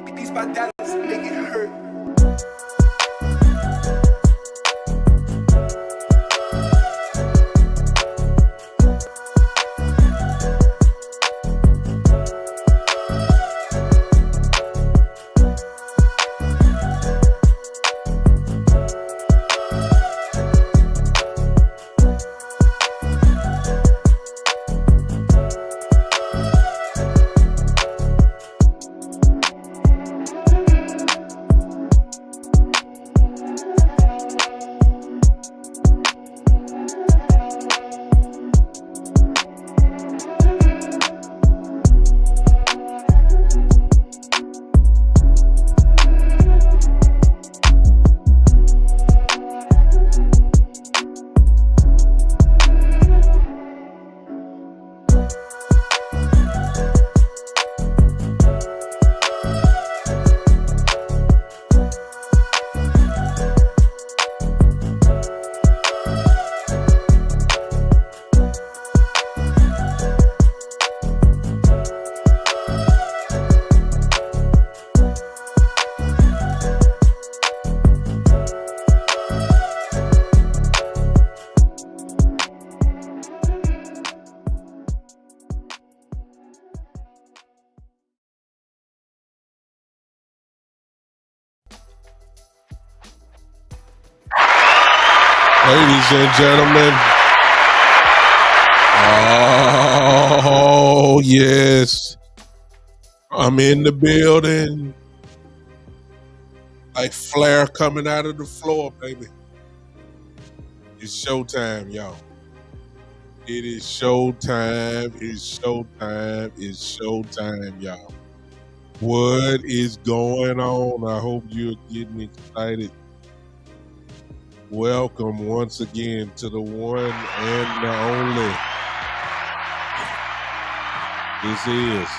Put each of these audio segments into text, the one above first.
These my dollars make it hurt. Ladies and gentlemen, oh yes, I'm in the building. Like Flair coming out of the floor, baby. It's showtime, y'all. It is showtime. It's showtime. It's showtime, y'all. What is going on? I hope you're getting excited. Welcome once again to the one and the only. This is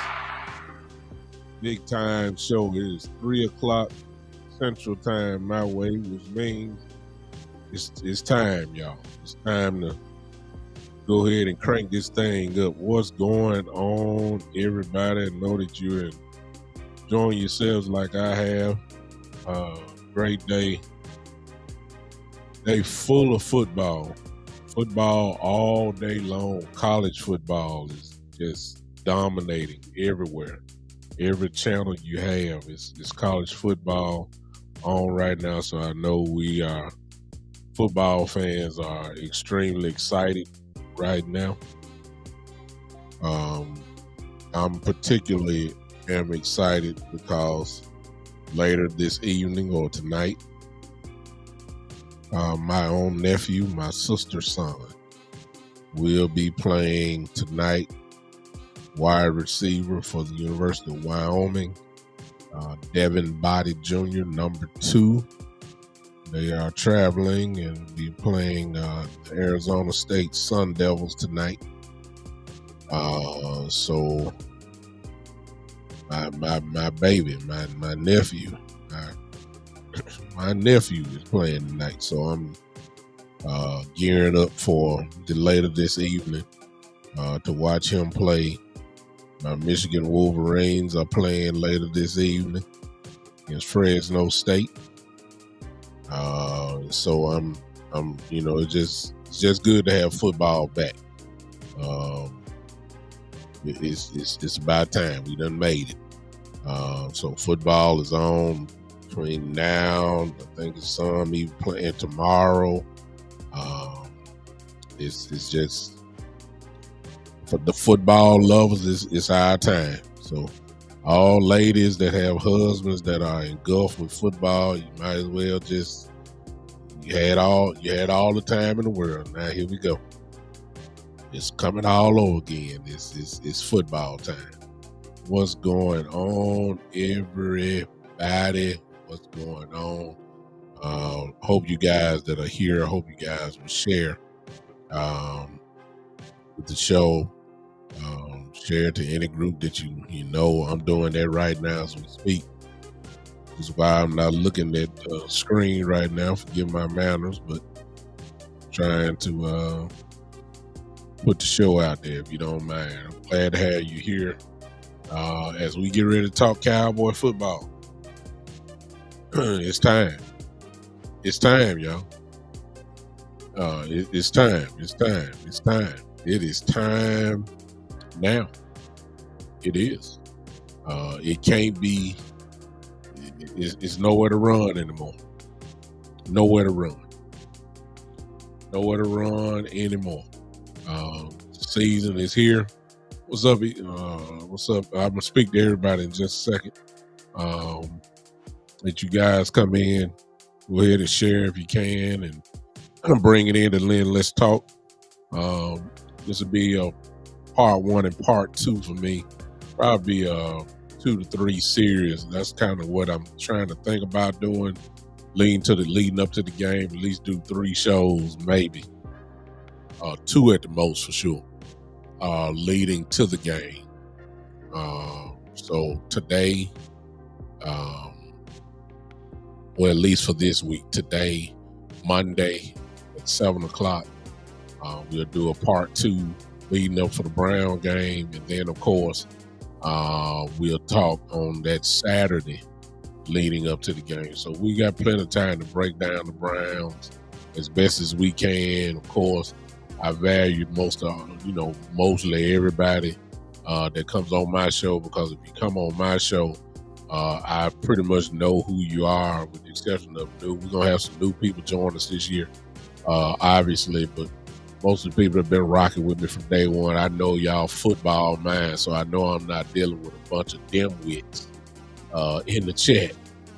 Big Time Show. It is 3 o'clock Central Time my way, which means it's time, y'all. It's time to go ahead and crank this thing up. What's going on, everybody? I know that you're enjoying yourselves like I have. Great day. Day full of football. Football all day long. College football is just dominating everywhere. Every channel you have is college football on right now. So I know football fans are extremely excited right now. I'm particularly excited because later this evening or tonight, my own nephew, my sister's son, will be playing tonight wide receiver for the University of Wyoming. Devin Body Jr., number 2. They are traveling and be playing the Arizona State Sun Devils tonight. So my baby, my nephew, my nephew is playing tonight, so I'm gearing up for the later this evening to watch him play. My Michigan Wolverines are playing later this evening against Fresno State. So I'm it's just good to have football back. It's about time. We done made it. So football is on between now, I think it's some even playing tomorrow. It's just for the football lovers, it's our time. So all ladies that have husbands that are engulfed with football, you might as well you had all the time in the world. Now here we go. It's coming all over again. It's football time. What's going on, everybody? What's going on? Hope you guys that are here, I hope you guys will share with the show. Share to any group that you know. I'm doing that right now as we speak. This is why I'm not looking at the screen right now. Forgive my manners, but trying to put the show out there if you don't mind. I'm glad to have you here as we get ready to talk Cowboy football. It's time. It's time, y'all. It's time. It's time. It's time. It is time now. It is. It can't be. It's nowhere to run anymore. Nowhere to run. Nowhere to run anymore. Season is here. What's up? What's up? I'm gonna speak to everybody in just a second. Let you guys come in. Go ahead and share if you can, and bring it in to Lynn. Let's talk. This will be a part 1 and part 2 for me. Probably 2 to 3 series. That's kind of what I'm trying to think about doing. Leading up to the game, at least do 3 shows, maybe 2 at the most for sure. Leading to the game. So today, well, at least for this week, today, Monday at 7:00, we'll do a part 2 leading up for the Brown game, and then of course we'll talk on that Saturday leading up to the game. So we got plenty of time to break down the Browns as best as we can. Of course, I value mostly everybody that comes on my show, because if you come on my show, I pretty much know who you are, with the exception of we're gonna have some new people join us this year, obviously, but most of the people have been rocking with me from day one. I know y'all football minds, so I know I'm not dealing with a bunch of dimwits in the chat.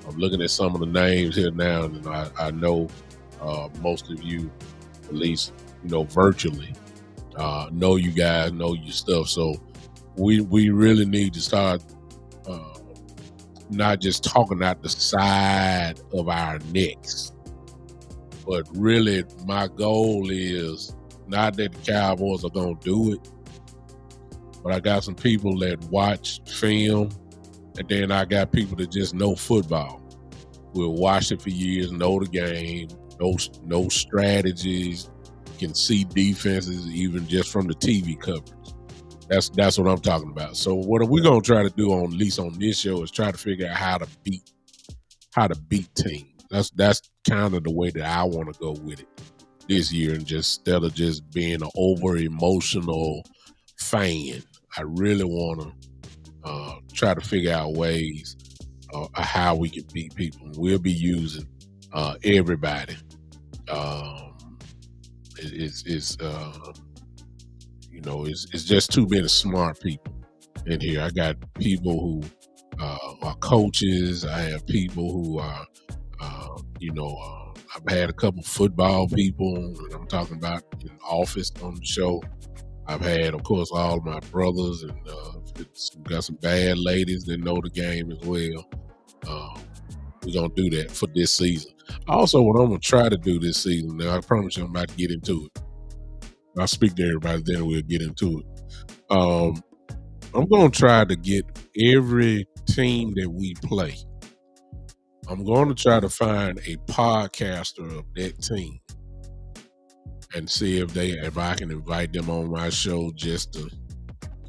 I'm looking at some of the names here now, and I know most of you, at least virtually, know you guys, know your stuff. So we really need to start not just talking out the side of our necks, but really my goal is not that the Cowboys are going to do it, but I got some people that watch film, and then I got people that just know football. We'll watch it for years, know the game, know strategies, can see defenses even just from the TV coverage. That's what I'm talking about. So what we're gonna try to do, at least on this show, is try to figure out how to beat teams. That's kind of the way that I want to go with it this year, and instead of just being an over emotional fan, I really want to try to figure out ways how we can beat people. We'll be using everybody. It's just too many smart people in here. I got people who are coaches. I have people who are, I've had a couple football people, and I'm talking about in office on the show. I've had, of course, all of my brothers, and got some bad ladies that know the game as well. We're going to do that for this season. Also, what I'm going to try to do this season, now I promise you I'm about to get into it. I'll speak to everybody, then we'll get into it. I'm going to try to get every team that we play. I'm going to try to find a podcaster of that team and see if I can invite them on my show just to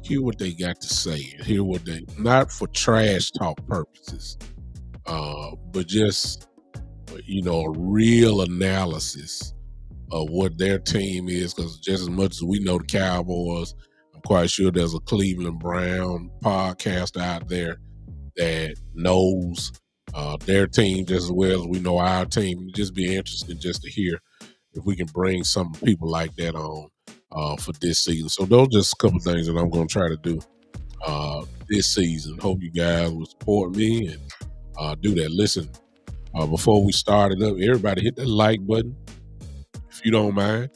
hear what they got to say, and hear what they, not for trash talk purposes, but just, a real analysis of what their team is, because just as much as we know the Cowboys, I'm quite sure there's a Cleveland Brown podcaster out there that knows their team just as well as we know our team. It'd just be interesting just to hear if we can bring some people like that on for this season. So those are just a couple things that I'm going to try to do this season. Hope you guys will support me and do that. Listen, before we start it up, everybody hit that like button. If you don't mind,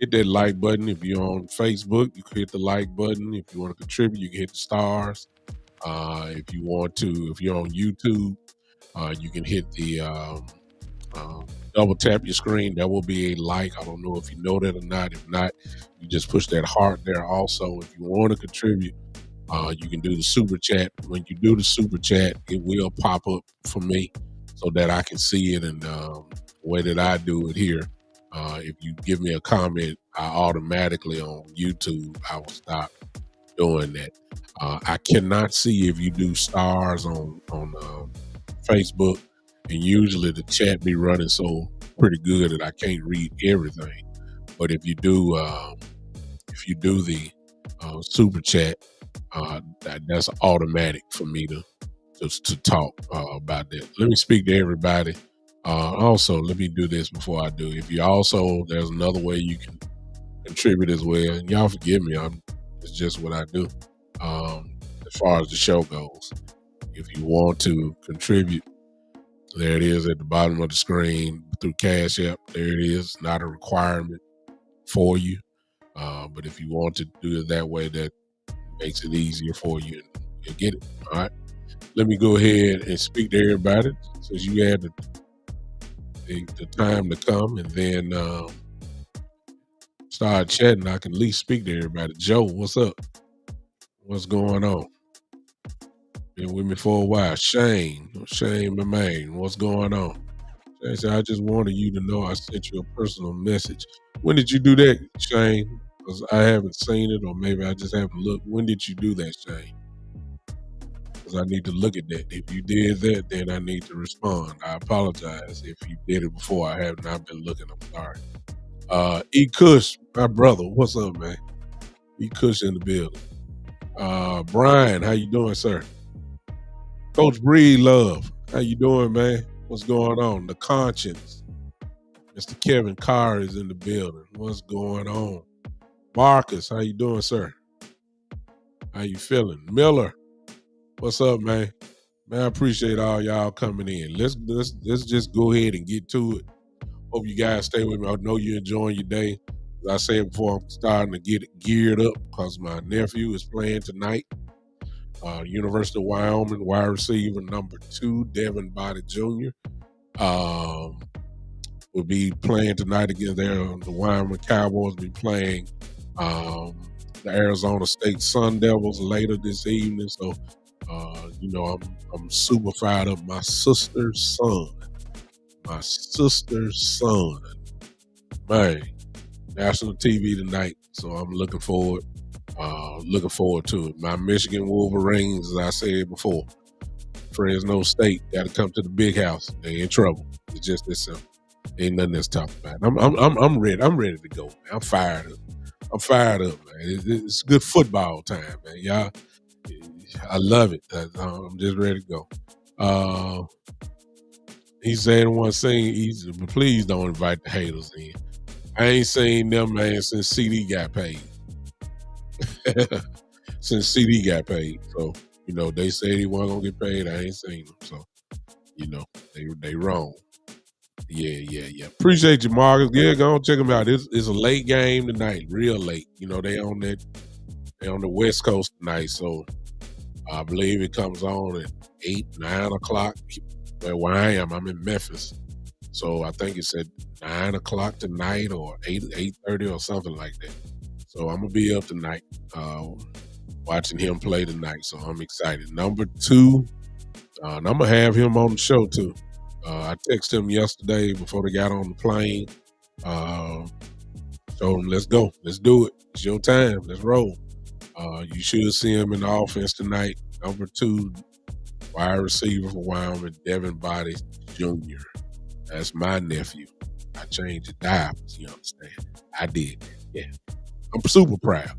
hit that like button. If you're on Facebook, you can hit the like button. If you want to contribute, you can hit the stars. If you want to, if you're on YouTube, you can hit the double tap your screen. That will be a like. I don't know if you know that or not. If not, you just push that heart there. Also, if you want to contribute, you can do the super chat. When you do the super chat, it will pop up for me so that I can see it. And the way that I do it here, if you give me a comment, I automatically on YouTube, I will stop doing that. I cannot see if you do stars on Facebook and usually the chat be running so pretty good that I can't read everything. But if you do the super chat, that's automatic for me to talk about that. Let me speak to everybody. Also, let me do this before I do. If you also, there's another way you can contribute as well. And y'all forgive me, it's just what I do. As far as the show goes, if you want to contribute, there it is at the bottom of the screen through Cash App. There it is. Not a requirement for you, but if you want to do it that way, that makes it easier for you and get it. All right. Let me go ahead and speak to everybody since you had the time to come, and then start chatting. I can at least speak to everybody. Joe, what's up? What's going on? Been with me for a while. Shane, my man, what's going on? Shane said, I just wanted you to know I sent you a personal message. When did you do that, Shane? Because I haven't seen it, or maybe I just haven't looked. When did you do that, Shane? Because I need to look at that. If you did that, then I need to respond. I apologize if you did it before. I have not been looking. I'm sorry. E. Kush, my brother, what's up, man? E. Kush in the building. Brian, how you doing, sir? Coach Breed Love, how you doing, man? What's going on? The Conscience. Mr. Kevin Carr is in the building. What's going on? Marcus, how you doing, sir? How you feeling? Miller, what's up, man? Man, I appreciate all y'all coming in. Let's just go ahead and get to it. Hope you guys stay with me. I know you're enjoying your day. As I said before, I'm starting to get it geared up because my nephew is playing tonight. University of Wyoming wide receiver number 2, Devin Body Jr. Will be playing tonight against the Wyoming Cowboys. Will be playing the Arizona State Sun Devils later this evening. So, I'm super fired up. My sister's son, man, national TV tonight. So I'm looking forward to it. My Michigan Wolverines, as I said before, Fresno State got to come to the big house. They in trouble. It's just this simple. Ain't nothing else to talk about. I'm ready. I'm ready to go, man. I'm fired up, man. It's good football time, man. Y'all, I love it. I'm just ready to go. He said one thing, please don't invite the haters in. I ain't seen them, man, since CD got paid. Since CD got paid. So, they said he wasn't gonna get paid. I ain't seen them. So, they wrong. Yeah. Appreciate you, Marcus. Yeah, go on check them out. It's a late game tonight, real late. They on the West Coast tonight. So I believe it comes on at 8, 9 o'clock. Where I am, I'm in Memphis. So I think it's at 9 o'clock tonight or 8:30 or something like that. So I'm gonna be up tonight, watching him play tonight. So I'm excited. Number 2, and I'm gonna have him on the show too. I texted him yesterday before they got on the plane. Told him, let's go, let's do it. It's your time. Let's roll. You should see him in the offense tonight. Number 2, wide receiver for Wyoming, Devin Body Jr. That's my nephew. I changed the diapers, you understand? I did. Yeah. I'm super proud.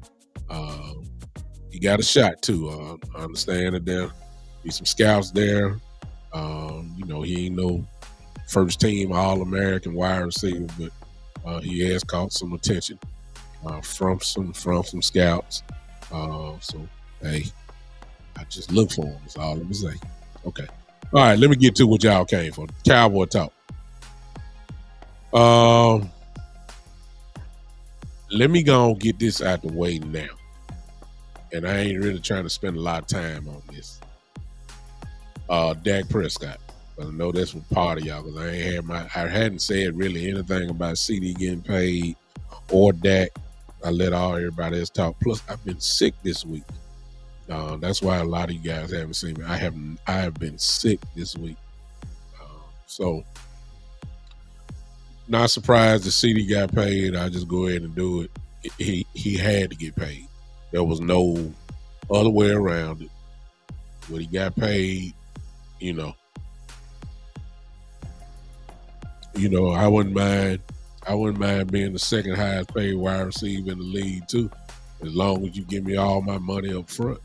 He got a shot too. I understand that there be some scouts there. He ain't no first team All-American wide receiver, but he has caught some attention from some scouts. So hey, I just look for him. That's all I'm gonna say. Okay. All right, let me get to what y'all came for. Cowboy talk. Let me go and get this out the way now. And I ain't really trying to spend a lot of time on this. Dak Prescott. I know that's what part of y'all, because I hadn't said really anything about CD getting paid or Dak. I let everybody else talk. Plus, I've been sick this week. That's why a lot of you guys haven't seen me. I have been sick this week. So not surprised the CD got paid. I just go ahead and do it. He had to get paid. There was no other way around it. When he got paid, I wouldn't mind. I wouldn't mind being the second highest paid wide receiver in the league too, as long as you give me all my money up front.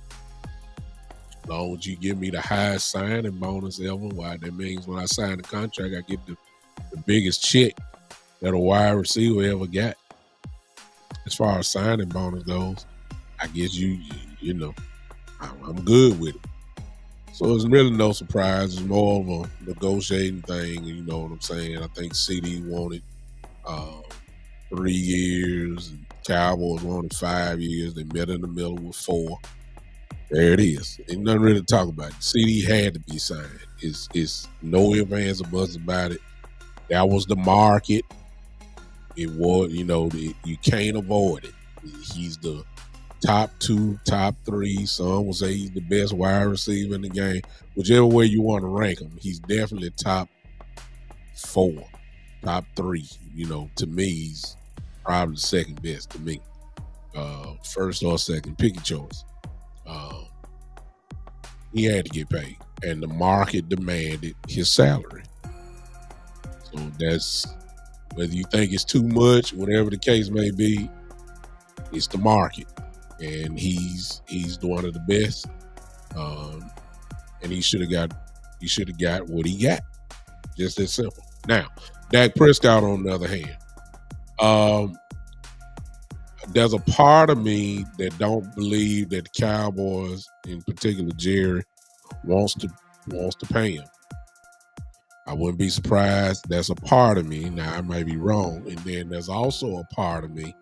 As long as you give me the highest signing bonus ever. Why that means when I sign the contract, I get the biggest check that a wide receiver ever got. As far as signing bonus goes, I guess you know, I'm good with it. So it's really no surprise. It's more of a negotiating thing. You know what I'm saying? I think CD wanted 3 years, and Cowboys wanted 5 years. They met in the middle with 4. There it is. Ain't nothing really to talk about. CD had to be signed. It's no ifs, ands, or buts about it. That was the market. It was, you can't avoid it. He's the top 2, top 3. Some will say he's the best wide receiver in the game. Whichever way you want to rank him, he's definitely top 4, top 3. To me, he's probably the second best to me. First or second, pick your choice. He had to get paid, and the market demanded his salary. So that's, whether you think it's too much, whatever the case may be, it's the market, and he's one of the best. And he should have got what he got. Just that simple. Now, Dak Prescott, on the other hand, there's a part of me that don't believe that the Cowboys, in particular Jerry, wants to pay him. I wouldn't be surprised. That's a part of me. Now, I might be wrong. And then there's also a part of me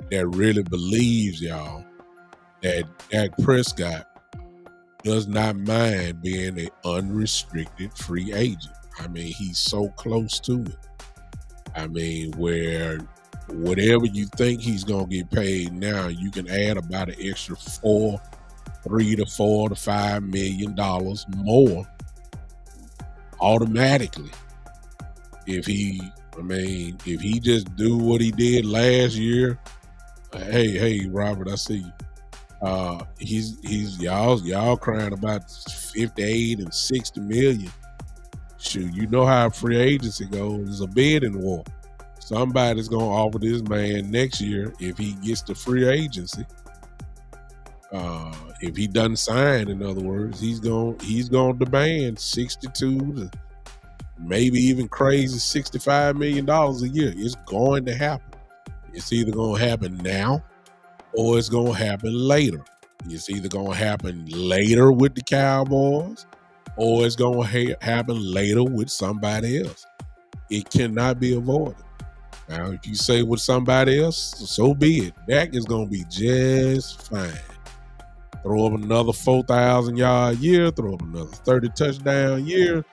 that really believes, y'all, that Dak Prescott does not mind being an unrestricted free agent. I mean, he's so close to it. I mean, where whatever you think he's going to get paid now, you can add about an extra $3 to $4 to $5 million more automatically. If he just do what he did last year, hey, Robert, I see you. He's y'all crying about 58 and 60 million. Shoot, you know how free agency goes. It's a bidding war. Somebody's gonna offer this man next year if he gets the free agency. If he doesn't sign, in other words, he's gonna demand 62 to maybe even crazy $65 million a year. It's going to happen. It's either gonna happen now or it's gonna happen later. It's either gonna happen later with the Cowboys or it's gonna happen later with somebody else. It cannot be avoided. Now, if you say with somebody else, so be it. Dak is going to be just fine. Throw up another 4,000 yard year, throw up another 30 touchdown year,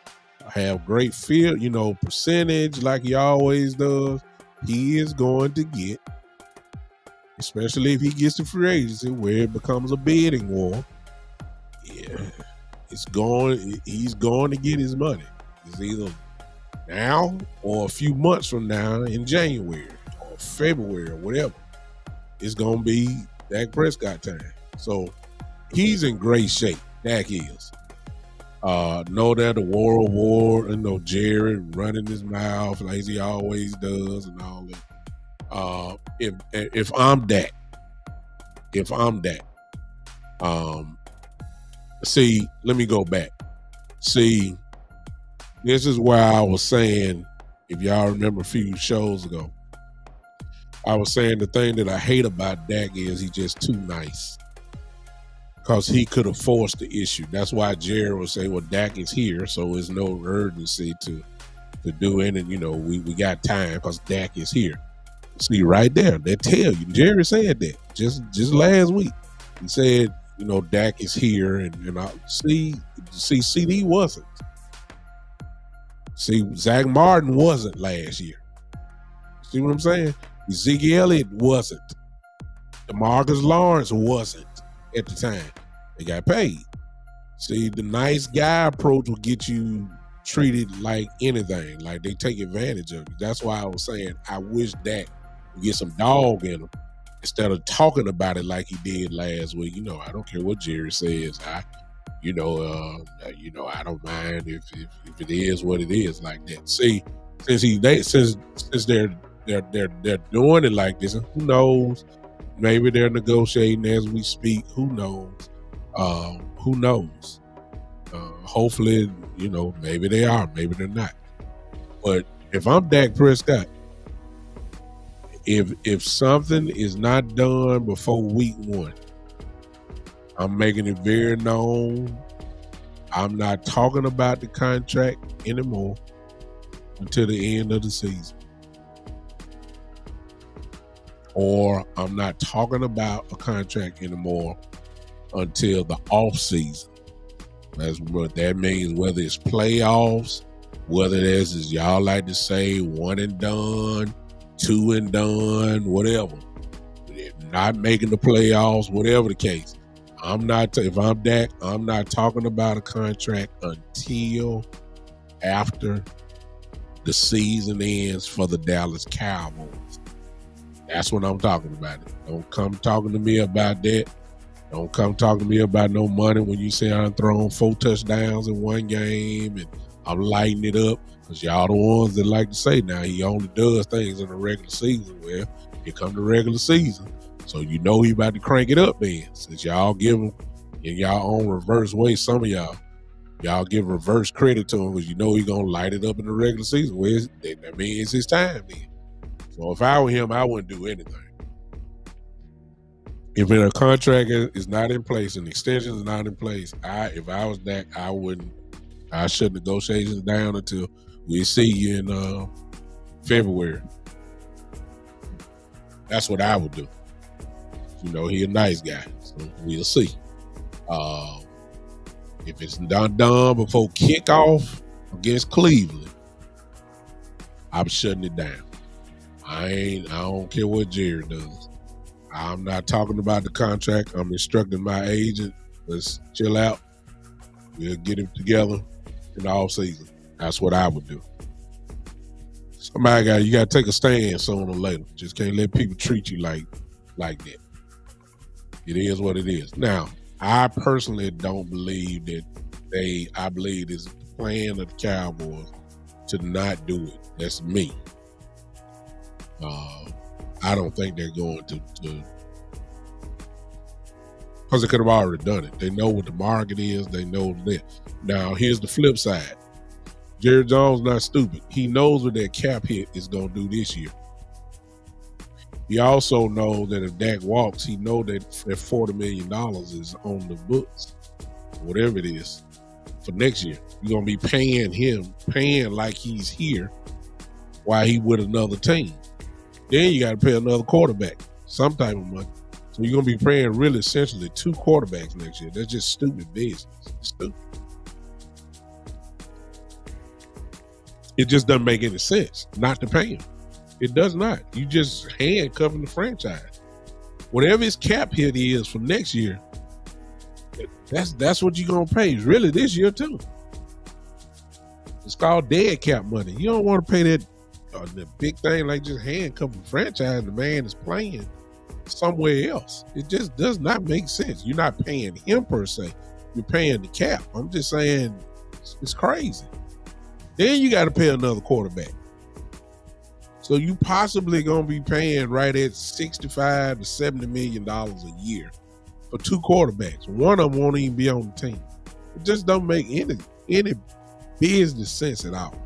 have great field, percentage like he always does. He is going to get, especially if he gets to free agency where it becomes a bidding war, he's going to get his money. It's either now or a few months from now in January or February or whatever. It's going to be Dak Prescott time. So he's in great shape. Dak is. Know that the war, Jerry running his mouth like he always does and all that. If I'm Dak, see, let me go back. See, this is why I was saying, if y'all remember a few shows ago, I was saying the thing that I hate about Dak is he's just too nice. Because he could have forced the issue. That's why Jerry would say, well, Dak is here, so there's no urgency to do it. And, we got time because Dak is here. See, right there, they tell you. Jerry said that just last week. He said, Dak is here. And I see, CD wasn't. See, Zach Martin wasn't last year. See what I'm saying? Zeke Elliott wasn't. DeMarcus Lawrence wasn't at the time. They got paid. See, the nice guy approach will get you treated like anything, like they take advantage of you. That's why I was saying I wish Dak would get some dog in him instead of talking about it like he did last week. I don't care what Jerry says. I don't mind if it is what it is like that. See, since they're doing it like this, and who knows? Maybe they're negotiating as we speak. Who knows? Who knows? Hopefully, maybe they are, maybe they're not. But if I'm Dak Prescott, if something is not done before week 1, I'm making it very known. I'm not talking about the contract anymore until the end of the season. Or I'm not talking about a contract anymore until the off season. That's what that means, whether it's playoffs, whether there's, as y'all like to say, 1 and done, 2 and done, whatever. Not making the playoffs, whatever the case. If I'm Dak, I'm not talking about a contract until after the season ends for the Dallas Cowboys. That's what I'm talking about. Don't come talking to me about that. Don't come talking to me about no money when you say I'm throwing 4 touchdowns in one game and I'm lighting it up, because y'all the ones that like to say now he only does things in the regular season. Well, here come the regular season. So he about to crank it up then. Since y'all give him in y'all own reverse way, some of y'all give reverse credit to him because he gonna light it up in the regular season. Well, that means it's his time then. So if I were him, I wouldn't do anything. If a contract is not in place, an extension is not in place, if I was Dak, I shut negotiations down until we see you in February. That's what I would do. He a nice guy, so we'll see. If it's not done before kickoff against Cleveland, I'm shutting it down. I don't care what Jared does. I'm not talking about the contract. I'm instructing my agent, let's chill out. We'll get it together in the off season. That's what I would do. You got to take a stand sooner or later. Just can't let people treat you like that. It is what it is. Now, I personally don't believe that I believe it's the plan of the Cowboys to not do it. That's me. I don't think they're going to because they could have already done it. They know what the market is. They know that. Now, here's the flip side. Jerry Jones not stupid. He knows what that cap hit is going to do this year. He also knows that if Dak walks, he knows that $40 million is on the books, whatever it is, for next year. You're going to be paying like he's here while he with another team. Then you got to pay another quarterback some type of money. So you're going to be paying really essentially 2 quarterbacks next year. That's just stupid business. It's stupid. It just doesn't make any sense not to pay him. It does not. You just handcuffing the franchise. Whatever his cap hit is for next year, that's what you're going to pay. Really this year too. It's called dead cap money. You don't want to pay that the big thing like just handcuffing the franchise. The man is playing somewhere else. It just does not make sense. You're not paying him per se. You're paying the cap. I'm just saying it's crazy. Then you got to pay another quarterback. So you possibly going to be paying right at $65 to $70 million a year for 2 quarterbacks. One of them won't even be on the team. It just don't make any business sense at all.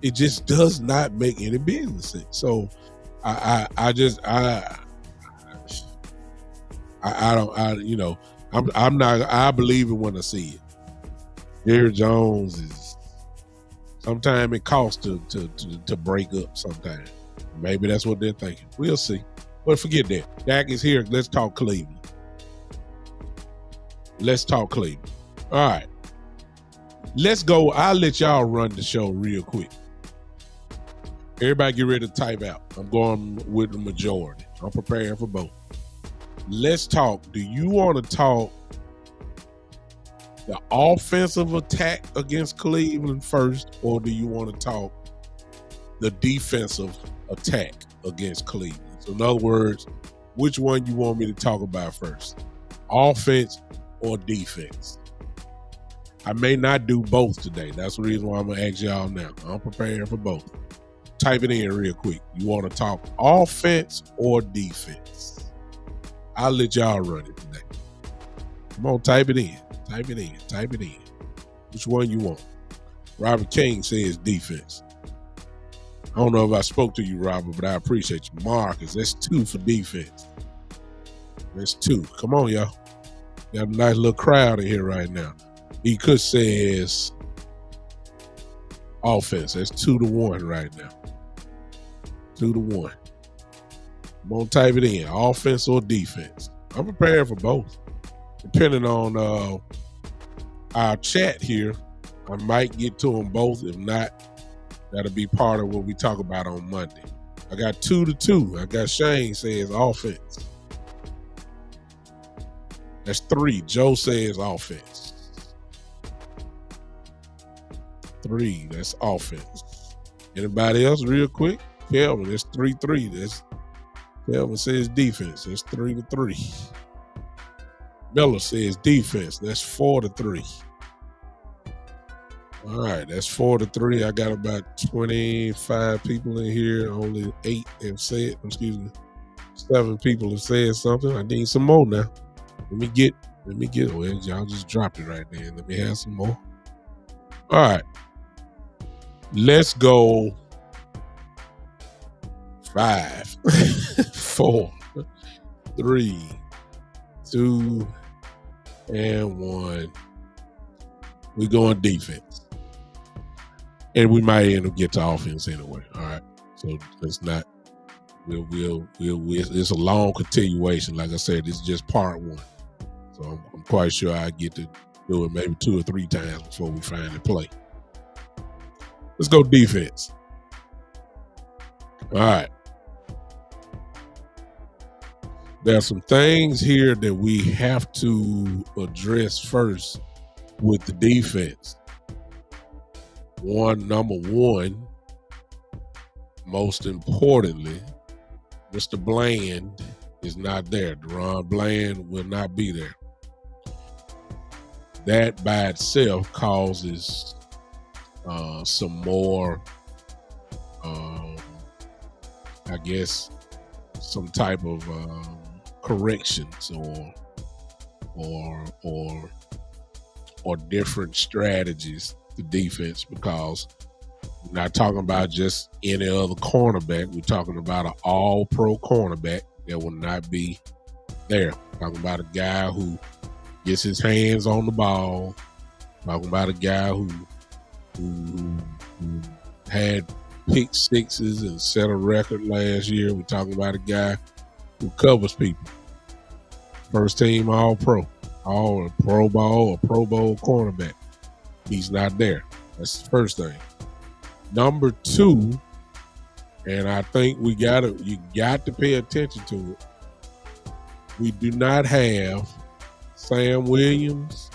It just does not make any business sense. So I believe it when I see it. Jerry Jones is. Sometimes it costs to break up sometimes. Maybe that's what they're thinking. We'll see. But forget that. Dak is here. Let's talk Cleveland. All right. Let's go. I'll let y'all run the show real quick. Everybody get ready to type out. I'm going with the majority. I'm preparing for both. Let's talk. Do you want to talk the offensive attack against Cleveland first, or do you want to talk the defensive attack against Cleveland? So in other words, which one you want me to talk about first? Offense or defense? I may not do both today. That's the reason why I'm going to ask y'all now. I'm preparing for both. Type it in real quick. You want to talk offense or defense? I'll let y'all run it today. Come on, type it in. Type it in. Type it in. Which one you want? Robert King says defense. I don't know if I spoke to you, Robert, but I appreciate you. Marcus, that's 2 for defense. That's 2. Come on, y'all. Got a nice little crowd in here right now. He could says offense. That's 2-1 right now. 2-1. I'm gonna type it in. Offense or defense. I'm prepared for both. Depending on our chat here, I might get to them both. If not, that'll be part of what we talk about on Monday. I got 2-2. I got Shane says offense. That's 3. Joe says offense. 3. That's offense. Anybody else real quick? Kelvin, that's 3-3. That's Kelvin says defense. That's 3-3. Miller says defense. That's 4-3. All right, that's 4-3. I got about 25 people in here. Only 8 have said, 7 people have said something. I need some more now. Let me get, well, y'all just dropped it right there. Let me have some more. All right. Let's go 5, 4, 3, 2, and 1. We're going defense. And we might end up get to offense anyway. All right. So it's not, it's a long continuation. Like I said, it's just part 1. So I'm quite sure I get to do it maybe 2 or 3 times before we finally play. Let's go defense. All right. There are some things here that we have to address first with the defense. Number one, most importantly, Mr. Bland is not there. Deron Bland will not be there. That by itself causes some more, I guess, some type of corrections or different strategies to defense, because we're not talking about just any other cornerback. We're talking about an all-pro cornerback that will not be there. Talking about a guy who gets his hands on the ball. Talking about a guy who had pick sixes and set a record last year. We're talking about a guy who covers people. First team all-pro, all Pro Bowl or Pro Bowl cornerback. He's not there. That's the first thing. Number 2, and I think you got to pay attention to it. We do not have Sam Williams.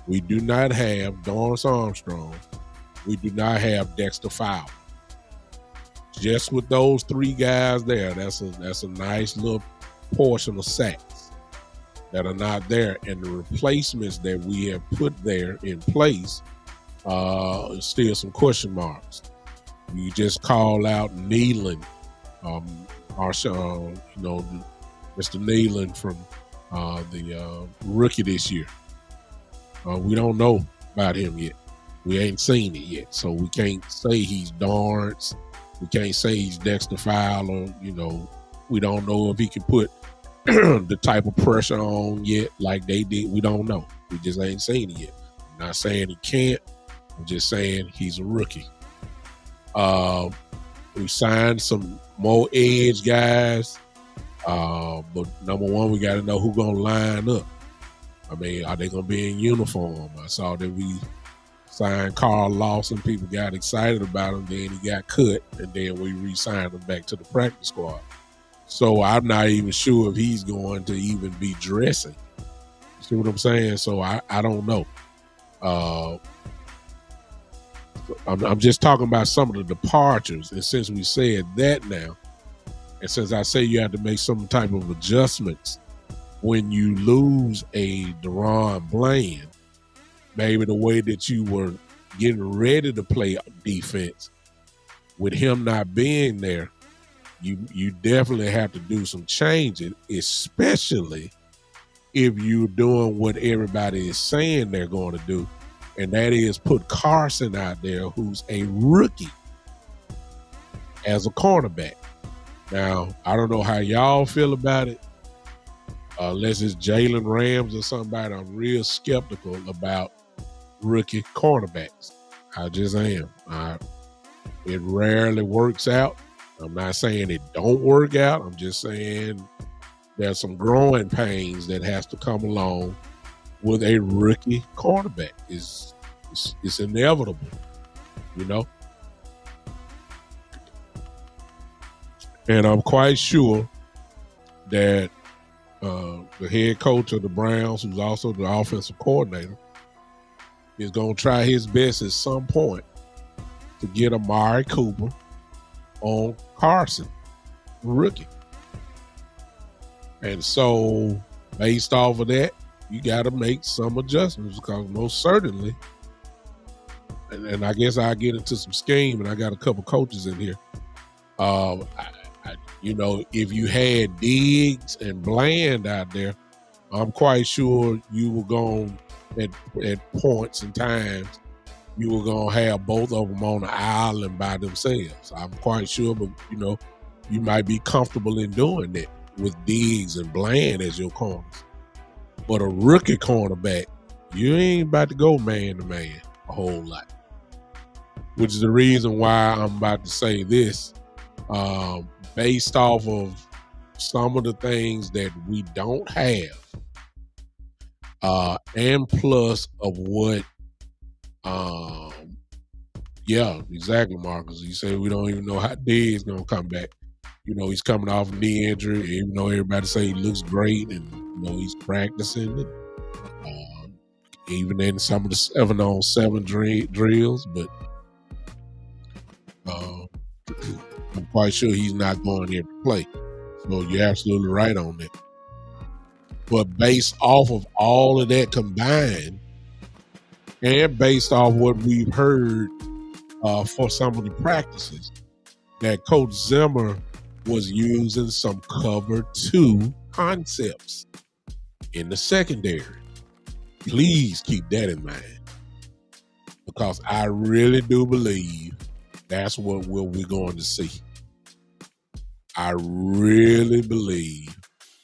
We do not have Dorrance Armstrong. We do not have Dexter Fowler. Just with those 3 guys there, that's a nice little portion of sacks that are not there. And the replacements that we have put there in place, still some question marks. You just call out Nealon, Mr. Nealon from the rookie this year. We don't know about him yet. We ain't seen it yet, so we can't say he's Dorrance. We can't say he's Dexter Fowler. We don't know if he can put the type of pressure on yet like they did. We don't know. We just ain't seen it yet. I'm not saying he can't. I'm just saying he's a rookie. We signed some more edge guys, but number one, we got to know who's going to line up. I mean, are they going to be in uniform? I saw that we signed Carl Lawson. People got excited about him. Then he got cut, and then we re-signed him back to the practice squad. So I'm not even sure if he's going to even be dressing. See what I'm saying? So I don't know. I'm just talking about some of the departures. And since we said that now, and since I say you have to make some type of adjustments when you lose a Deron Bland, maybe the way that you were getting ready to play defense, with him not being there, you definitely have to do some changing, especially if you're doing what everybody is saying they're going to do, and that is put Carson out there, who's a rookie, as a cornerback. Now, I don't know how y'all feel about it. Unless it's Jalen Rams or somebody, I'm real skeptical about rookie cornerbacks. I just am. It rarely works out. I'm not saying it don't work out. I'm just saying there's some growing pains that has to come along with a rookie cornerback. It's inevitable, you know? And I'm quite sure that the head coach of the Browns, who's also the offensive coordinator, is going to try his best at some point to get Amari Cooper on Carson, rookie. And so, based off of that, you got to make some adjustments, because most certainly, and I guess I'll get into some scheme, and I got a couple coaches in here. If you had Diggs and Bland out there, I'm quite sure you were going at points and times, you were going to have both of them on the island by themselves. I'm quite sure, but, you might be comfortable in doing that with Diggs and Bland as your corners. But a rookie cornerback, you ain't about to go man to man a whole lot. Which is the reason why I'm about to say this. Based off of some of the things that we don't have, and plus of what, yeah, exactly, Marcus. You say we don't even know how Diggs is going to come back. He's coming off a knee injury, even though everybody say he looks great, and, he's practicing it. Even in some of the 7-on-7 drills, but I'm quite sure he's not going there to play. So you're absolutely right on that. But based off of all of that combined, and based off what we've heard for some of the practices, that Coach Zimmer was using some cover 2 concepts in the secondary. Please keep that in mind, because I really do believe that's what we're going to see. I really believe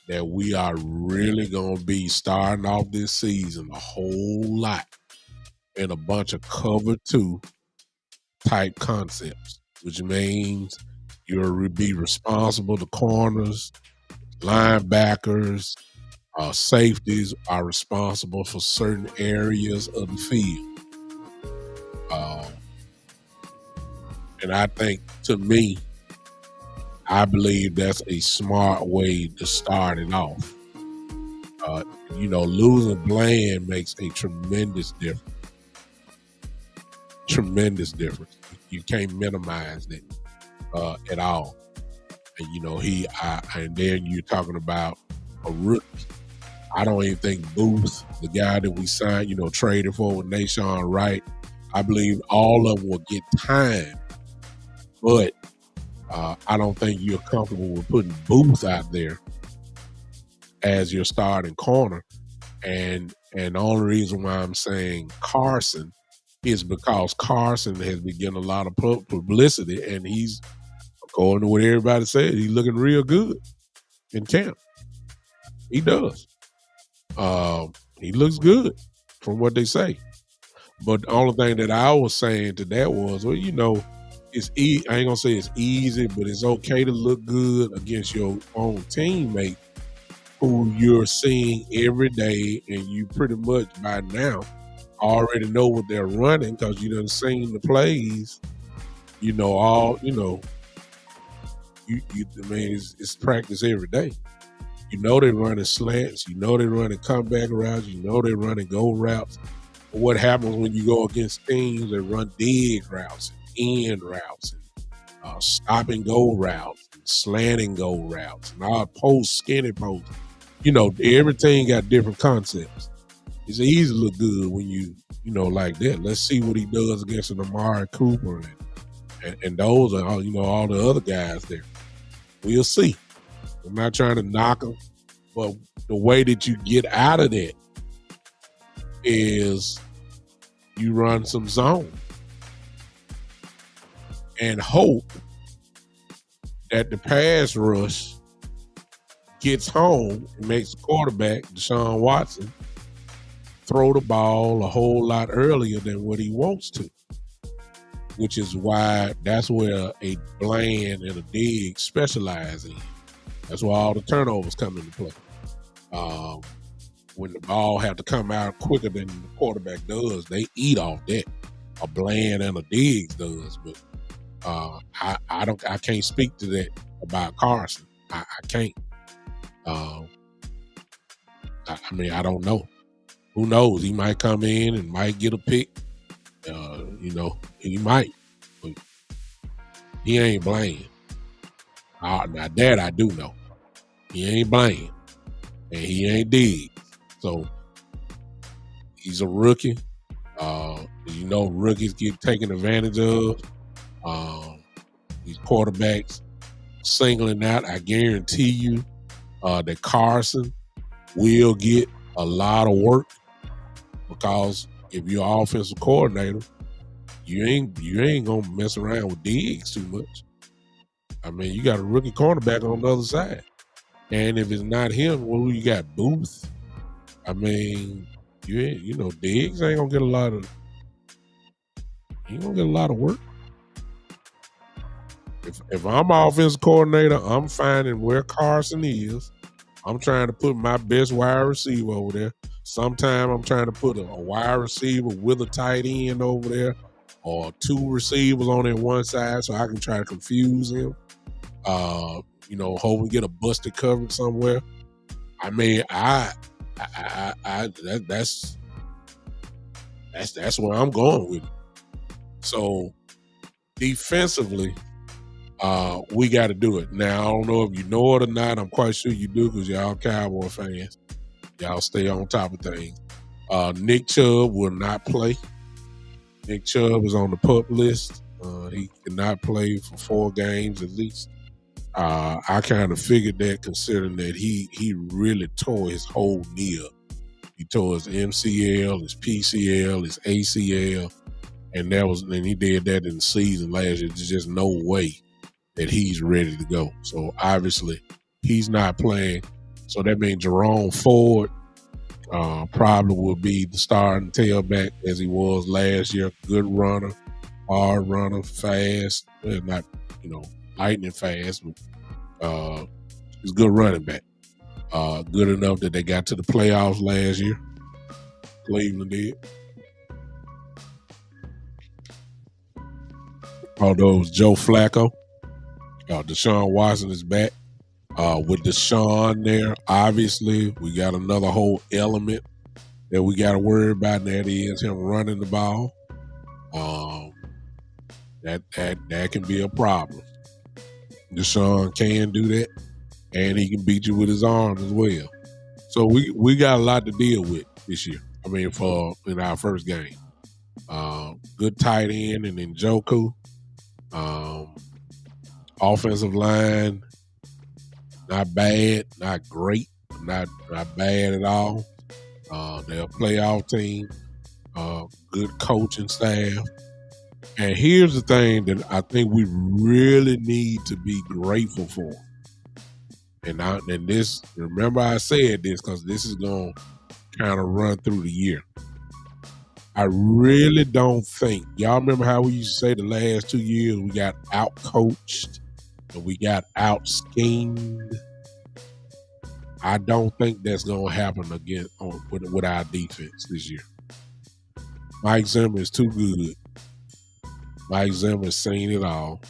that we are really going to be starting off this season a whole lot in a bunch of cover 2 type concepts, which means you'll be responsible. The corners, linebackers, safeties are responsible for certain areas of the field. And I think, to me, I believe that's a smart way to start it off. Losing Bland makes a tremendous difference. Tremendous difference. You can't minimize that at all. And and then you're talking about a rookie. I don't even think Booth, the guy that we signed, traded for with Nashawn Wright, I believe all of them will get time. But I don't think you're comfortable with putting Booth out there as your starting corner. And the only reason why I'm saying Carson is because Carson has been getting a lot of publicity, and he's, according to what everybody said, he's looking real good in camp. He does. He looks good from what they say. But the only thing that I was saying to that was, well, it's I ain't gonna say it's easy, but it's okay to look good against your own teammate who you're seeing every day, and you pretty much by now already know what they're running because you done seen the plays. It's practice every day. They're running slants. They're running comeback routes. They're running go routes. But what happens when you go against teams that run dig routes and end routes and stop and go routes and slanting go routes and all post, skinny post? Every team got different concepts. it's easy to look good when you know, like that. Let's see what he does against an Amari Cooper and those are all, all the other guys there. We'll see. I'm not trying to knock him, but the way that you get out of that is you run some zone and hope that the pass rush gets home and makes the quarterback, Deshaun Watson, throw the ball a whole lot earlier than what he wants to, which is why that's where a Bland and a Diggs specialize in. That's why all the turnovers come into play. When the ball have to come out quicker than the quarterback does, they eat off that. A Bland and a Diggs does, but I can't speak to that about Carson. I can't. I mean, I don't know. Who knows? He might come in and might get a pick. He might. But he ain't Bland. Now that I do know. He ain't Bland. And he ain't Diggs. So he's a rookie. Rookies get taken advantage of. These quarterbacks singling out. I guarantee you that Carson will get a lot of work, because if you're an offensive coordinator, you ain't gonna mess around with Diggs too much. I mean, you got a rookie cornerback on the other side, and if it's not him, well, who you got? Booth. I mean, Diggs ain't gonna get a lot of. He ain't gonna get a lot of work. If I'm offensive coordinator, I'm finding where Carson is. I'm trying to put my best wide receiver over there. Sometime I'm trying to put a wide receiver with a tight end over there, or two receivers on that one side, so I can try to confuse him. Hope we get a busted coverage somewhere. I mean, that's where I'm going with it. So defensively, we got to do it. Now, I don't know if you know it or not. I'm quite sure you do, because y'all Cowboy fans. Y'all stay on top of things. Nick Chubb will not play. Nick Chubb is on the PUP list. He cannot play for 4 games at least. I kind of figured that, considering that he really tore his whole knee up. He tore his MCL, his PCL, his ACL, and he did that in the season last year. There's just no way that he's ready to go. So obviously he's not playing. So that means Jerome Ford probably will be the starting tailback as he was last year. Good runner, hard runner, fast. Well, not, lightning fast, but he's a good running back. Good enough that they got to the playoffs last year. Cleveland did. Although it was Joe Flacco. Deshaun Watson is back. With Deshaun there, obviously, we got another whole element that we got to worry about, and that is him running the ball. That can be a problem. Deshaun can do that, and he can beat you with his arm as well. So we got a lot to deal with this year. I mean, in our first game. Good tight end and Njoku. Offensive line, not bad, not great, not bad at all. They're a playoff team, good coaching staff. And here's the thing that I think we really need to be grateful for. And this, remember I said this, because this is going to kind of run through the year. I really don't think, y'all remember how we used to say the last 2 years we got out-coached and we got out-schemed? I don't think that's going to happen again with our defense this year. Mike Zimmer is too good. Mike Zimmer has seen it all.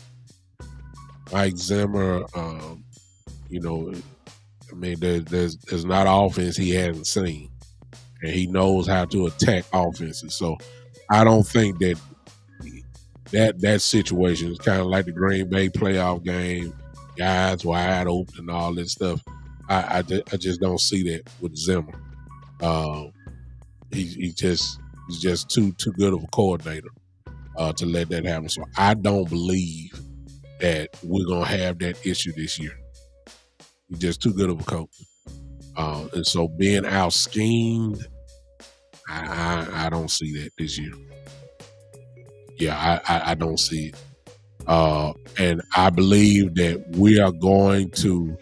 Mike Zimmer, there's not offense he hasn't seen. And he knows how to attack offenses. So I don't think that situation is kind of like the Green Bay playoff game, guys wide open and all that stuff. I just don't see that with Zimmer. He's just too good of a coordinator to let that happen. So I don't believe that we're gonna have that issue this year. He's just too good of a coach. And so being out schemed, I don't see that this year. Yeah, I don't see it. And I believe that we are going to.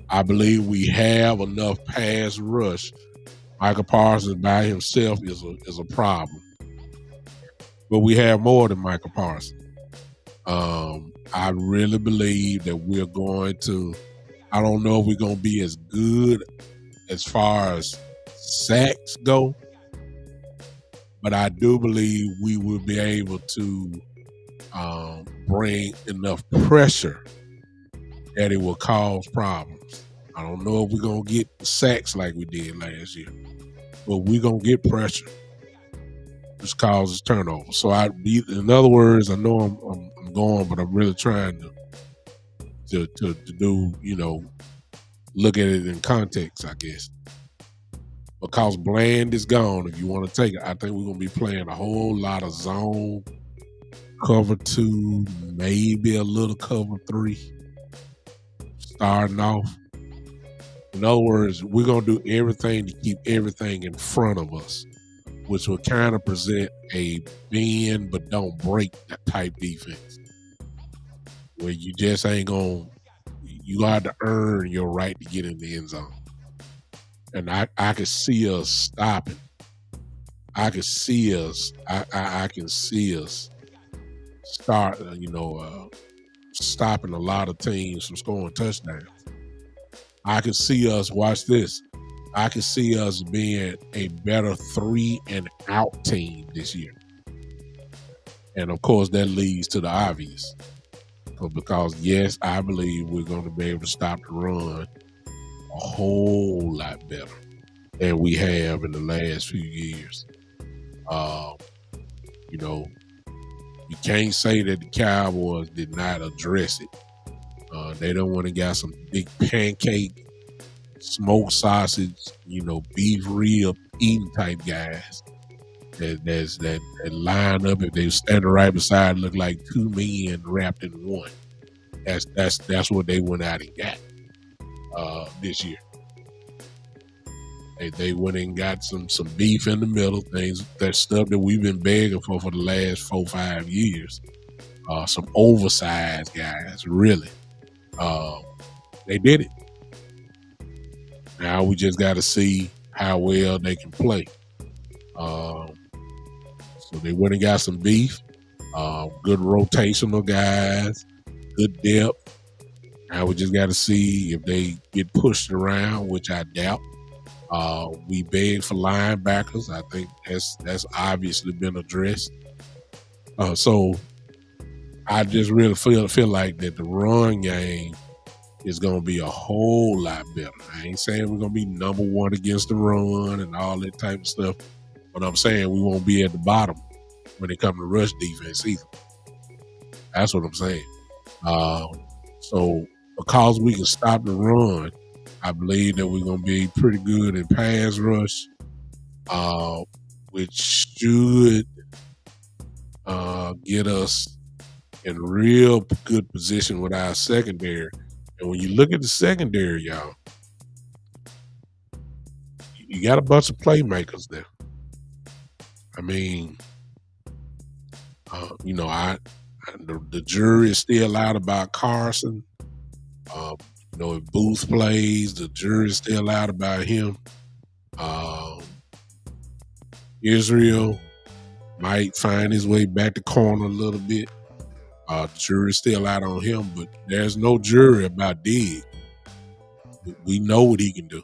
I believe we have enough pass rush. Michael Parsons by himself is a problem, but we have more than Michael Parsons. I really believe that we're going to. I don't know if we're going to be as good as far as sacks go, but I do believe we will be able to bring enough pressure that it will cause problems. I don't know if we're going to get sacks like we did last year, but we're going to get pressure, which causes turnover. So in other words, I know I'm going, but I'm really trying to do, look at it in context, I guess. Because Bland is gone, if you want to take it, I think we're going to be playing a whole lot of zone, cover 2, maybe a little cover 3, starting off. In other words, we're going to do everything to keep everything in front of us, which will kind of present a bend but don't break type defense, where you just ain't going to, you got to earn your right to get in the end zone. And I can see us stopping. I can see us start, stopping a lot of teams from scoring touchdowns. I can see us, watch this, I can see us being a better 3-and-out team this year. And of course, that leads to the obvious. Because yes, I believe we're going to be able to stop the run a whole lot better than we have in the last few years. You can't say that the Cowboys did not address it. They don't want to got some big pancake, smoked sausage, beef rib eating type guys that line up. If they standing right beside, look like two men wrapped in one. That's what they went out and got this year. They went and got some beef in the middle, that stuff that we've been begging for the last 4-5 years. Some oversized guys, really. They did it. Now we just got to see how well they can play. So they went and got some beef, good rotational guys, good depth. Now we just got to see if they get pushed around, which I doubt. We begged for linebackers. I think that's obviously been addressed. So I just really feel like that the run game is going to be a whole lot better. I ain't saying we're going to be number one against the run and all that type of stuff, but I'm saying we won't be at the bottom when it comes to rush defense either. That's what I'm saying. So because we can stop the run, I believe that we're going to be pretty good in pass rush, which should get us in real good position with our secondary. And when you look at the secondary, y'all, you got a bunch of playmakers there. I mean, the jury is still out about Carson. If Booth plays, the jury's still out about him. Israel might find his way back to corner a little bit. The jury's still out on him, but there's no jury about Diggs. We know what he can do.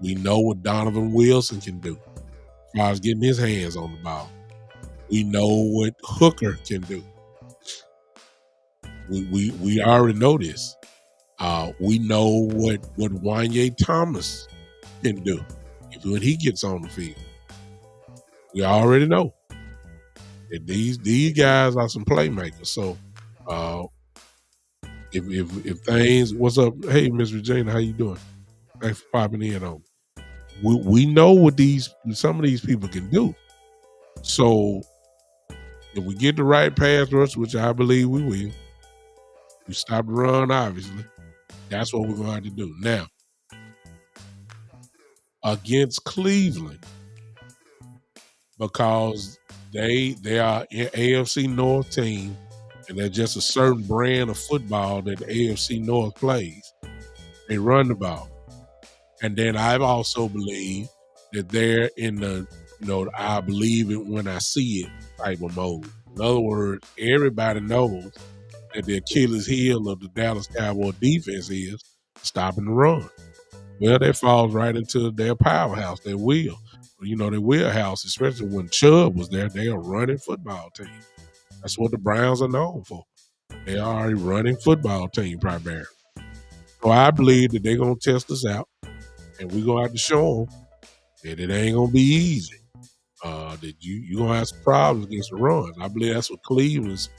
We know what Donovan Wilson can do as far as getting his hands on the ball. We know what Hooker can do. We already know this. We know what Wanye Thomas can do when he gets on the field. We already know that these guys are some playmakers. So if things, what's up? Hey, Miss Regina, how you doing? Thanks for popping in on. we know what some of these people can do. So if we get the right pass rush, which I believe we will, we stop the run, obviously. That's what we're going to have to do. Now, against Cleveland, because they are an AFC North team, and they're just a certain brand of football that the AFC North plays. They run the ball. And then I've also believed that they're in the, I believe it when I see it type of mode. In other words, everybody knows that the Achilles heel of the Dallas Cowboys defense is stopping the run. Well, that falls right into their powerhouse, their wheel. Their wheelhouse, especially when Chubb was there, they are running football team. That's what the Browns are known for. They are a running football team primarily. So I believe that they're going to test us out, and we're going to have to show them that it ain't going to be easy. That you're going to have some problems against the runs. I believe that's what Cleveland's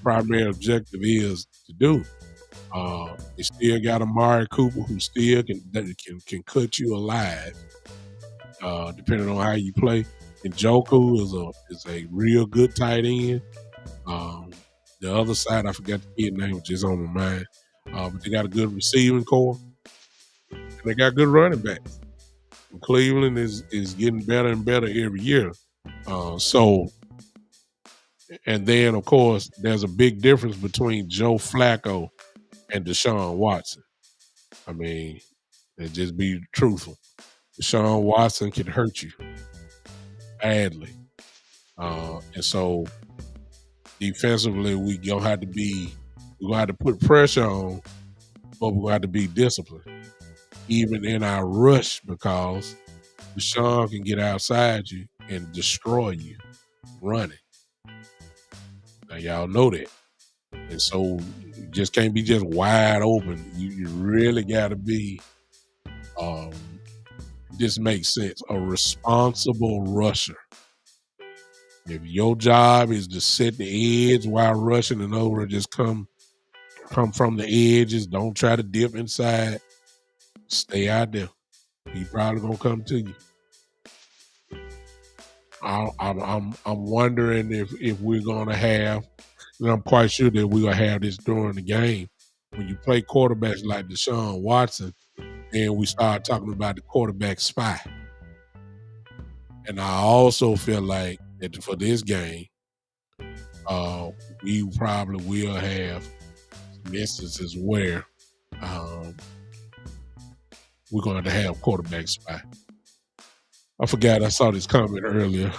primary objective is to do. They still got Amari Cooper, who still can cut you alive, depending on how you play. And Njoku is a real good tight end. The other side, I forgot the kid name, which is on my mind. But they got a good receiving core, and they got good running backs. And Cleveland is getting better and better every year. And then of course, there's a big difference between Joe Flacco and Deshaun Watson. I mean, and just be truthful. Deshaun Watson can hurt you badly. And so defensively, we're gonna have to put pressure on, but we're gonna have to be disciplined. Even in our rush, because Deshaun can get outside you and destroy you running. Now y'all know that. And so you just can't be just wide open. You really got to be, this makes sense, a responsible rusher. If your job is to set the edge while rushing and over, just come from the edges. Don't try to dip inside. Stay out there. He probably gonna come to you. I'm wondering if we're gonna have, and I'm quite sure that we're gonna have this during the game. When you play quarterbacks like Deshaun Watson, and we start talking about the quarterback spy. And I also feel like that for this game, we probably will have some instances where we're going to have quarterback spy. I forgot, I saw this comment earlier.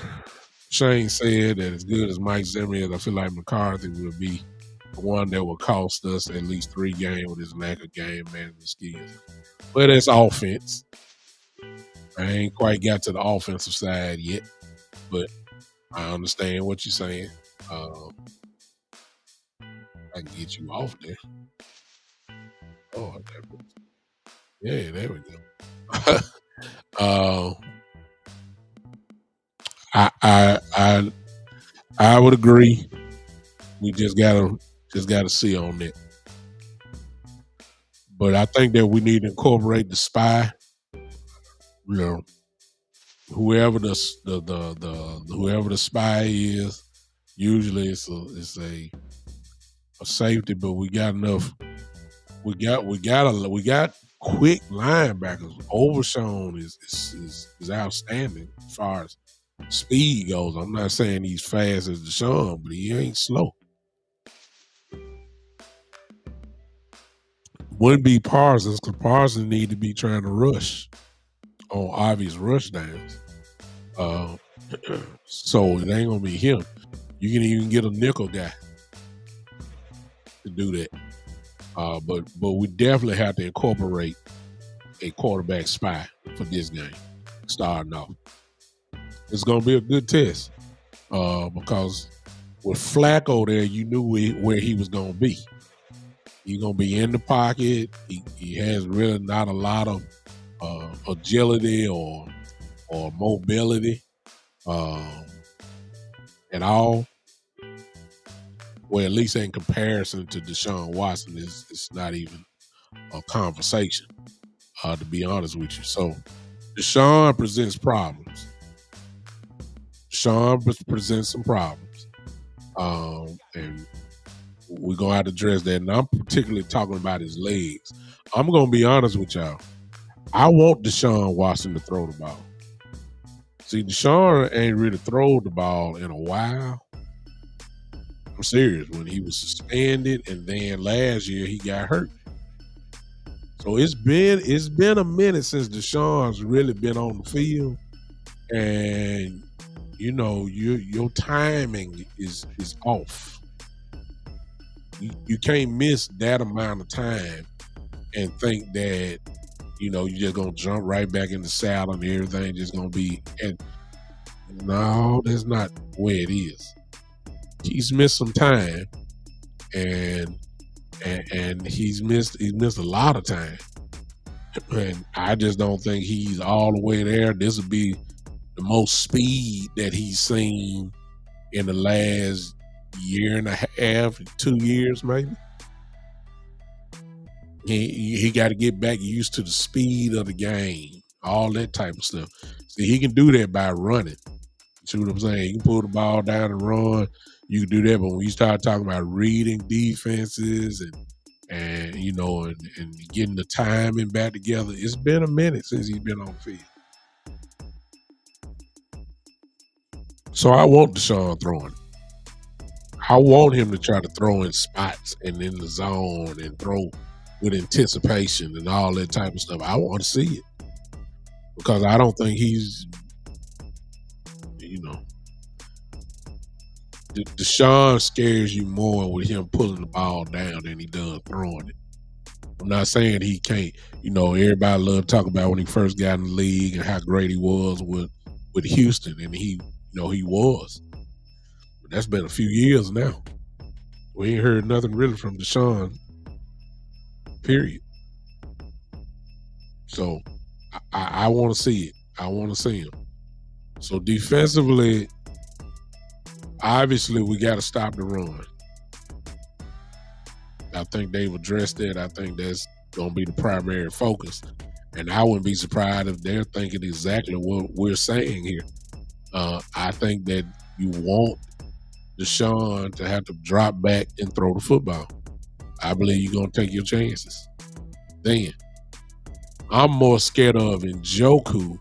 Shane said that as good as Mike Zimmer is, I feel like McCarthy will be the one that will cost us at least 3 games with his lack of game management skills. But it's offense. I ain't quite got to the offensive side yet, but I understand what you're saying. I can get you off there. Oh, yeah, there we go. I would agree. We just gotta see on that. But I think that we need to incorporate the spy. Whoever the whoever the spy is, usually it's a safety, but we got enough. We got quick linebackers. Overshown is outstanding as far as speed goes. I'm not saying he's fast as Deshaun, but he ain't slow. Wouldn't be Parsons, because Parsons need to be trying to rush on obvious rush downs. So it ain't gonna be him. You can even get a nickel guy to do that. But we definitely have to incorporate a quarterback spy for this game, starting off. It's gonna be a good test because with Flacco there, you knew where he was gonna be. He's gonna be in the pocket. He has really not a lot of agility or mobility at all. Well, at least in comparison to Deshaun Watson, it's not even a conversation, to be honest with you. So Deshaun presents problems. Deshaun presents some problems. And we're going to have to address that. And I'm particularly talking about his legs. I'm going to be honest with y'all. I want Deshaun Watson to throw the ball. See, Deshaun ain't really thrown the ball in a while. I'm serious. When he was suspended, and then last year he got hurt. So it's been a minute since Deshaun's really been on the field, and you know your timing is off. You can't miss that amount of time and think that you're just gonna jump right back in the saddle and everything just gonna be. And no, that's not where it is. He's missed some time, and he's missed a lot of time, and I just don't think he's all the way there. This will be the most speed that he's seen in the last year and a half, 2 years maybe. He got to get back used to the speed of the game, all that type of stuff. See, he can do that by running. See what I'm saying? You can pull the ball down and run. You can do that, but when you start talking about reading defenses and getting the timing back together, it's been a minute since he's been on the field. So I want Deshaun throwing. I want him to try to throw in spots and in the zone and throw with anticipation and all that type of stuff. I want to see it because I don't think he's, Deshaun scares you more with him pulling the ball down than he does throwing it. I'm not saying he can't. Everybody loved talking about when he first got in the league and how great he was with Houston, and he was. But that's been a few years now. We ain't heard nothing really from Deshaun. Period. So I want to see it. I want to see him. So defensively, obviously, we got to stop the run. I think they've addressed that. I think that's going to be the primary focus. And I wouldn't be surprised if they're thinking exactly what we're saying here. I think that you want Deshaun to have to drop back and throw the football. I believe you're going to take your chances. Then, I'm more scared of Njoku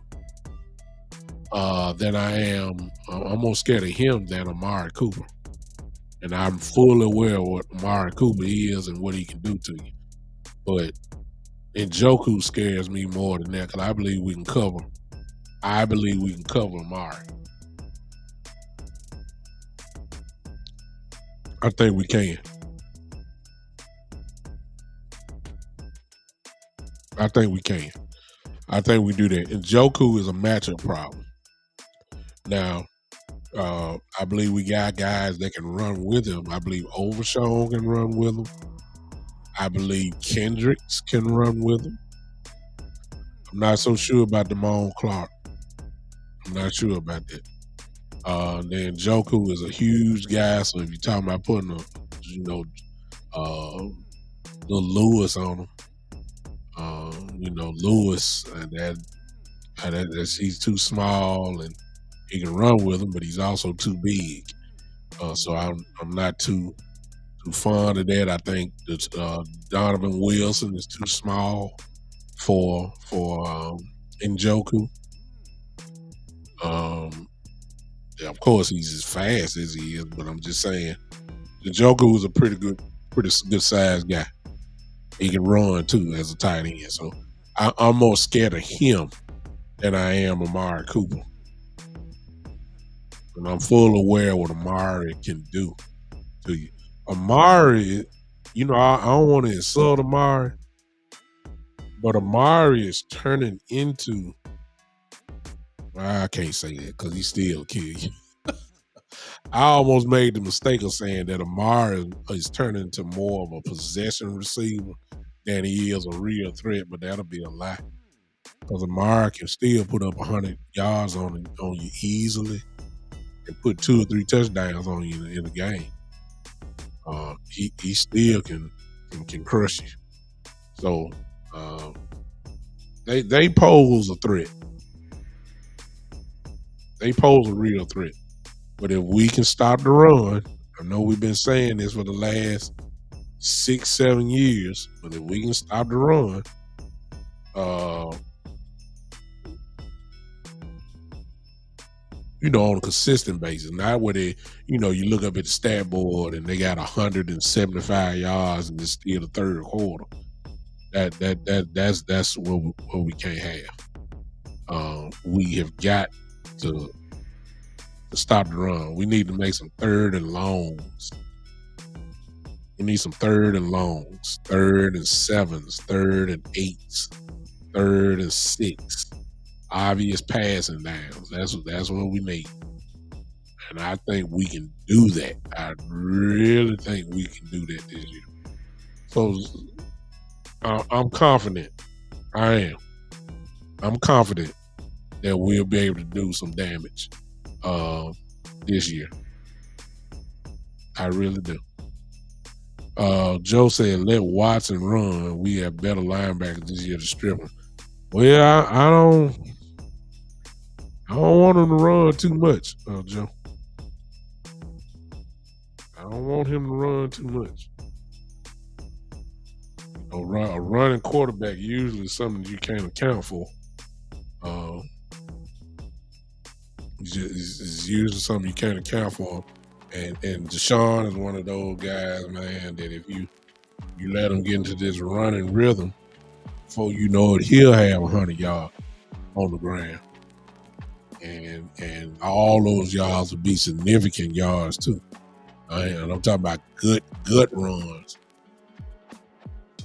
than I am. I'm more scared of him than Amari Cooper. And I'm fully aware of what Amari Cooper is and what he can do to you. But Njoku scares me more than that because I believe we can cover. I believe we can cover Amari. I think we can. I think we can. I think we do that. Njoku is a matchup problem. Now, I believe we got guys that can run with him. I believe Overshown can run with him. I believe Kendricks can run with him. I'm not so sure about Damone Clark. I'm not sure about that. Then Njoku is a huge guy, so if you're talking about putting little Lewis on him, Lewis, and that's he's too small and he can run with him, but he's also too big. So I'm not too fond of that. I think that Donovan Wilson is too small for Njoku. Of course, he's as fast as he is, but I'm just saying, Njoku is a pretty good sized guy. He can run too as a tight end. So I'm more scared of him than I am Amari Cooper. And I'm full aware of what Amari can do to you. Amari, I don't want to insult Amari, but Amari is turning into, I can't say that because he still kill you. I almost made the mistake of saying that Amari is turning into more of a possession receiver than he is a real threat, but that'll be a lie. Because Amari can still put up 100 yards on you easily and put 2 or 3 touchdowns on you in a game. He still can crush you. So they pose a threat. They pose a real threat. But if we can stop the run, I know we've been saying this for the last 6, 7 years, but if we can stop the run, uh, on a consistent basis, not where they, you look up at the stat board and they got 175 yards and it's still the third quarter. That's what we can't have. We have got to stop the run. We need to make some third and longs. We need some third and longs, third and sevens, third and eights, third and six. Obvious passing downs. That's what we need. And I think we can do that. I really think we can do that this year. So I'm confident. I am. I'm confident that we'll be able to do some damage this year. I really do. Joe said, let Watson run. We have better linebackers this year to strip him. Well, I don't want him to run too much, Joe. I don't want him to run too much. A running quarterback usually is something you can't account for. It's usually something you can't account for. And Deshaun is one of those guys, man, that if you let him get into this running rhythm, before you know it, he'll have 100 yards on the ground. And all those yards will be significant yards too. And I'm talking about good runs.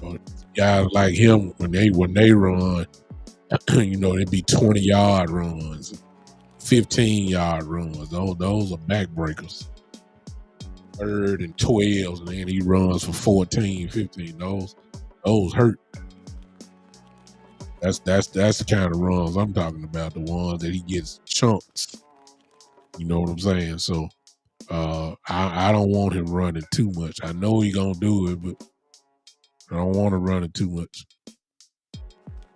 But guys like him, when they run, it'd be 20-yard runs, 15-yard runs. Those are backbreakers. 3rd and 12s, and then he runs for 14, 15. Those hurt. That's the kind of runs I'm talking about. The ones that he gets chunks. You know what I'm saying? So I don't want him running too much. I know he's gonna do it, but I don't want him running too much.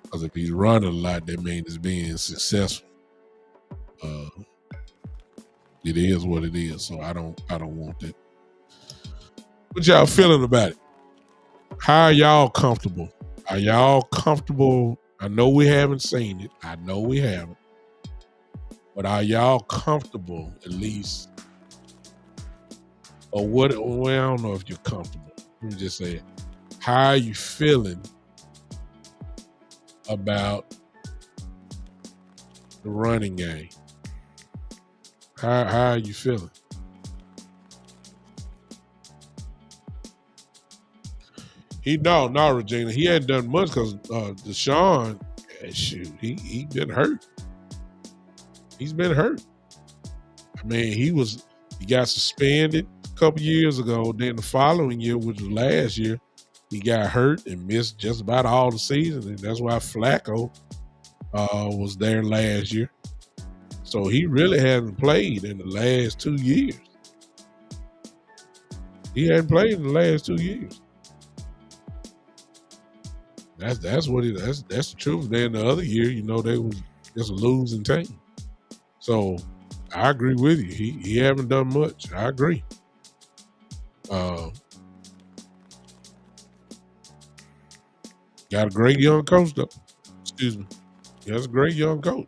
Because if he's running a lot, that means it's being successful. It is what it is. So I don't want that. What y'all feeling about it? How are y'all comfortable? Are y'all comfortable? I know we haven't seen it. I know we haven't. But are y'all comfortable at least? Or what? Well, I don't know if you're comfortable. Let me just say it. How are you feeling about the running game? How are you feeling? No, Regina. He hadn't done much because Deshaun, shoot, he been hurt. He's been hurt. I mean, he got suspended a couple years ago. Then the following year, which was last year, he got hurt and missed just about all the season. And that's why Flacco was there last year. So he really hasn't played in the last 2 years. He hadn't played in the last 2 years. That's what it is. That's the truth. Then the other year, they was just a losing team. So I agree with you. He haven't done much. I agree. Got a great young coach though. Excuse me. He has a great young coach.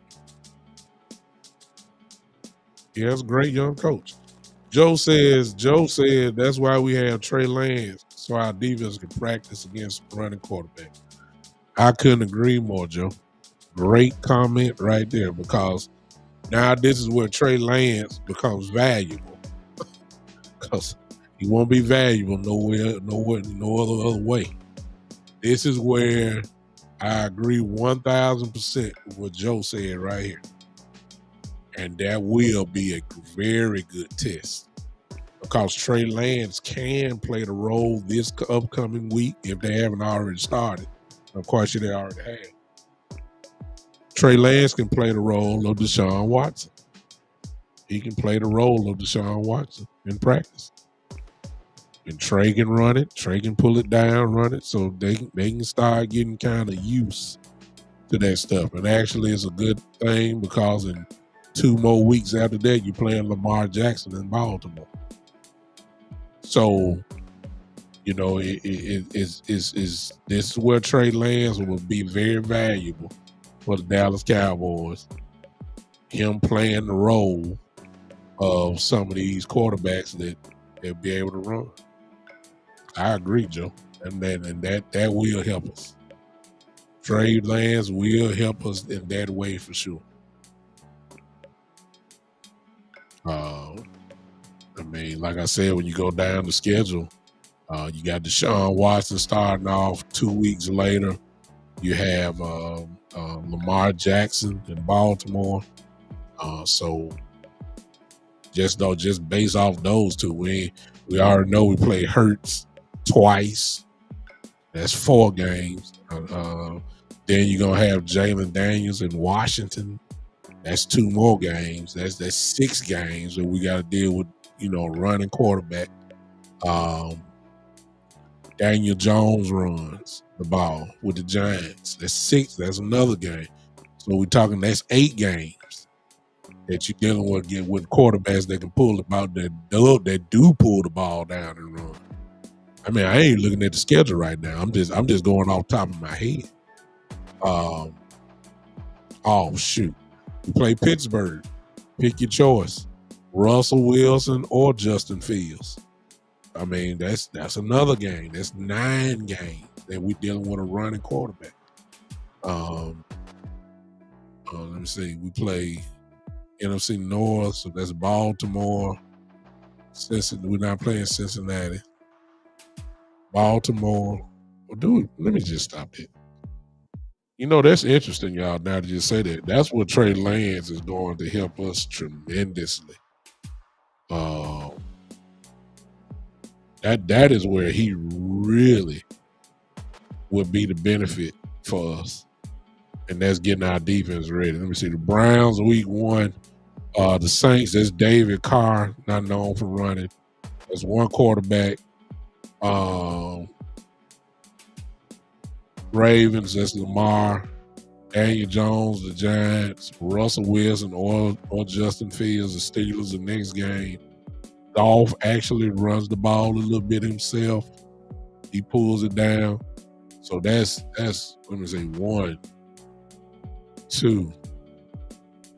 Joe said that's why we have Trey Lance, so our defense can practice against running quarterback. I couldn't agree more, Joe. Great comment right there, because now this is where Trey Lance becomes valuable. Because he won't be valuable no other way. This is where I agree 1,000% with what Joe said right here. And that will be a very good test, because Trey Lance can play the role this upcoming week if they haven't already started. Of course, they already have. Trey Lance can play the role of Deshaun Watson. He can play the role of Deshaun Watson in practice. And Trey can run it. Trey can pull it down, run it, so they can start getting kind of used to that stuff. And actually, it's a good thing, because in 2 more weeks after that, you're playing Lamar Jackson in Baltimore. So, you know, this is where Trey Lance will be very valuable for the Dallas Cowboys. Him playing the role of some of these quarterbacks that they'll be able to run. I agree, Joe, and that will help us. Trey Lance will help us in that way for sure. I mean, like I said, when you go down the schedule, you got Deshaun Watson starting off 2 weeks later. You have Lamar Jackson in Baltimore. So just based off those two, we already know we play Hurts twice. That's 4 games. Then you're gonna have Jalen Daniels in Washington. That's 2 more games. That's 6 games that we got to deal with. You know, running quarterback. Daniel Jones runs the ball with the Giants. That's 6. That's another game. So we're talking that's 8 games that you're dealing with quarterbacks that can pull the ball, that do pull the ball down and run. I mean, I ain't looking at the schedule right now. I'm just going off the top of my head. Oh shoot. You play Pittsburgh. Pick your choice. Russell Wilson or Justin Fields. I mean, that's another game. That's 9 games that we're dealing with a running quarterback. Let me see. We play NFC North, so that's Baltimore. We're not playing Cincinnati. Baltimore. Well, dude, let me just stop it. You know, that's interesting, y'all, now that you say that. That's what Trey Lance is going to help us tremendously. That is where he really would be the benefit for us. And that's getting our defense ready. Let me see. The Browns week 1. The Saints, that's David Carr, not known for running. That's 1 quarterback. Ravens, that's Lamar. Daniel Jones, the Giants. Russell Wilson or Justin Fields, the Steelers, the next game. Dolph actually runs the ball a little bit himself. He pulls it down. So that's let me say 1, 2,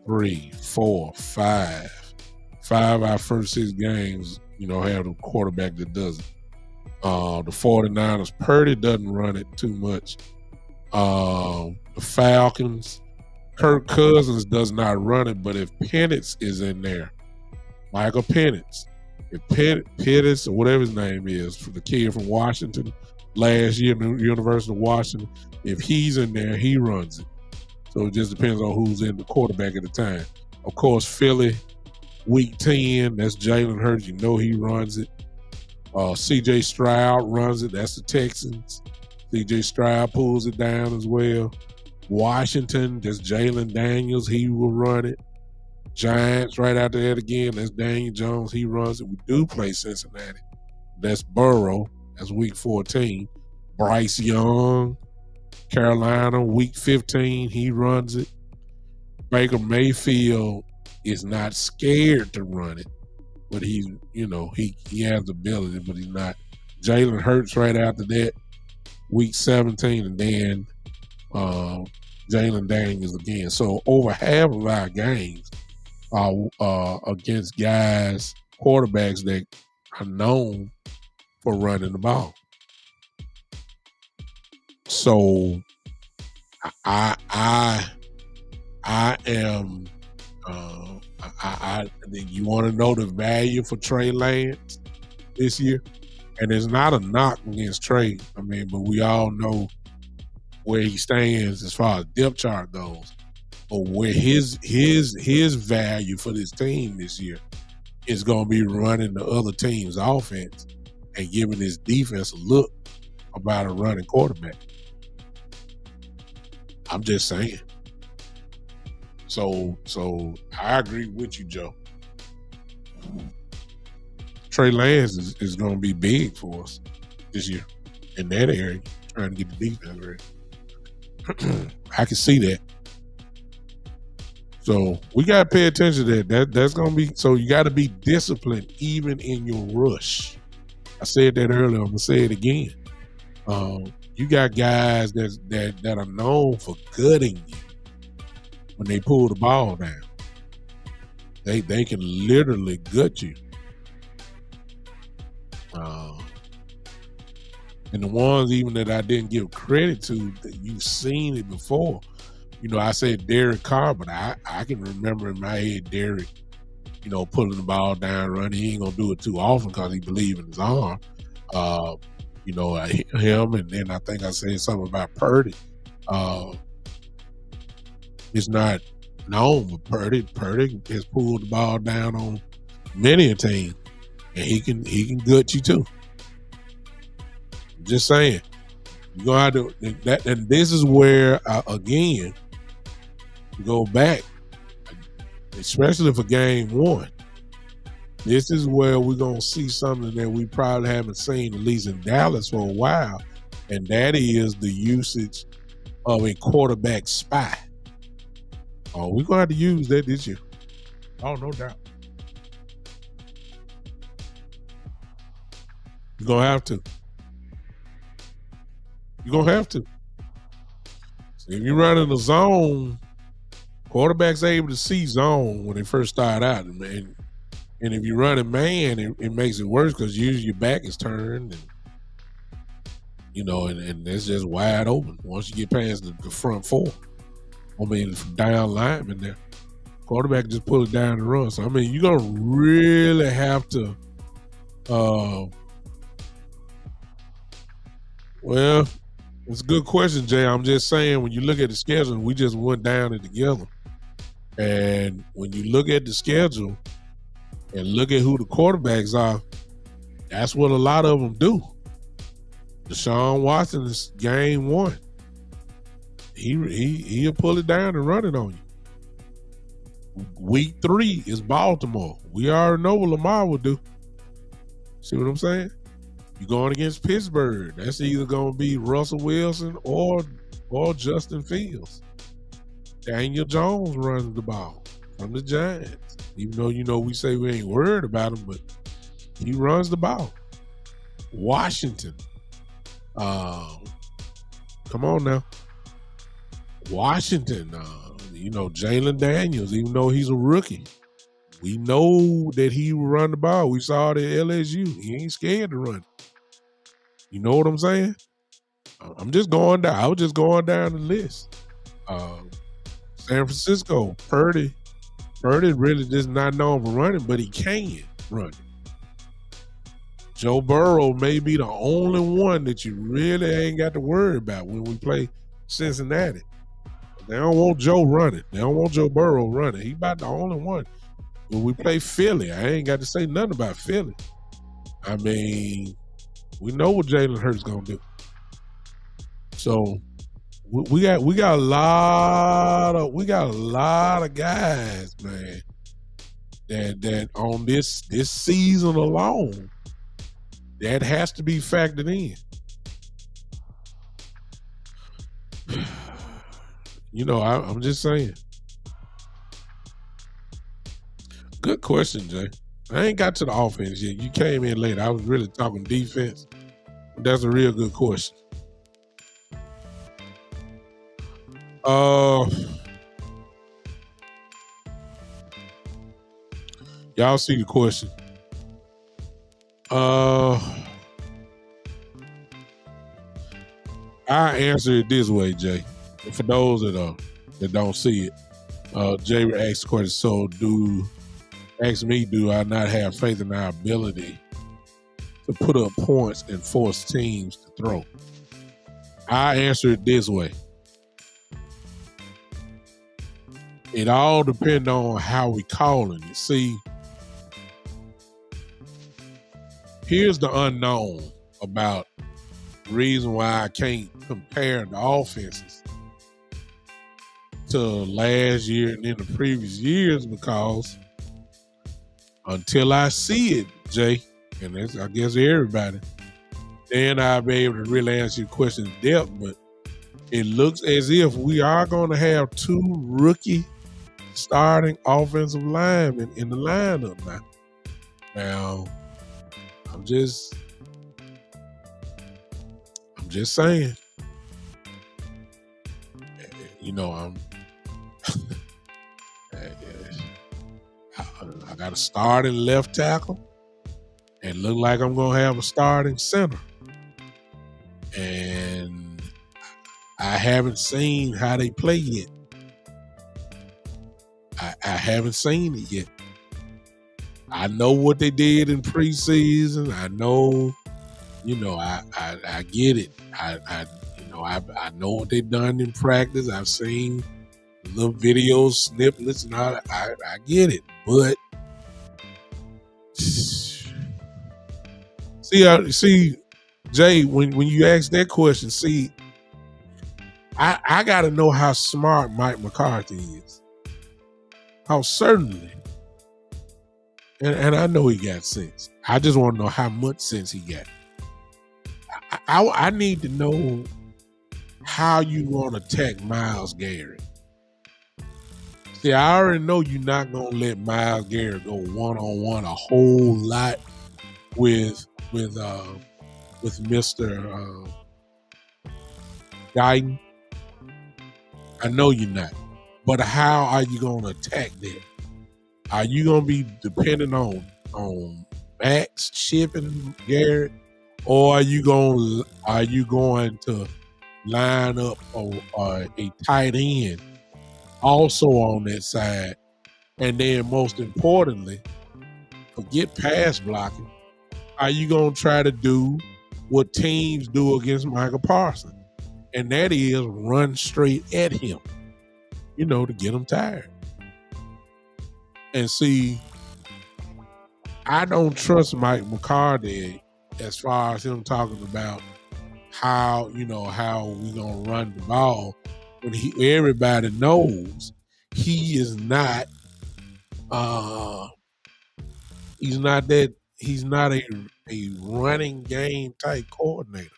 3, 4, 5. 5 our first 6 games, you know, have a quarterback that does it. The 49ers, Purdy doesn't run it too much. The Falcons, Kirk Cousins does not run it, but if Penix is in there, Michael Penix, if Penix or whatever his name is, for the kid from Washington last year, University of Washington, if he's in there, he runs it. So it just depends on who's in the quarterback at the time. Of course, Philly, week 10, that's Jalen Hurts. You know he runs it. C.J. Stroud runs it. That's the Texans. C.J. Stroud pulls it down as well. Washington, that's Jalen Daniels. He will run it. Giants right after that again. That's Daniel Jones. He runs it. We do play Cincinnati. That's Burrow. That's week 14. Bryce Young, Carolina, week 15. He runs it. Baker Mayfield is not scared to run it, but he's, you know, he has the ability, but he's not. Jalen Hurts right after that, week 17, and then Jalen Daniels again. So over half of our games are against guys, quarterbacks that are known for running the ball. So I am. You want to know the value for Trey Lance this year, and it's not a knock against Trey. I mean, but we all know where he stands as far as depth chart goes. But where his value for this team this year is going to be running the other team's offense and giving his defense a look about a running quarterback. I'm just saying. So I agree with you, Joe. Trey Lance is going to be big for us this year in that area, trying to get the defense ready. I can see that. So we got to pay attention to that. That's going to be, so you got to be disciplined even in your rush. I said that earlier. I'm going to say it again. You got guys that are known for gutting you when they pull the ball down. They can literally gut you. And the ones even that I didn't give credit to, that you've seen it before. I said Derek Carr, but I can remember in my head Derek, pulling the ball down, running. He ain't gonna do it too often because he believes in his arm. Him, and then I think I said something about Purdy. It's not known, but Purdy has pulled the ball down on many a team, and he can gut you too. Just saying, you're gonna have to that, and this is where again go back, especially for game one. This is where we're gonna see something that we probably haven't seen, at least in Dallas, for a while, and that is the usage of a quarterback spy. Oh, we're gonna have to use that this year. Oh, no doubt. You're gonna have to. You're gonna have to. So if you're running a zone, quarterbacks are able to see zone when they first start out, and if you run a man, it makes it worse because usually your back is turned, and it's just wide open once you get past the front four. Down lineman there, quarterback just pull it down and run. So you're gonna really have to. Well, it's a good question, Jay. I'm just saying, when you look at the schedule, we just went down it together, and when you look at the schedule and look at who the quarterbacks are, that's what a lot of them do. Deshaun Watson is game one. He'll pull it down and run it on you. Week 3 is Baltimore. We already know what Lamar will do. See what I'm saying? You're going against Pittsburgh. That's either going to be Russell Wilson or Justin Fields. Daniel Jones runs the ball from the Giants. Even though we say we ain't worried about him, but he runs the ball. Washington. Come on now. Washington, Jalen Daniels, even though he's a rookie, we know that he will run the ball. We saw it at LSU. He ain't scared to run. You know what I'm saying? I'm just going down. I was just going down the list. San Francisco, Purdy really just not known for running, but he can run. Joe Burrow may be the only one that you really ain't got to worry about when we play Cincinnati. They don't want Joe running. They don't want Joe Burrow running. He about the only one. When we play Philly, I ain't got to say nothing about Philly. We know what Jalen Hurts gonna do. So we got a lot of guys, man, that on this season alone, that has to be factored in. I'm just saying. Good question, Jay. I ain't got to the offense yet. You came in late. I was really talking defense. That's a real good question. Y'all see the question. I answer it this way, Jay. For those that don't see it, Jay asked the question, so do I not have faith in our ability to put up points and force teams to throw? I answer it this way. It all depends on how we calling it. See, here's the unknown about the reason why I can't compare the offenses to last year and in the previous years, because until I see it, Jay, and that's, I guess, everybody, then I'll be able to really answer your question in depth. But it looks as if we are going to have 2 rookie starting offensive lineman in the lineup now. Now, I'm just saying, I'm I got a starting left tackle and look like I'm gonna have a starting center. And I haven't seen how they play yet. I haven't seen it yet. I know what they did in preseason. I know, I get it. I know what they've done in practice. I've seen little videos, snippets, and all that. I get it. But see, Jay, when you ask that question, see, I got to know how smart Mike McCarthy is. How certainly. And I know he got sense. I just want to know how much sense he got. I need to know how you want to attack Myles Garrett. See, I already know you're not going to let Myles Garrett go one-on-one a whole lot with Mr. Guyton. I know you're not. But how are you going to attack that? Are you going to be dependent on Max, Chip, and Garrett, or are you going to line up a tight end also on that side? And then most importantly, forget pass blocking. Are you going to try to do what teams do against Michael Parsons? And that is run straight at him, to get him tired. And see, I don't trust Mike McCarthy as far as him talking about how we gonna run the ball when everybody knows he is not he's not a running game type coordinator.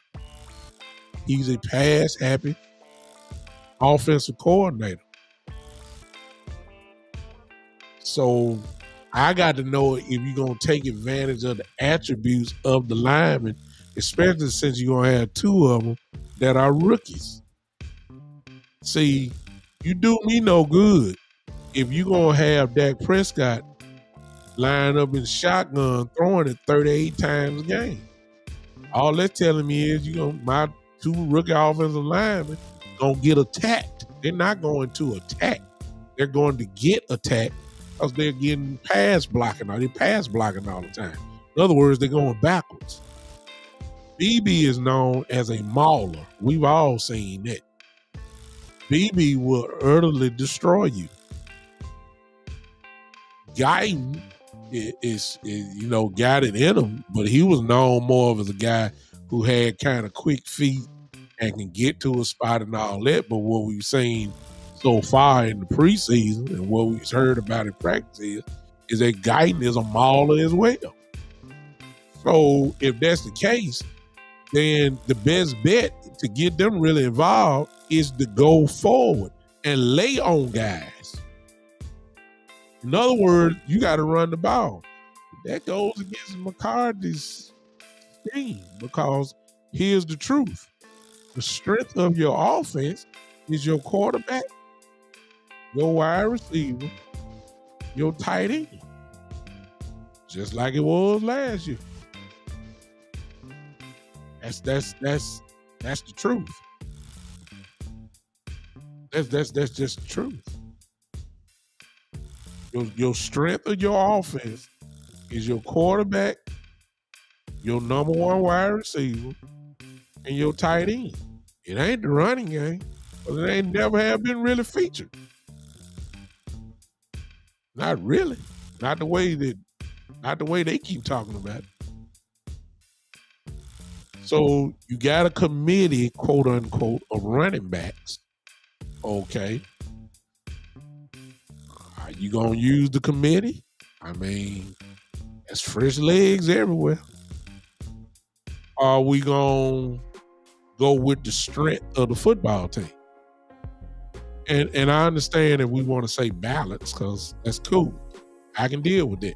He's a pass happy offensive coordinator. So I got to know if you're going to take advantage of the attributes of the linemen, especially since you're going to have two of them that are rookies. See, you do me no good if you're going to have Dak Prescott line up in shotgun throwing it 38 times a game. All that's telling me is my two rookie offensive linemen going to get attacked. They're not going to attack. They're going to get attacked because they're getting pass blocking. They're pass blocking all the time. In other words, they're going backwards. BB is known as a mauler. We've all seen that. BB will utterly destroy you. Guyton is got it in him, but he was known more of as a guy who had kind of quick feet and can get to a spot and all that. But what we've seen so far in the preseason and what we've heard about in practice is that Guyton is a mauler as well. So if that's the case, then the best bet to get them really involved is to go forward and lay on guys. In other words, you got to run the ball. That goes against McCarthy's thing because here's the truth. The strength of your offense is your quarterback, your wide receiver, your tight end. Just like it was last year. That's the truth. That's just the truth. Your strength of your offense is your quarterback, your number one wide receiver, and your tight end. It ain't the running game, because it ain't never have been really featured. Not really. Not the way they keep talking about it. So you got a committee, quote unquote, of running backs. Okay. Are you gonna use the committee? I mean, there's fresh legs everywhere. Are we gonna go with the strength of the football team? And I understand if we want to say balance, because that's cool. I can deal with that.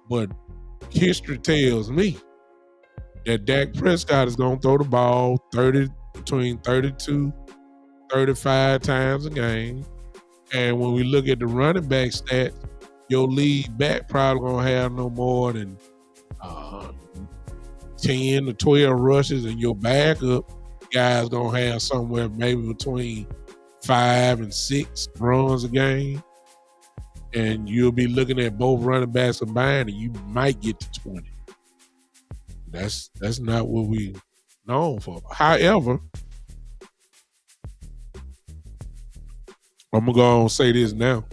But history tells me that Dak Prescott is going to throw the ball between 32, 35 times a game. And when we look at the running back stats, your lead back probably going to have no more than 10 to 12 rushes, and your backup guy's going to have somewhere maybe between 5 and 6 runs a game. And you'll be looking at both running backs combined, and you might get to 20. That's not what we known for. However, I'm gonna go on and say this now.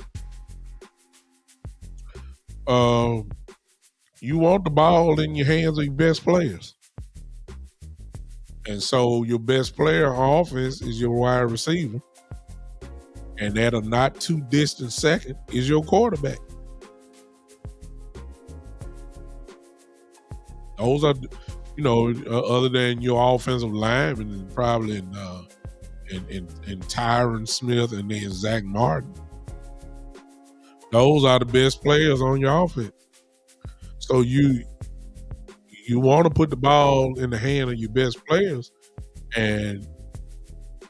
You want the ball in your hands of your best players. And so your best player on offense is your wide receiver. And at a not too distant second is your quarterback. Those are, other than your offensive lineman, and probably in Tyron Smith and then Zach Martin. Those are the best players on your offense. So you want to put the ball in the hand of your best players. And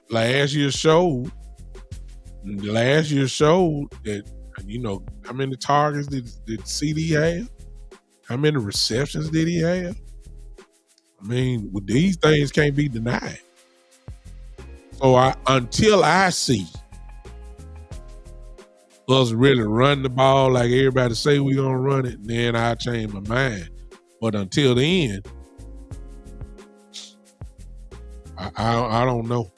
last year showed that, how many targets did CD have? How many receptions did he have? I mean, these things can't be denied. So until I see us really run the ball like everybody say we're going to run it, then I'll change my mind. But until then, I don't know.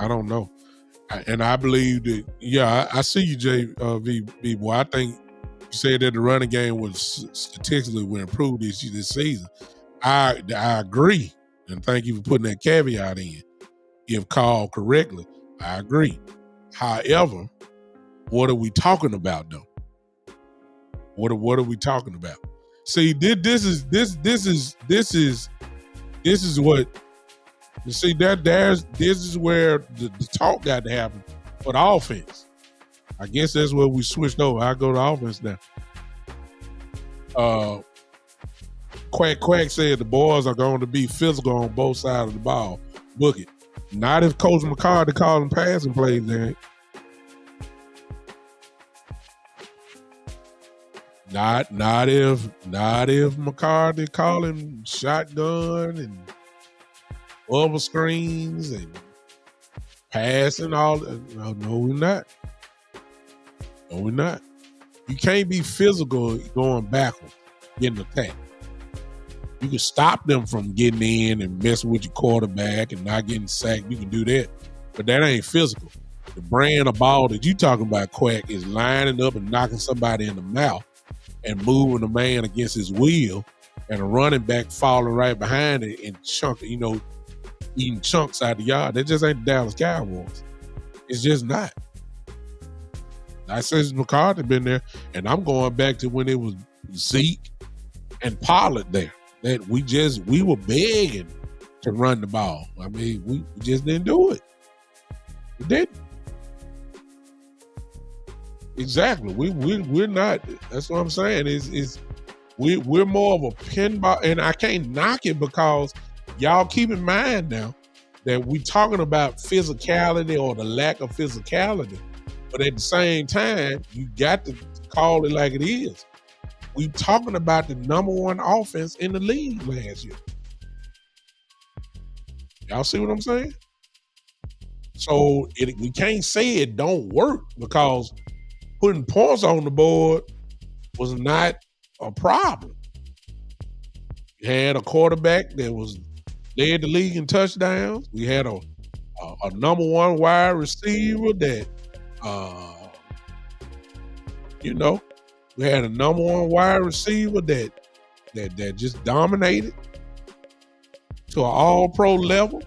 I don't know. And I believe that, I see you, JV. Boy, I think you said that the running game was statistically will improve this season. I agree. And thank you for putting that caveat in. If called correctly, I agree. However, what are we talking about though? What are we talking about? See, this is what you see this is where the talk got to happen for the offense. I guess that's where we switched over. I go to offense now. Quack said the boys are going to be physical on both sides of the ball. Book it. Not if Coach McCarthy calling passing plays, then. Not if McCarthy calling shotgun and bubble screens and passing all. No, we're not. No, we're not. You can't be physical going backwards, getting attacked. You can stop them from getting in and messing with your quarterback and not getting sacked. You can do that, but that ain't physical. The brand of ball that you talking about, Quack, is lining up and knocking somebody in the mouth and moving the man against his will, and a running back falling right behind it and eating chunks out the yard. That just ain't the Dallas Cowboys. It's just not. I said McCarthy been there, and I'm going back to when it was Zeke and Pollard there. That we were begging to run the ball. I mean, we just didn't do it. We didn't. Exactly. We're not. That's what I'm saying. We're more of a pinball, and I can't knock it because y'all keep in mind now that we talking about physicality or the lack of physicality, but at the same time, you got to call it like it is. We talking about the number one offense in the league last year. Y'all see what I'm saying? So we can't say it don't work because putting points on the board was not a problem. You had a quarterback that led the league in touchdowns. We had a number one wide receiver that, we had a number one wide receiver that just dominated to an all-pro level.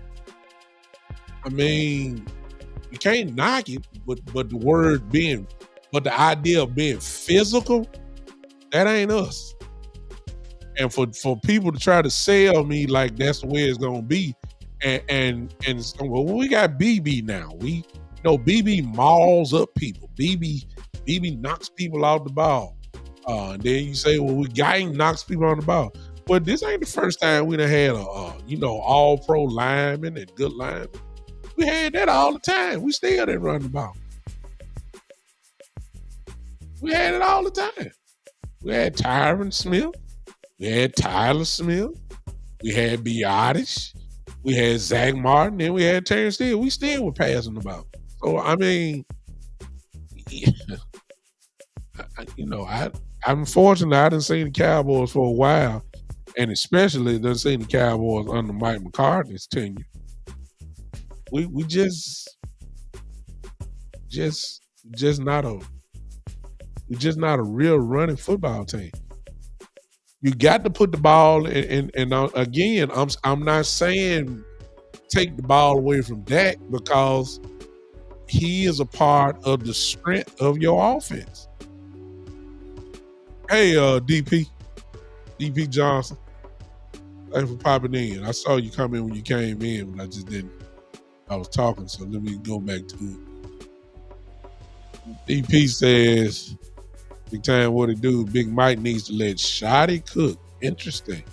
I mean, you can't knock it, but the idea of being physical, that ain't us. And for people to try to sell me like that's the way it's gonna be, And so, well, we got BB now. We know BB mauls up people. BB knocks people out the ball. And then you say, well, we Gang knocks people on the ball. But this ain't the first time we done had a all pro lineman and good lineman. We had that all the time. We still didn't run the ball. We had it all the time. We had Tyron Smith. We had Tyler Smith. We had Biotish. We had Zach Martin. And we had Terrence Steele. We still were passing the ball. So, I mean, I'm fortunate I done seen the Cowboys for a while, and especially done seen the Cowboys under Mike McCarthy's tenure. We just not a real running football team. You got to put the ball in, and again, I'm not saying take the ball away from Dak, because he is a part of the strength of your offense. Hey, DP Johnson, thanks for popping in. I saw you come in when you came in, but I just didn't. I was talking, so let me go back to it. DP says, big time what it do. Big Mike needs to let Shotty cook. Interesting.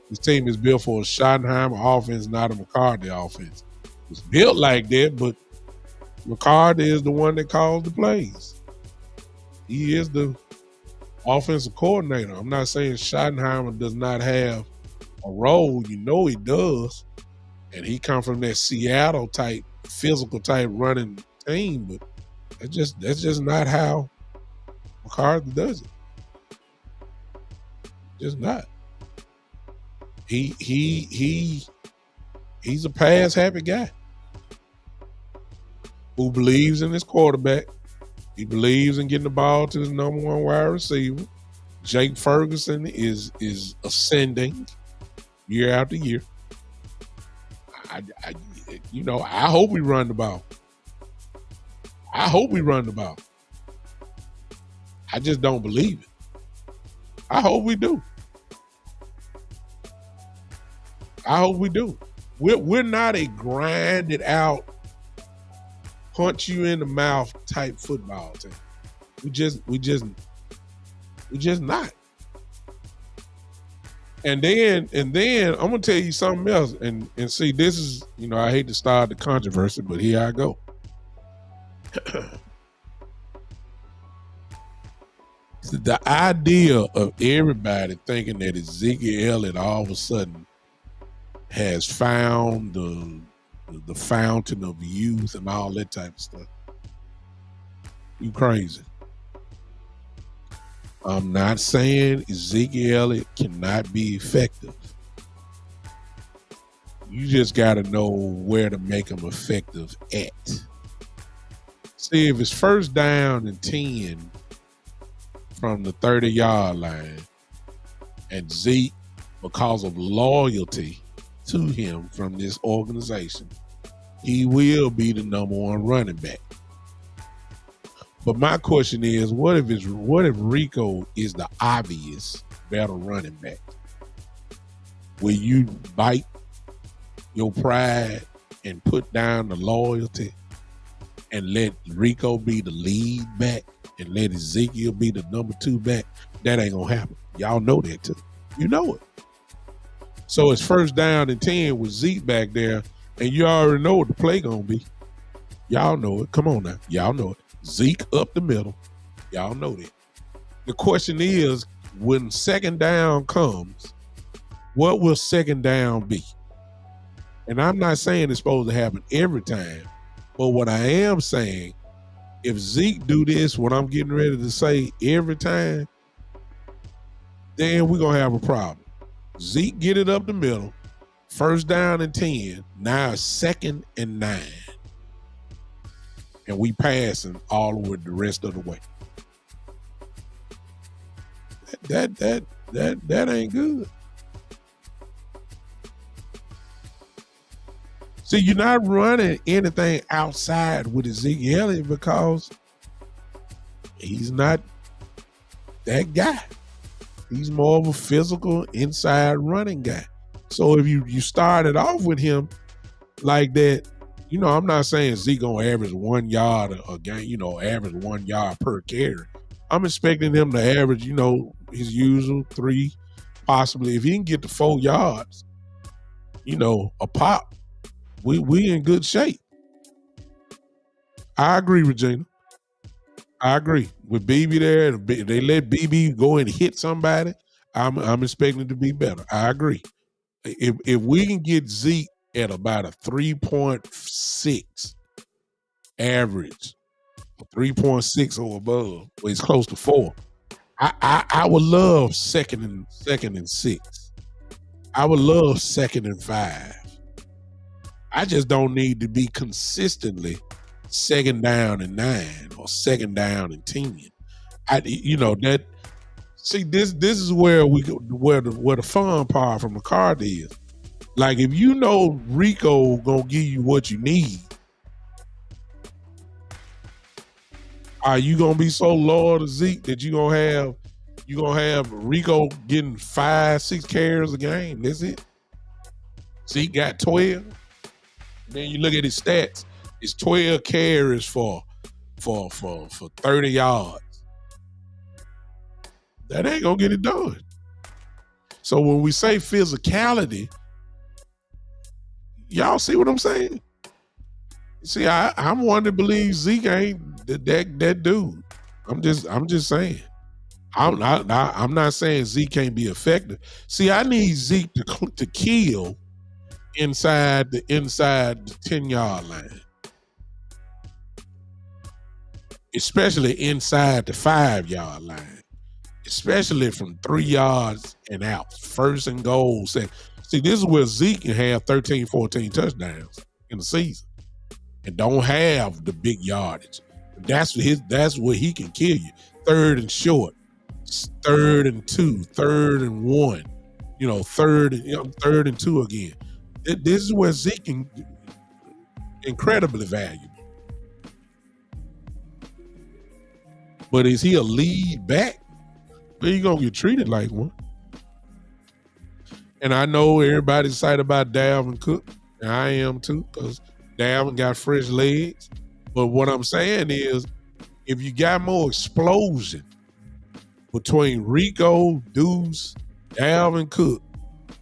This team is built for a Schottenheimer offense, not a McCarthy offense. It's built like that, but McCarthy is the one that calls the plays. He is the offensive coordinator. I'm not saying Schottenheimer does not have a role. You know he does. And he come from that Seattle type, physical type running team, but that's just not how McCarthy does it. Just not. He's a pass happy guy who believes in his quarterback. He believes in getting the ball to his number one wide receiver. Jake Ferguson is ascending year after year. I hope we run the ball. I just don't believe it. I hope we do. We're not a grinded out, punch you in the mouth type football team. We just not. And then I'm gonna tell you something else. And see, this is, I hate to start the controversy, but here I go. The idea of everybody thinking that Ezekiel Elliott all of a sudden has found the fountain of youth and all that type of stuff. You crazy. I'm not saying Ezekiel Elliott cannot be effective. You just got to know where to make him effective at. See, if it's first down and 10 from the 30-yard line, and Zeke, because of loyalty to him from this organization, he will be the number one running back. But my question is, what if Rico is the obvious better running back? Will you bite your pride and put down the loyalty and let Rico be the lead back and let Ezekiel be the number 2 back? That ain't gonna happen. Y'all know that too. You know it. So it's first down and 10 with Zeke back there, and you already know what the play gonna be. Y'all know it. Come on now. Y'all know it. Zeke up the middle. Y'all know that. The question is, when second down comes, what will second down be? And I'm not saying it's supposed to happen every time, but what I am saying, if Zeke do this, what I'm getting ready to say every time, then we're going to have a problem. Zeke get it up the middle, first down and 10, now second and 9. And we passing all over the rest of the way. That ain't good. See, you're not running anything outside with Ezekiel Elliott because he's not that guy. He's more of a physical inside running guy. So if you started off with him, like that. I'm not saying Zeke gonna average 1 yard a game, average 1 yard per carry. I'm expecting him to average, his usual 3, possibly. If he can get to 4 yards, a pop, we in good shape. I agree, Regina. I agree. With BB there, they let BB go and hit somebody. I'm expecting it to be better. I agree. If we can get Zeke at about a 3.6 average, 3.6 or above, where it's close to 4, I would love second and 6. I would love 2nd and 5. I just don't need to be consistently 2nd down and 9 or 2nd down and 10. That. See, this is where the fun part from the card is. Like, if Rico gonna give you what you need, are you gonna be so loyal to Zeke that you gonna have Rico getting 5-6 carries a game? That's it. Zeke got 12. Then you look at his stats. It's 12 carries for 30 yards. That ain't gonna get it done. So when we say physicality, y'all see what I'm saying? See, I'm one to believe Zeke ain't that dude. I'm just saying. I'm not saying Zeke can't be effective. See, I need Zeke to kill inside the 10-yard line, especially inside the 5-yard line. Especially from 3 yards and out, 1st and goal. See, this is where Zeke can have 13, 14 touchdowns in the season and don't have the big yardage. That's where he can kill you. 3rd and short, 3rd and 2, 3rd and 1, 3rd and 2 again. This is where Zeke can incredibly valuable. But is he a lead back? Then you're going to get treated like one. And I know everybody's excited about Dalvin Cook, and I am too, because Dalvin got fresh legs. But what I'm saying is, if you got more explosion between Rico, Deuce, Dalvin Cook,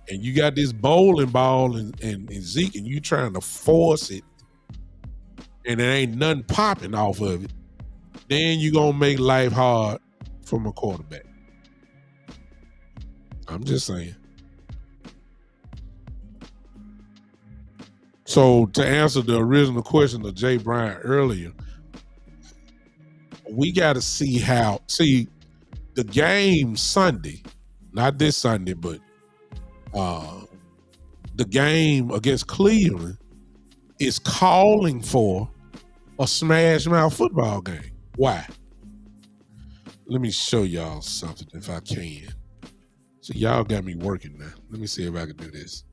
and you got this bowling ball and Zeke, and you trying to force it, and there ain't nothing popping off of it, then you're going to make life hard from a quarterback. I'm just saying. So to answer the original question of Jay Bryant earlier, we got to see the game Sunday, not this Sunday, but the game against Cleveland is calling for a smash mouth football game. Why? Let me show y'all something if I can. So y'all got me working now. Let me see if I can do this.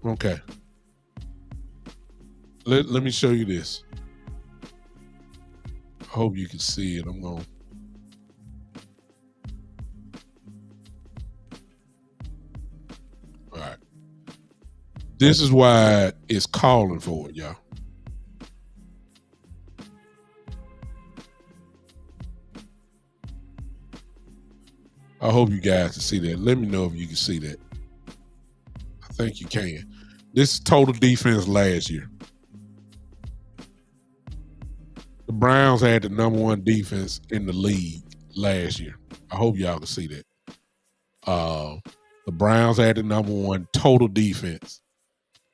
Okay. Let me show you this. I hope you can see it. I'm going. All right. This is why it's calling for it, y'all. I hope you guys can see that. Let me know if you can see that. I think you can. This is total defense last year. The Browns had the #1 defense in the league last year. I hope y'all can see that. The Browns had the #1 total defense,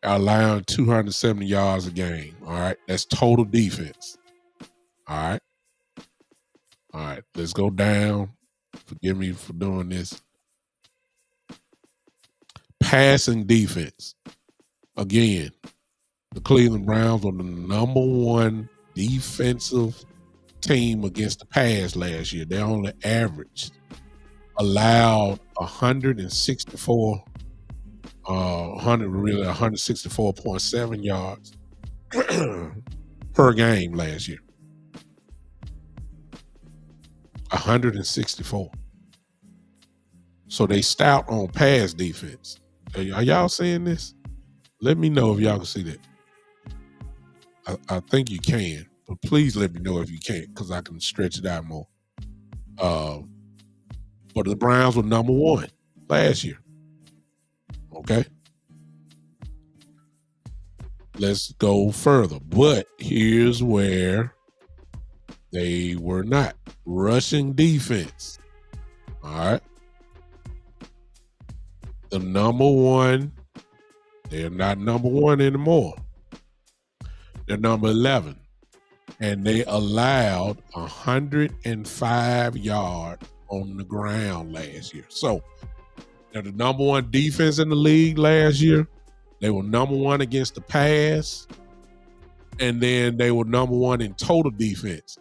allowing 270 yards a game. All right. That's total defense. All right. All right. Let's go down. Forgive me for doing this. Passing defense. Again, the Cleveland Browns were the #1 defensive team against the pass last year. They only allowed 164.7 yards per game last year. 164. So they stout on pass defense. Are y'all seeing this? Let me know if y'all can see that. I think you can, but please let me know if you can't, because I can stretch it out more. But the Browns were number 1 last year. Okay. Let's go further. But here's where they were not. Rushing defense. All right. The number 1, they're not number 1 anymore. They're number 11. And they allowed 105 yards on the ground last year. So they're the number 1 defense in the league last year. They were number 1 against the pass. And then they were number 1 in total defense.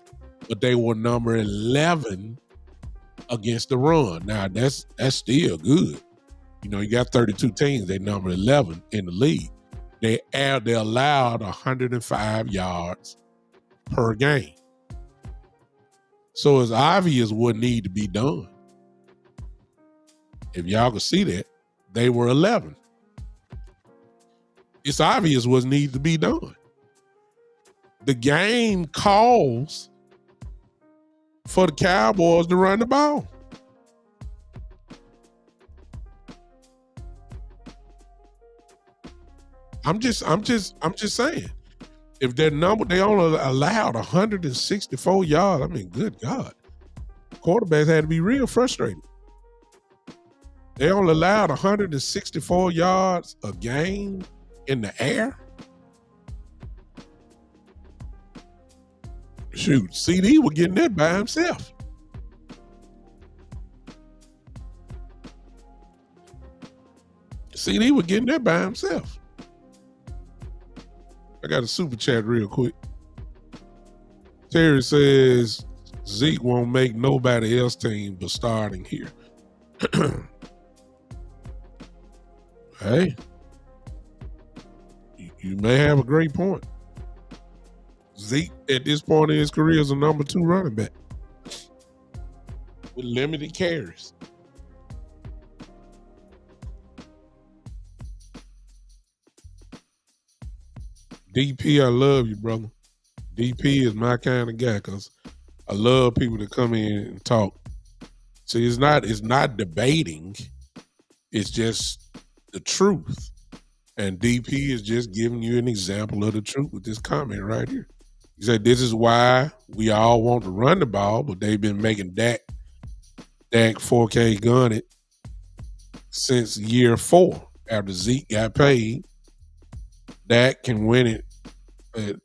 But they were number 11 against the run. Now, that's still good. You know, you got 32 teams. They're number 11 in the league. They allowed 105 yards per game. So it's obvious what need to be done. If y'all can see that, they were 11. It's obvious what needs to be done. The game calls for the Cowboys to run the ball. I'm just saying. If they only allowed 164 yards, I mean, good God. Quarterbacks had to be real frustrated. They only allowed 164 yards a game in the air. Shoot, CD was getting that by himself. CD was getting that by himself. I got a super chat real quick. Terry says Zeke won't make nobody else team but starting here. Hey, you may have a great point. Zeke, at this point in his career, is a number 2 running back with limited carries. DP, I love you, brother. DP is my kind of guy because I love people that come in and talk. See, it's not debating. It's just the truth. And DP is just giving you an example of the truth with this comment right here. He said, this is why we all want to run the ball, but they've been making Dak 4K gun it since year 4. After Zeke got paid, Dak can win it.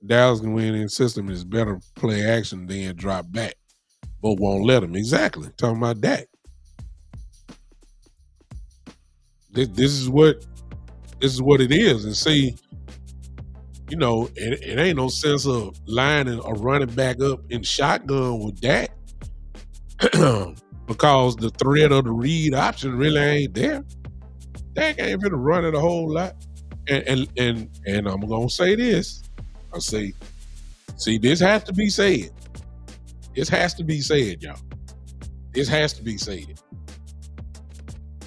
Dallas can win in system is better play action than drop back, but won't let him. Exactly. Talking about Dak. This is what it is. And see, you know, it ain't no sense of lining or running back up in shotgun with Dak because the threat of the read option really ain't there. Dak ain't finna run it a whole lot. And I'm gonna say this. I say, see, this has to be said. This has to be said, y'all. This has to be said.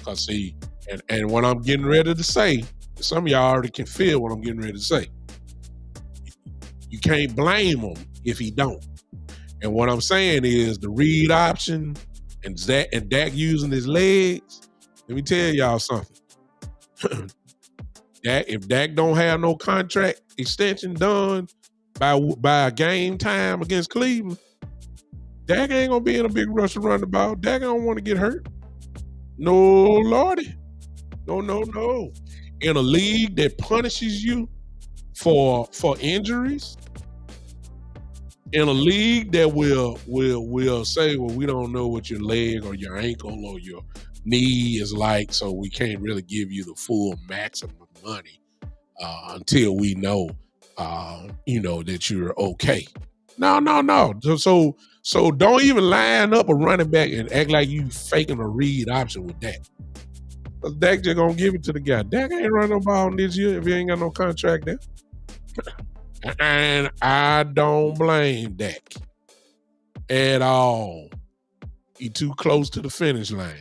Cause see, and what I'm getting ready to say, some of y'all already can feel what I'm getting ready to say. You can't blame him if he don't. And what I'm saying is the read option and Dak using his legs. Let me tell y'all something. If Dak don't have no contract extension done by game time against Cleveland, Dak ain't gonna be in a big rush to run the ball. Dak don't want to get hurt. No, Lordy. No. In a league that punishes you for injuries, in a league that will say, well, we don't know what your leg or your ankle or your knee is like, so we can't really give you the full maximum money until we know, that you're okay. No. So don't even line up a running back and act like you faking a read option with Dak. Because Dak just gonna give it to the guy. Dak ain't running no ball this year if he ain't got no contract there. And I don't blame Dak at all. He too close to the finish line.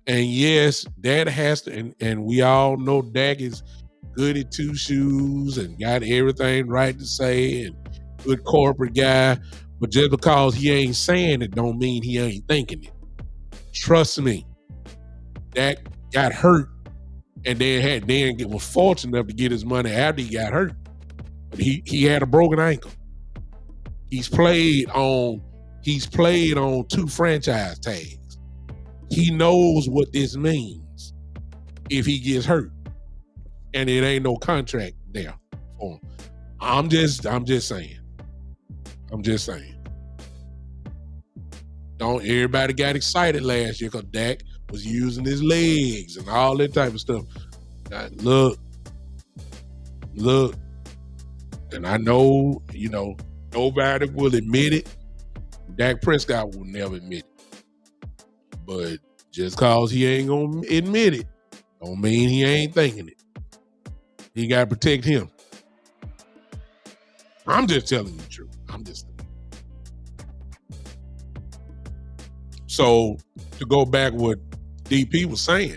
And yes, Dak has to, and we all know Dak is good at two shoes and got everything right to say and good corporate guy. But just because he ain't saying it don't mean he ain't thinking it. Trust me. Dak got hurt and then was fortunate enough to get his money after he got hurt. But he had a broken ankle. He's played on 2 franchise tags. He knows what this means if he gets hurt. And it ain't no contract there for him. I'm just saying. Don't everybody got excited last year because Dak was using his legs and all that type of stuff. Now, look, and I know, nobody will admit it. Dak Prescott will never admit it. But just cause he ain't gonna admit it, don't mean he ain't thinking it. He gotta protect him. I'm just telling you the truth. So to go back what DP was saying,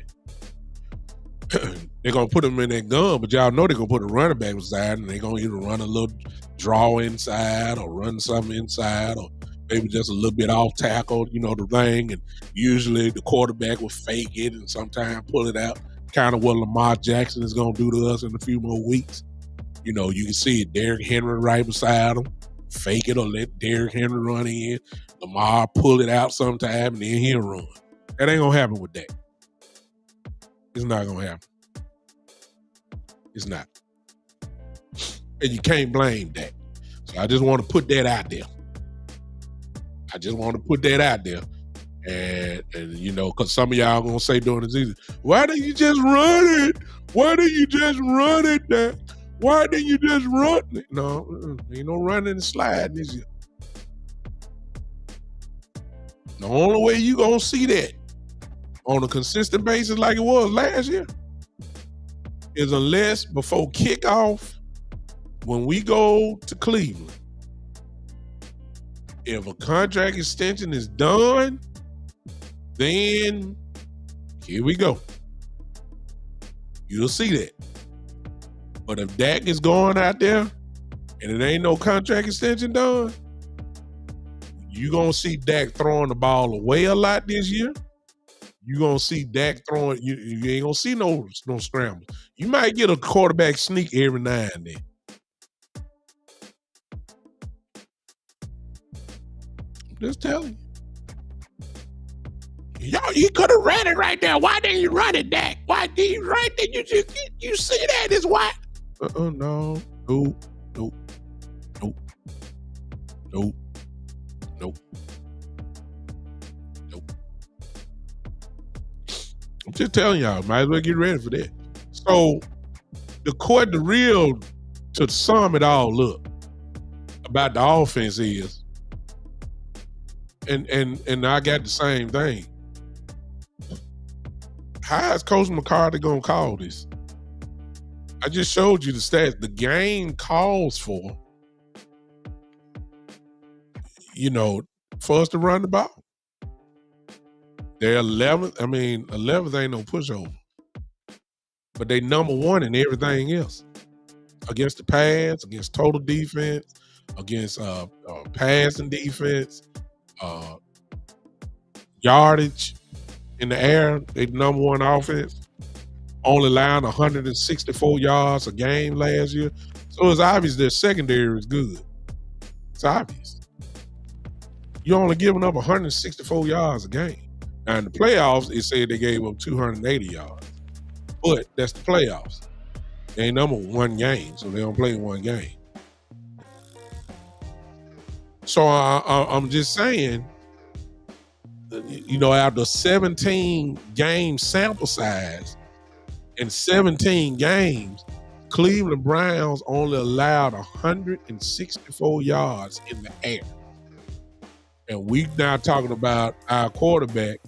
they're gonna put him in that gun, but y'all know they're gonna put a running back inside, and they're gonna either run a little draw inside or run something inside, or maybe just a little bit off tackle, the thing. And usually the quarterback will fake it and sometimes pull it out, kind of what Lamar Jackson is gonna do to us in a few more weeks. You can see it, Derrick Henry right beside him, fake it or let Derrick Henry run in. Lamar pull it out sometime and then he'll run. That ain't gonna happen with that. It's not gonna happen. It's not. And you can't blame that. So I just want to put that out there. And because some of y'all gonna say during the season, why didn't you just run it? Why didn't you just run it there? Why didn't you just run it? No, ain't no running and sliding this year. The only way you gonna see that on a consistent basis like it was last year is unless before kickoff, when we go to Cleveland, if a contract extension is done, then here we go. You'll see that. But if Dak is going out there and it ain't no contract extension done, you're going to see Dak throwing the ball away a lot this year. You're going to see Dak throwing, you ain't going to see no scrambles. You might get a quarterback sneak every now and then. I'm just telling you. Yo, you could have ran it right there. Why didn't you run it, Dak? Why did you right there? You see that is why? No. Nope. I'm just telling y'all, might as well get ready for that. So to sum it all up about the offense is, and I got the same thing. How is Coach McCarthy gonna call this? I just showed you the stats. The game calls for, for us to run the ball. They're 11th. 11th ain't no pushover. But they number 1 in everything else. Against the pass, against total defense, against passing defense, yardage in the air, they number 1 offense. Only allowing 164 yards a game last year. So it's obvious their secondary is good. It's obvious. You're only giving up 164 yards a game. Now in the playoffs, it said they gave up 280 yards. But that's the playoffs. They ain't number 1 game, so they don't play 1 game. So I'm just saying, after 17 game sample size and 17 games, Cleveland Browns only allowed 164 yards in the air. And we now talking about our quarterback,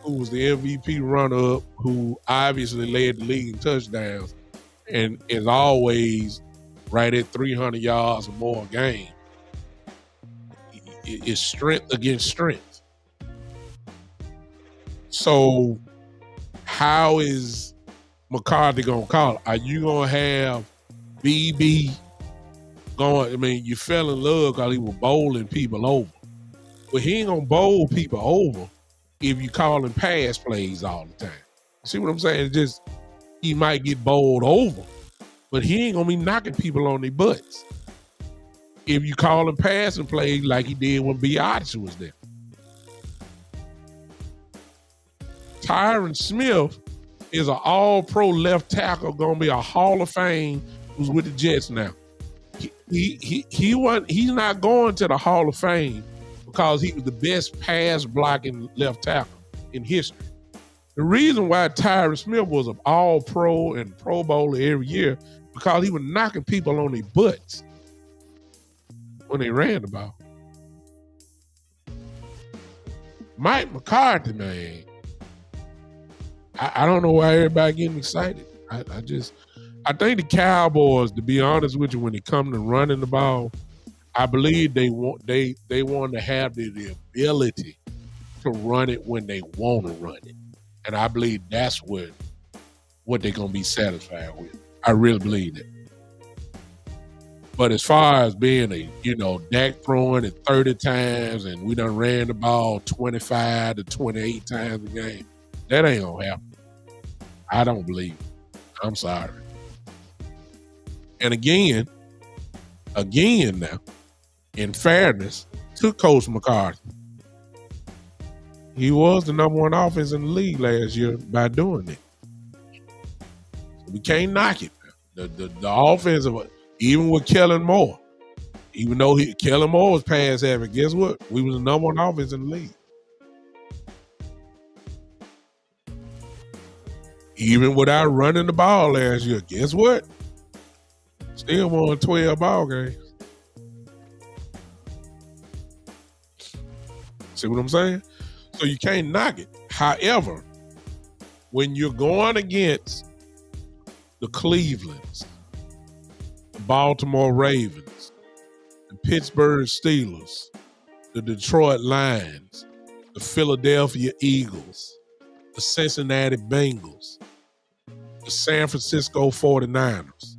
who was the MVP runner-up, who obviously led the league in touchdowns and is always right at 300 yards or more a game. It's strength against strength. So how is McCarthy gonna call it? Are you gonna have BB going? I mean, you fell in love because he was bowling people over, but he ain't gonna bowl people over if you call him pass plays all the time. See what I'm saying? It's just he might get bowled over, but he ain't gonna be knocking people on their butts if you call him passing plays like he did when Biatch was there. Tyron Smith is an all-pro left tackle, gonna be a Hall of Fame who's with the Jets now. He's not going to the Hall of Fame because he was the best pass blocking left tackle in history. The reason why Tyron Smith was an all-pro and Pro Bowler every year because he was knocking people on their butts when they ran the ball. Mike McCarthy, man, I don't know why everybody getting excited. I think the Cowboys, to be honest with you, when it comes to running the ball, I believe they want to have the ability to run it when they want to run it. And I believe that's what they're going to be satisfied with. I really believe that. But as far as being Dak throwing it 30 times and we done ran the ball 25 to 28 times a game, that ain't going to happen. I don't believe it. I'm sorry. And again now, in fairness to Coach McCarthy, he was the number one offense in the league last year by doing it. So we can't knock it. The offensive, even with Kellen Moore, even though Kellen Moore was pass heavy, guess what? We was the number one offense in the league. Even without running the ball last year, guess what? Still won 12 ball games. See what I'm saying? So you can't knock it. However, when you're going against the Clevelands, the Baltimore Ravens, the Pittsburgh Steelers, the Detroit Lions, the Philadelphia Eagles, the Cincinnati Bengals, the San Francisco 49ers,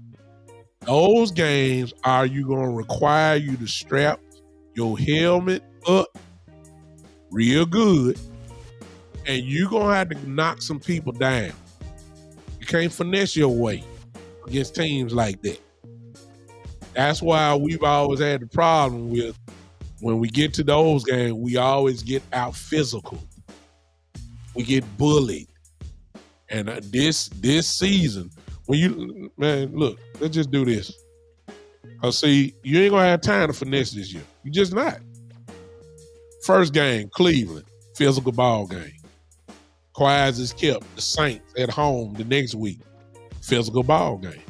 those games are you going to require you to strap your helmet up real good, and you're going to have to knock some people down. You can't finesse your way against teams like that. That's why we've always had the problem with when we get to those games, we always get out physical. We get bullied. And this season, look, let's just do this. See, you ain't going to have time to finesse this year. You just not. First game, Cleveland, physical ball game. Quiet is kept. The Saints at home the next week, physical ball game.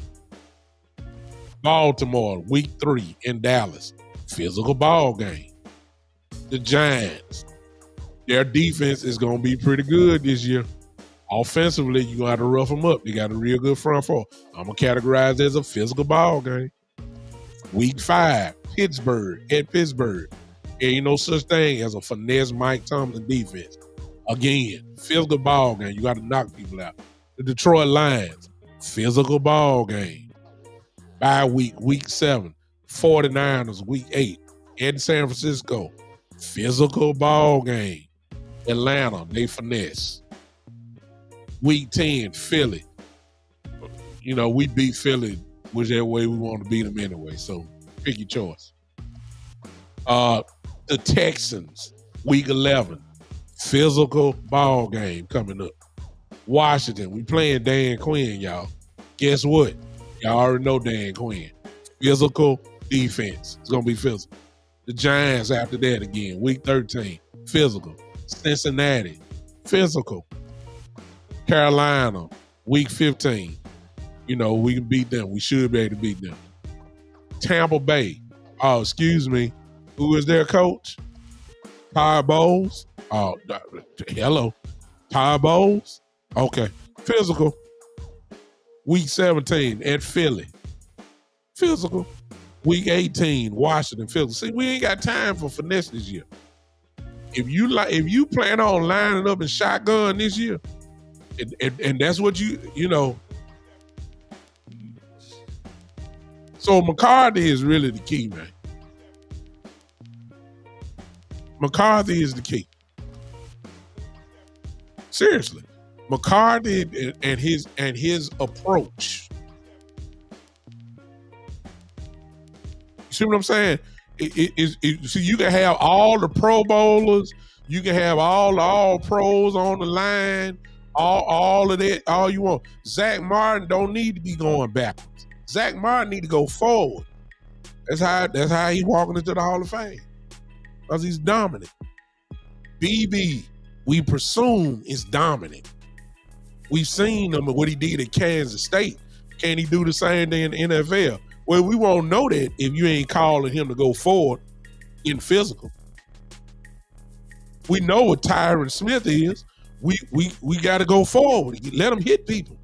Baltimore, week 3 in Dallas, physical ball game. The Giants, their defense is going to be pretty good this year. Offensively, you're going to have to rough them up. They got a real good front four. I'm going to categorize it as a physical ball game. Week 5, Pittsburgh at Pittsburgh. Ain't no such thing as a finesse Mike Tomlin defense. Again, physical ball game. You got to knock people out. The Detroit Lions, physical ball game. Bye week 7. 49ers, week 8. In San Francisco, physical ball game. Atlanta, they finesse. Week 10, Philly. We beat Philly whichever way we want to beat them anyway. So pick your choice. The Texans, week 11, physical ball game coming up. Washington, we playing Dan Quinn, y'all. Guess what? Y'all already know Dan Quinn. Physical defense. It's going to be physical. The Giants after that again, week 13, physical. Cincinnati, physical. Carolina, week 15. We can beat them. We should be able to beat them. Tampa Bay. Oh, excuse me. Who is their coach? Todd Bowles. Oh, hello. Todd Bowles. Okay. Physical. Week 17 at Philly. Physical. Week 18, Washington. Physical. See, we ain't got time for finesse this year. If you plan on lining up in shotgun this year, And that's what you know. So McCarthy is really the key, man. McCarthy is the key. Seriously, McCarthy and his approach. You see what I'm saying? See, you can have all the Pro Bowlers, you can have all pros on the line, all of that, all you want. Zach Martin don't need to be going backwards. Zach Martin need to go forward. That's how he's walking into the Hall of Fame. Because he's dominant. BB, we presume, is dominant. We've seen him and what he did at Kansas State. Can he do the same thing in the NFL? Well, we won't know that if you ain't calling him to go forward in physical. We know what Tyron Smith is. We got to go forward. Let him hit people.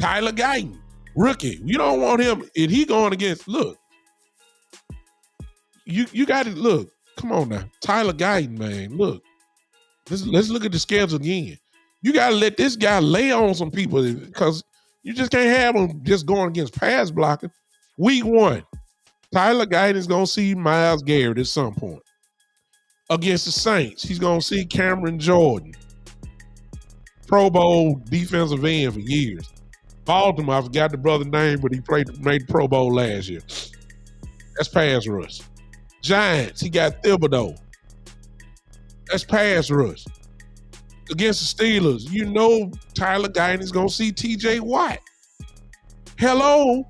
Tyler Guyton, rookie. You don't want him, if he going against, look, you got to, look, come on now. Tyler Guyton, man, look. Let's look at the schedule again. You got to let this guy lay on some people because you just can't have him just going against pass blocking. Week 1, Tyler Guyton is going to see Myles Garrett at some point. Against the Saints, he's going to see Cameron Jordan. Pro Bowl defensive end for years. Baltimore, I forgot the brother's name, but he made Pro Bowl last year. That's pass rush. Giants, he got Thibodeau. That's pass rush. Against the Steelers, you know Tyler Guyton is going to see TJ Watt. Hello.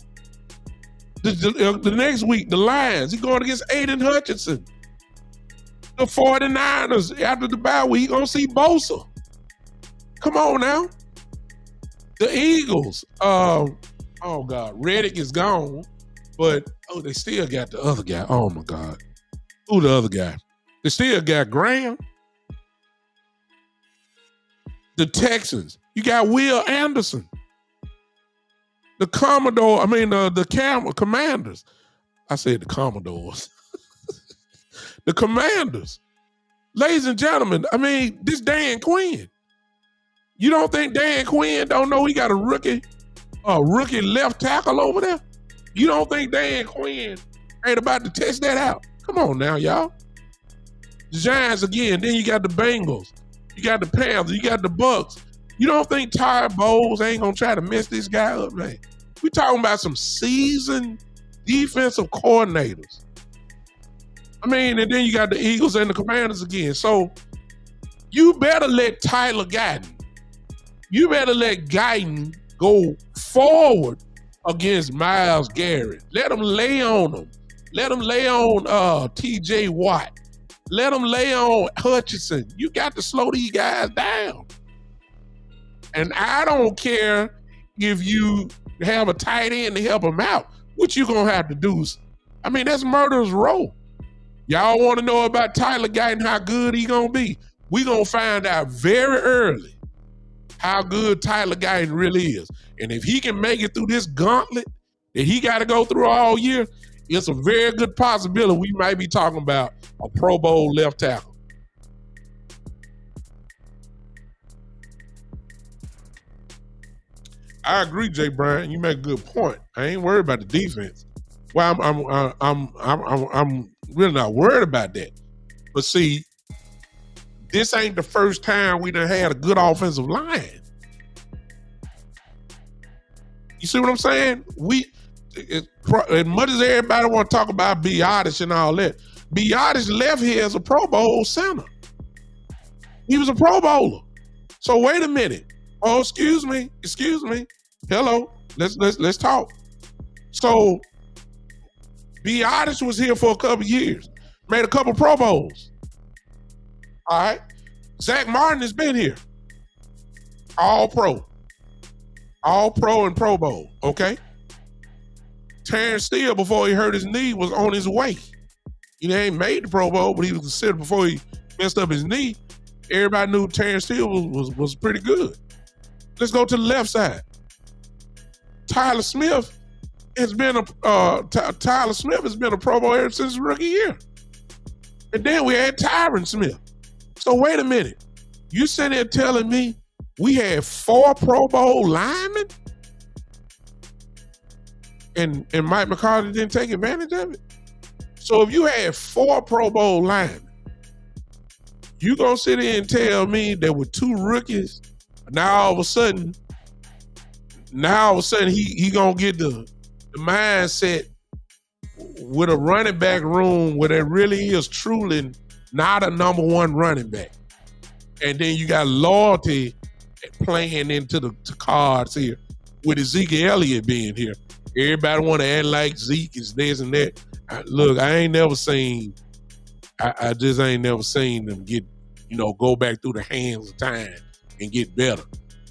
The next week, the Lions, he's going against Aiden Hutchinson. The 49ers, after the bye week, he's going to see Bosa. Come on now. The Eagles, oh God, Reddick is gone, but they still got the other guy. Oh my God. Who the other guy? They still got Graham. The Texans, you got Will Anderson. The Commanders. I said the Commodores. The Commanders. Ladies and gentlemen, this Dan Quinn. You don't think Dan Quinn don't know he got a rookie left tackle over there? You don't think Dan Quinn ain't about to test that out? Come on now, y'all. The Giants again, then you got the Bengals. You got the Panthers, you got the Bucks. You don't think Ty Bowles ain't gonna try to mess this guy up, man? We talking about some seasoned defensive coordinators. And then you got the Eagles and the Commanders again. So you better let Tyler Guyton, go forward against Myles Garrett. Let him lay on him. Let him lay on TJ Watt. Let him lay on Hutchinson. You got to slow these guys down. And I don't care if you have a tight end to help him out. What you gonna have to do is, that's murderer's row. Y'all want to know about Tyler Guyton, how good he gonna be? We gonna find out very early how good Tyler Guyton really is. And if he can make it through this gauntlet that he got to go through all year, it's a very good possibility we might be talking about a Pro Bowl left tackle. I agree, Jay Bryant. You make a good point. I ain't worried about the defense. Well, I'm really not worried about that. But see, this ain't the first time we done had a good offensive line. You see what I'm saying? As much as everybody want to talk about Biotis and all that, Biotis left here as a Pro Bowl center. He was a Pro Bowler. So wait a minute. Oh, excuse me. Hello. Let's talk. So Biotis was here for a couple years, made a couple Pro Bowls. All right. Zach Martin has been here. All pro and Pro Bowl. Okay. Terrence Steele, before he hurt his knee, was on his way. He ain't made the Pro Bowl, but he was considered before he messed up his knee. Everybody knew Terrence Steele was pretty good. Let's go to the left side. Tyler Smith has been a Pro Bowl ever since his rookie year. And then we had Tyron Smith. So wait a minute. You sitting there telling me We had 4 Pro Bowl linemen, and Mike McCarthy didn't take advantage of it. So if you had 4 Pro Bowl linemen, you gonna sit there and tell me that with 2 rookies, now all of a sudden he gonna get the mindset with a running back room where there really is truly not a number 1 running back. And then you got loyalty playing into the cards here with Ezekiel Elliott being here. Everybody want to act like Zeke is this and that. Look, I ain't never seen, I just ain't never seen them get, go back through the hands of time and get better.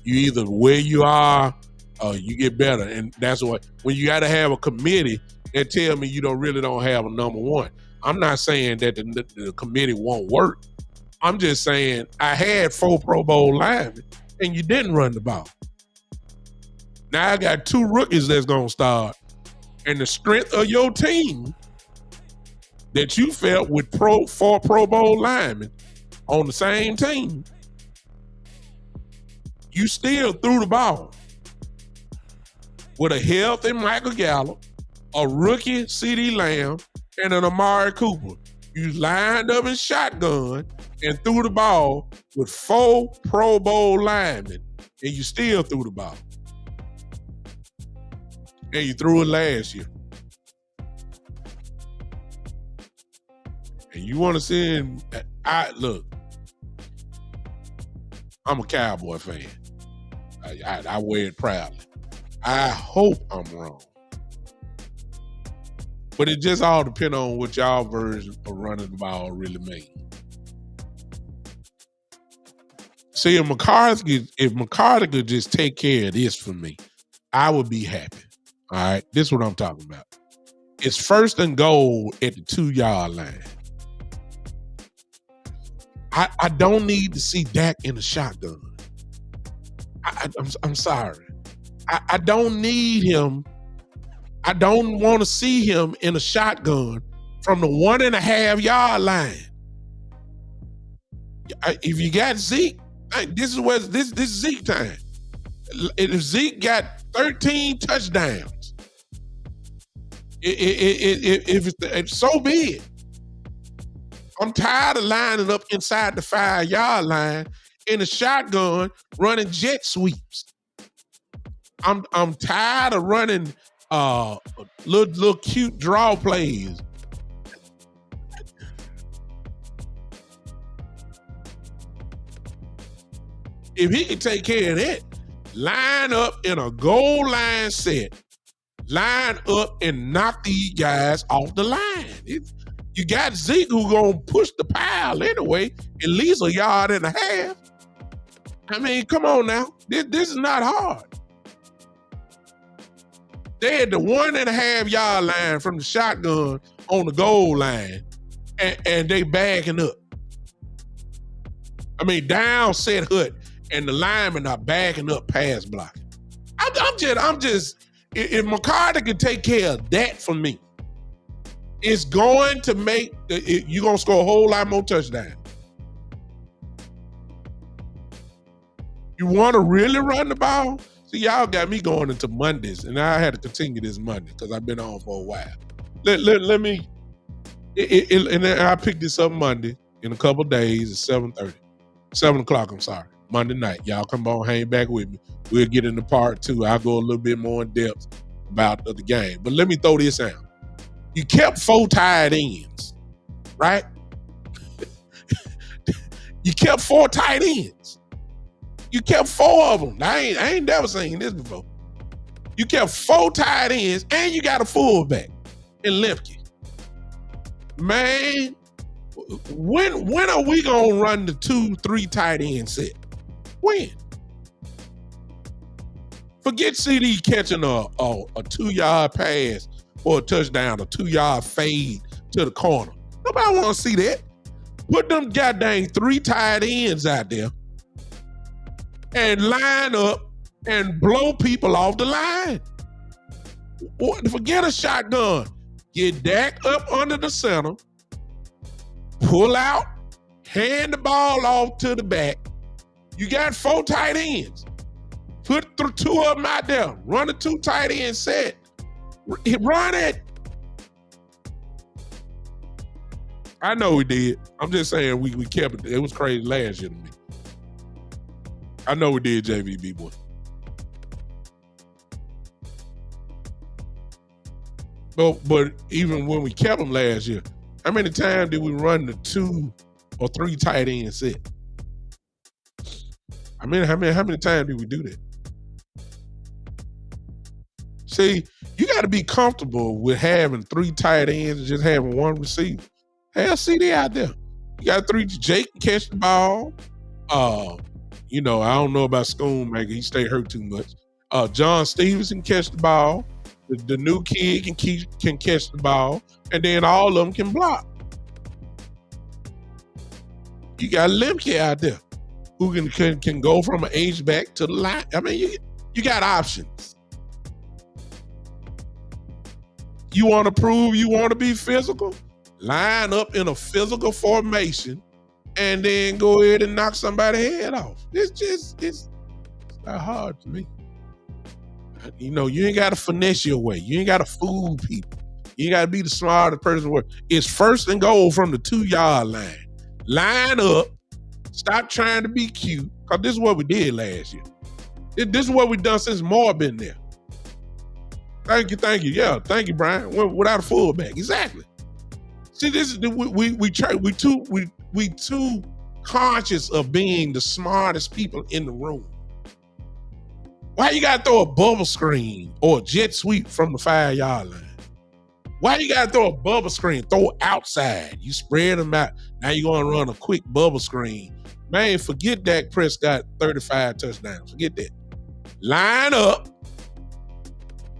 You either where you are or you get better. And that's what, when you got to have a committee that tell me you really don't have a number 1. I'm not saying that the committee won't work. I'm just saying I had 4 Pro Bowl linemen and you didn't run the ball. Now I got 2 rookies that's going to start. And the strength of your team that you felt with 4 Pro Bowl linemen on the same team, you still threw the ball with a healthy Michael Gallup, a rookie CeeDee Lamb, and an Amari Cooper. You lined up in shotgun and threw the ball with 4 Pro Bowl linemen, and you still threw the ball. And you threw it last year. And you want to send, look, I'm a Cowboy fan. I wear it proudly. I hope I'm wrong. But it just all depends on what y'all version of running the ball really means. See, if McCarthy could just take care of this for me, I would be happy. All right, this is what I'm talking about. It's 1st and goal at the 2-yard line. I don't need to see Dak in a shotgun. I'm sorry. I don't need him. I don't want to see him in a shotgun from the 1.5 yard line. If you got Zeke, this is Zeke time. If Zeke got 13 touchdowns, if so be it. I'm tired of lining up inside the 5-yard line in a shotgun running jet sweeps. I'm tired of running little cute draw plays. If he can take care of that, line up in a goal line set, line up and knock these guys off the line. You got Zeke who gonna push the pile anyway, at least 1.5 yards. I mean, come on now. This is not hard. They had the 1.5 yard line from the shotgun on the goal line, and they backing up. I mean, down set hut, and the linemen are backing up pass blocking. I'm just, if McCarthy can take care of that for me, it's going to make, you're going to score a whole lot more touchdowns. You want to really run the ball? See, y'all got me going into Mondays, and I had to continue this Monday because I've been on for a while. Let me, and then I pick this up Monday in a couple days at 7 o'clock, I'm sorry, Monday night. Y'all come on, hang back with me. We'll get into part 2. I'll go a little bit more in depth about the game. But let me throw this out. You kept 4 tight ends, right? You kept 4 tight ends. You kept 4 of them. I ain't never seen this before. You kept 4 tight ends, and you got a fullback in Lemke. Man, when are we gonna run the 2-3 tight end set? When? Forget CD catching a 2-yard pass for a touchdown, a 2-yard fade to the corner. Nobody want to see that. Put them goddamn 3 tight ends out there and line up and blow people off the line. Forget a shotgun. Get Dak up under the center, pull out, hand the ball off to the back. You got 4 tight ends. Put 2 of them out there. Run a 2 tight end set. Run it. I know we did. I'm just saying we kept it. It was crazy last year to me. I know we did, JVB boy. But even when we kept them last year, how many times did we run the 2 or 3 tight end set? I mean, how many times did we do that? See, you got to be comfortable with having 3 tight ends and just having 1 receiver. Have CD out there. You got 3. Jake can catch the ball. I don't know about Schoonmaker. He stay hurt too much. John Stevenson can catch the ball. The new kid can catch the ball, and then all of them can block. You got Lemke out there who can go from an H-back to the line. I mean, you got options. You want to prove you want to be physical? Line up in a physical formation and then go ahead and knock somebody's head off. It's not hard to me. You ain't got to finesse your way. You ain't got to fool people. You ain't got to be the smartest person. It's 1st and goal from the 2-yard line. Line up. Stop trying to be cute, because this is what we did last year. This is what we've done since Moore been there. Thank you. Yeah, thank you, Brian. Without a fullback, exactly. See, this is we too conscious of being the smartest people in the room. Why you gotta throw a bubble screen or a jet sweep from the 5-yard line? Why you gotta throw a bubble screen? Throw outside. You spread them out. Now you're gonna run a quick bubble screen. Man, forget Dak Prescott 35 touchdowns. Forget that. Line up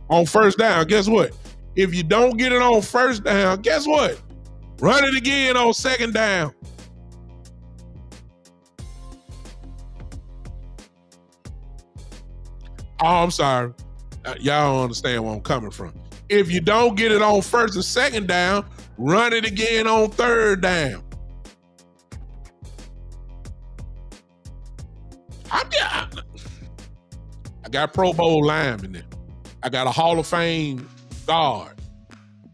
on 1st down. Guess what? If you don't get it on 1st down, guess what? Run it again on 2nd down. Oh, I'm sorry. Y'all don't understand where I'm coming from. If you don't get it on 1st and 2nd down, run it again on 3rd down. I got Pro Bowl linemen there. I got a Hall of Fame guard.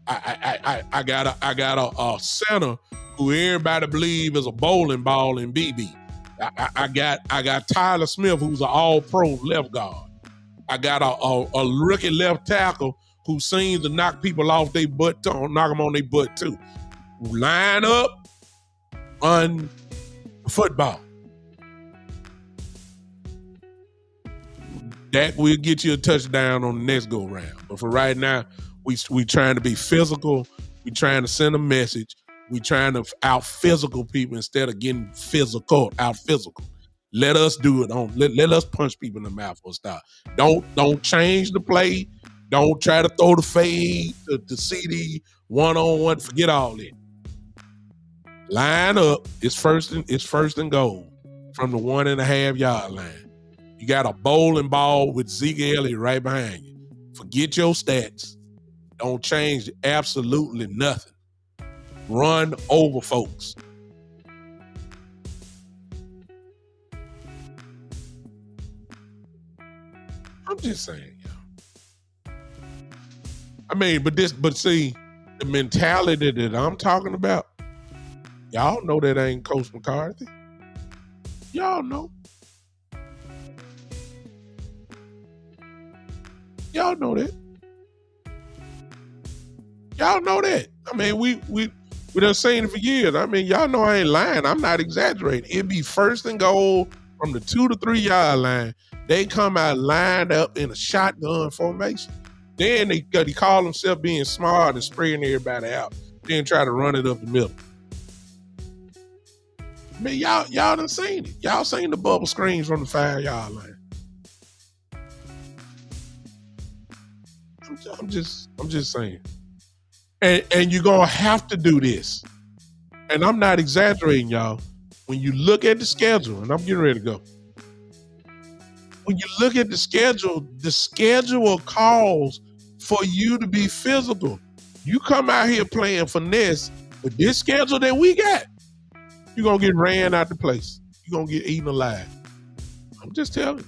I got a center who everybody believe is a bowling ball in BB. I got Tyler Smith, who's an all-pro left guard. I got a rookie left tackle who seems to knock people off their butt, knock them on their butt too. Line up, run football. That will get you a touchdown on the next go round. But for right now, we trying to be physical. We trying to send a message. We trying to out physical people instead of getting out physical. Let us do it on. Let us punch people in the mouth for a start. Don't change the play. Don't try to throw the fade, the CD, one-on-one. Forget all that. Line up. It's first and goal from the 1.5-yard line. You got a bowling ball with Zeke Elliott right behind you. Forget your stats. Don't change absolutely nothing. Run over folks. I'm just saying, y'all. I mean, but see, the mentality that I'm talking about, y'all know that ain't Coach McCarthy. Y'all know. Y'all know that. Y'all know that. I mean, we done seen it for years. I mean, y'all know I ain't lying. I'm not exaggerating. It'd be 1st and goal from the 2 to 3-yard line. They come out lined up in a shotgun formation. Then they call themselves being smart and spraying everybody out. Then try to run it up the middle. I mean, y'all done seen it. Y'all seen the bubble screens from the 5-yard line. I'm just saying. And you're going to have to do this. And I'm not exaggerating, y'all. When you look at the schedule, and I'm getting ready to go. When you look at the schedule calls for you to be physical. You come out here playing finesse with this schedule that we got, you're going to get ran out the place. You're going to get eaten alive. I'm just telling you.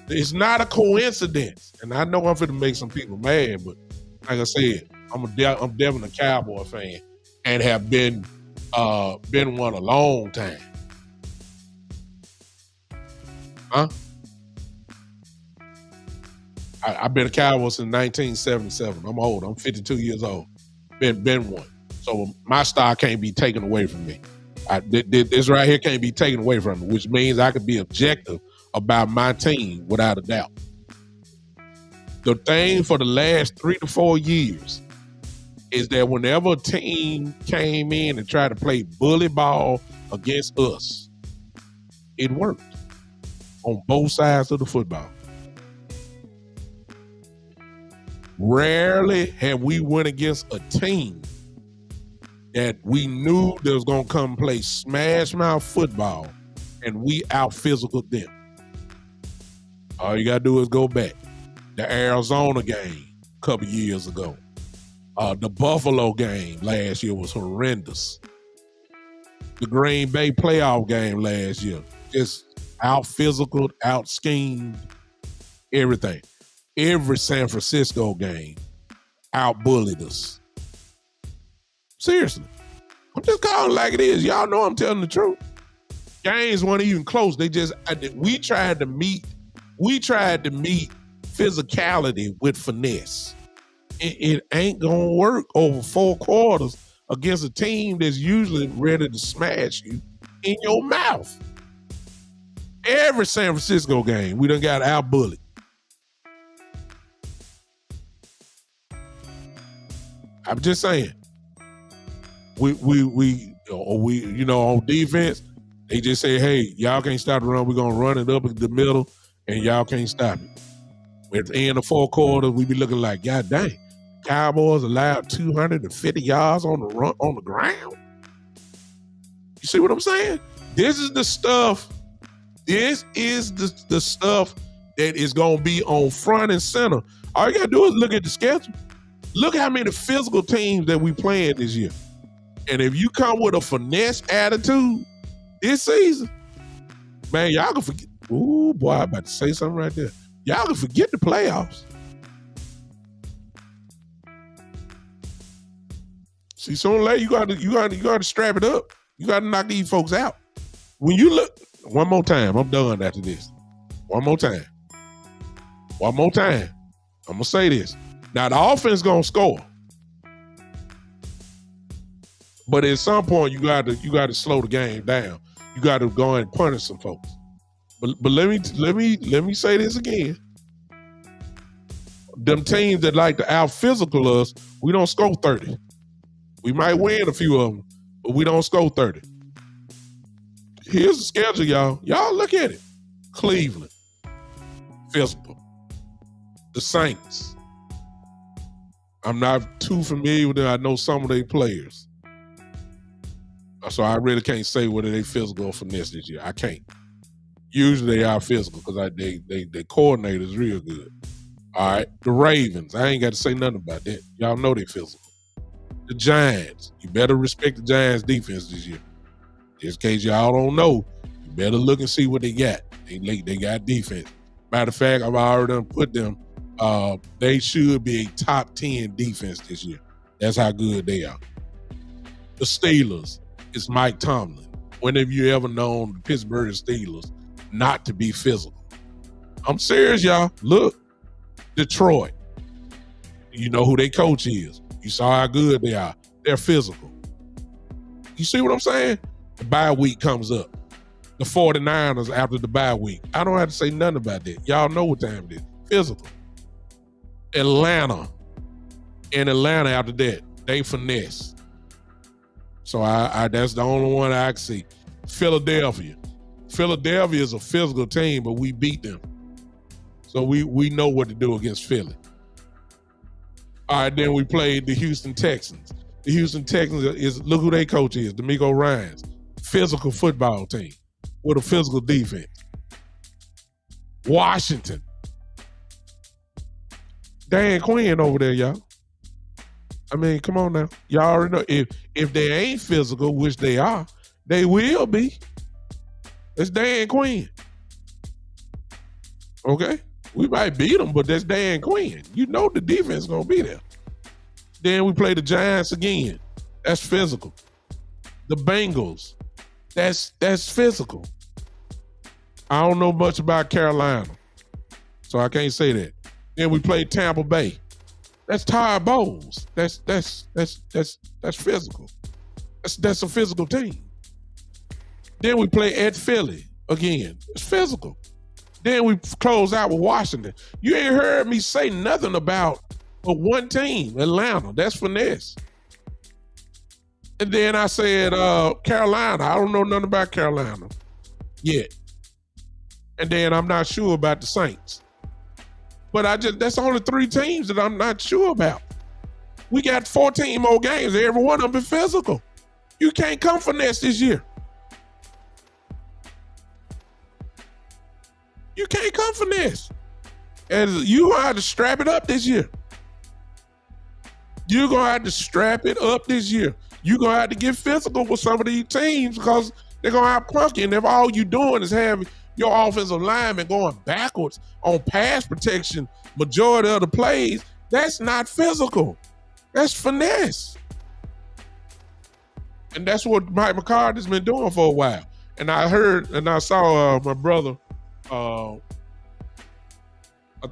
It's not a coincidence. And I know I'm going to make some people mad, but like I said, I'm definitely a Cowboy fan and have been one a long time. Huh? I've been a Cowboy since 1977. I'm old. I'm 52 years old. Been one. So my star can't be taken away from me. This right here can't be taken away from me, which means I could be objective about my team without a doubt. The thing for the last 3 to 4 years is that whenever a team came in and tried to play bully ball against us, it worked on both sides of the football. Rarely have we went against a team that we knew they was going to come play smash mouth football and we out physical them. All you got to do is go back. The Arizona game a couple years ago. The Buffalo game last year was horrendous. The Green Bay playoff game last year, just out physical, out schemed, everything. Every San Francisco game out bullied us. Seriously. I'm just calling it like it is. Y'all know I'm telling the truth. Games weren't even close. We tried to meet physicality with finesse. It ain't gonna work over 4 quarters against a team that's usually ready to smash you in your mouth. Every San Francisco game, we done got out bullied. I'm just saying. We on defense, they just say, hey, y'all can't stop the run. We're gonna run it up in the middle, and y'all can't stop it. At the end of 4 quarters, we be looking like, God dang, Cowboys allowed 250 yards on the ground. You see what I'm saying? This is the stuff. This is the stuff that is gonna be on front and center. All you gotta do is look at the schedule. Look how many physical teams that we playing this year. And if you come with a finesse attitude this season, man, y'all can forget. Ooh, boy, I'm about to say something right there. Y'all can forget the playoffs. See, sooner or later, you gotta strap it up. You gotta knock these folks out. When you look, one more time, I'm done after this. One more time. I'm gonna say this. Now the offense gonna score. But at some point you got to slow the game down. You got to go and punish some folks. But let me say this again. Them teams that like to out physical us, we don't score 30. We might win a few of them, but we don't score 30. Here's the schedule, y'all. Y'all look at it. Cleveland, physical. The Saints. I'm not too familiar with them. I know some of their players. So I really can't say whether they physical or finesse this year. I can't. Usually they are physical because they coordinate is real good. All right. The Ravens. I ain't got to say nothing about that. Y'all know they physical. The Giants. You better respect the Giants defense this year. Just in case y'all don't know, you better look and see what they got. They got defense. Matter of fact, I've already put them. They should be a top 10 defense this year. That's how good they are. The Steelers. It's Mike Tomlin. When have you ever known the Pittsburgh Steelers not to be physical? I'm serious, y'all. Look, Detroit. You know who their coach is. You saw how good they are. They're physical. You see what I'm saying? The bye week comes up. The 49ers after the bye week. I don't have to say nothing about that. Y'all know what time it is. Physical. Atlanta. In Atlanta after that, they finesse. So I that's the only one I can see. Philadelphia. Philadelphia is a physical team, but we beat them. So we know what to do against Philly. All right, then we played the Houston Texans. The Houston Texans look who their coach is, D'Amico Ryans. Physical football team with a physical defense. Washington. Dan Quinn over there, y'all. I mean, come on now. Y'all already know. If they ain't physical, which they are, they will be. It's Dan Quinn. Okay? We might beat them, but that's Dan Quinn. You know the defense going to be there. Then we play the Giants again. That's physical. The Bengals. That's physical. I don't know much about Carolina, so I can't say that. Then we play Tampa Bay. That's Todd Bowles. That's physical. That's a physical team. Then we play at Philly again. It's physical. Then we close out with Washington. You ain't heard me say nothing about but one team, Atlanta. That's finesse. And then I said Carolina. I don't know nothing about Carolina yet. And then I'm not sure about the Saints. But that's only 3 teams that I'm not sure about. We got 14 more games. Every one of them is physical. You can't come finesse this year. You can't come finesse. And you're going to have to strap it up this year. You're going to have to strap it up this year. You're going to have to get physical with some of these teams because they're going to have clunky. And if all you're doing is having your offensive lineman going backwards on pass protection majority of the plays, that's not physical. That's finesse. And that's what Mike McCarthy's been doing for a while. And I heard and I saw my brother, I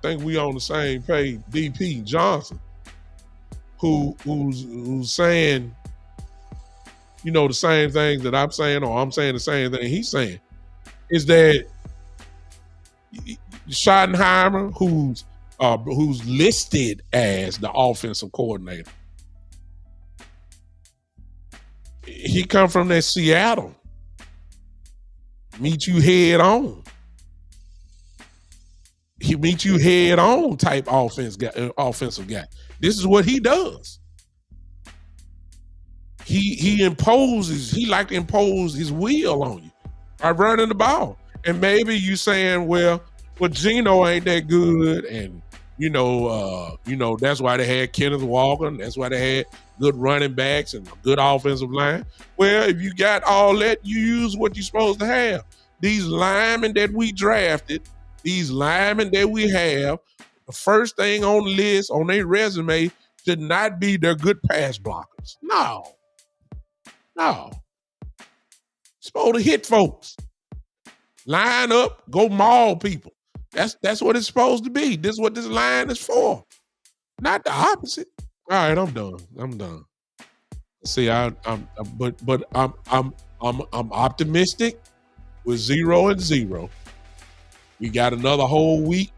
think we on the same page, DP Johnson, who's saying, you know, the same things that I'm saying, or I'm saying the same thing he's saying, is that Schottenheimer, who's listed as the offensive coordinator, he come from that Seattle meet you head on. He meet you head on type offensive guy. This is what he does. He imposes. He like to impose his will on you by running the ball. And maybe you saying, well, Geno ain't that good, and you know that's why they had Kenneth Walker. And that's why they had good running backs and a good offensive line. Well, if you got all that, you use what you're supposed to have. These linemen that we drafted, these linemen that we have, the first thing on the list on their resume should not be they're good pass blockers. No. Supposed to hit folks. Line up, go maul people. That's what it's supposed to be. This is what this line is for. Not the opposite. All right, I'm done. See, I'm optimistic with 0-0. We got another whole week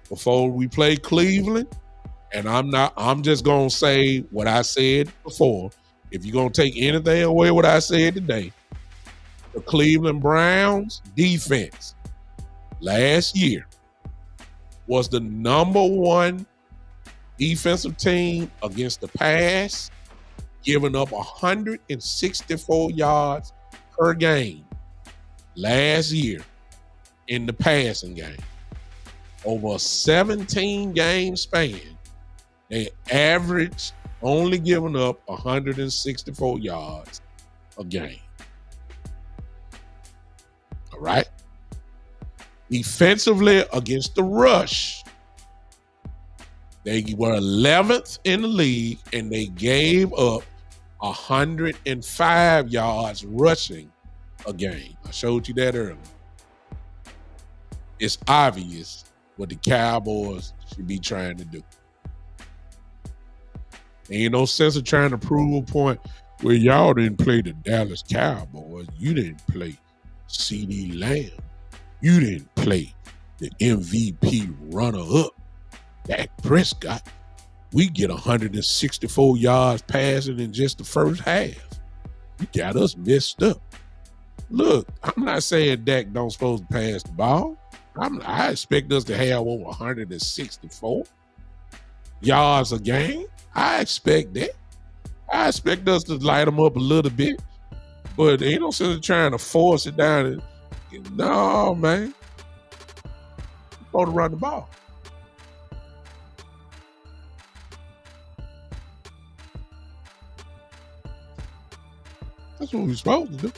before we play Cleveland, and I'm just gonna say what I said before. If you're gonna take anything away what I said today, the Cleveland Browns defense last year was the number 1 defensive team against the pass, giving up 164 yards per game last year in the passing game. Over a 17-game span, they averaged only giving up 164 yards a game. All right? Defensively against the rush, they were 11th in the league, and they gave up 105 yards rushing a game. I showed you that earlier. It's obvious what the Cowboys should be trying to do. Ain't no sense of trying to prove a point where y'all didn't play the Dallas Cowboys. You didn't play CD Lamb. You didn't play the MVP runner-up, Dak Prescott. We get 164 yards passing in just the first half. You got us messed up. Look, I'm not saying Dak don't supposed to pass the ball. I expect us to have over 164 yards a game. I expect that. I expect us to light them up a little bit. But ain't no sense of trying to force it down. No, man. You're supposed to run the ball. That's what we're supposed to do.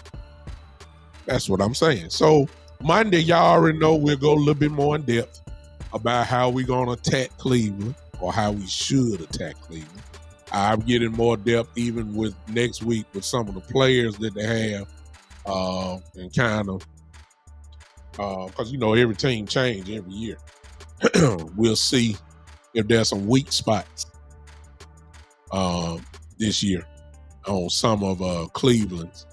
That's what I'm saying. So Monday, y'all already know we'll go a little bit more in depth about how we gonna attack Cleveland or how we should attack Cleveland. I'm getting more depth even with next week with some of the players that they have, and kind of because every team change every year. We'll see if there's some weak spots this year on some of Cleveland's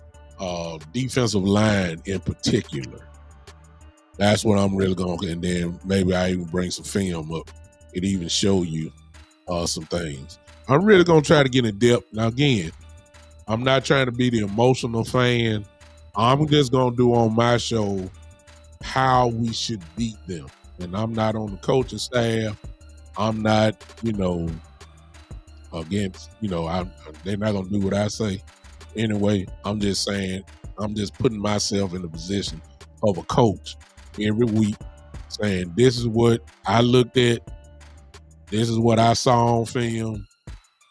defensive line in particular. That's what I'm really going to, and then maybe I even bring some film up. It even show you some things. I'm really going to try to get in depth. Now, again, I'm not trying to be the emotional fan. I'm just going to do on my show how we should beat them. And I'm not on the coaching staff. I'm not, against, they're not going to do what I say. Anyway, I'm just saying, I'm just putting myself in the position of a coach every week saying, this is what I looked at. This is what I saw on film.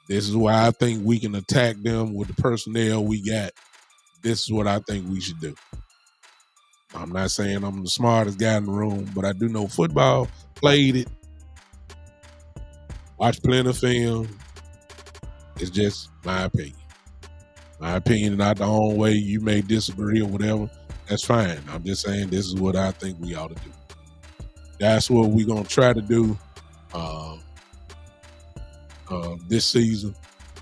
This is why I think we can attack them with the personnel we got. This is what I think we should do. I'm not saying I'm the smartest guy in the room, but I do know football, played it, watched plenty of film. It's just my opinion. My opinion, not the own way. You may disagree or whatever. That's fine. I'm just saying this is what I think we ought to do. That's what we're going to try to do this season.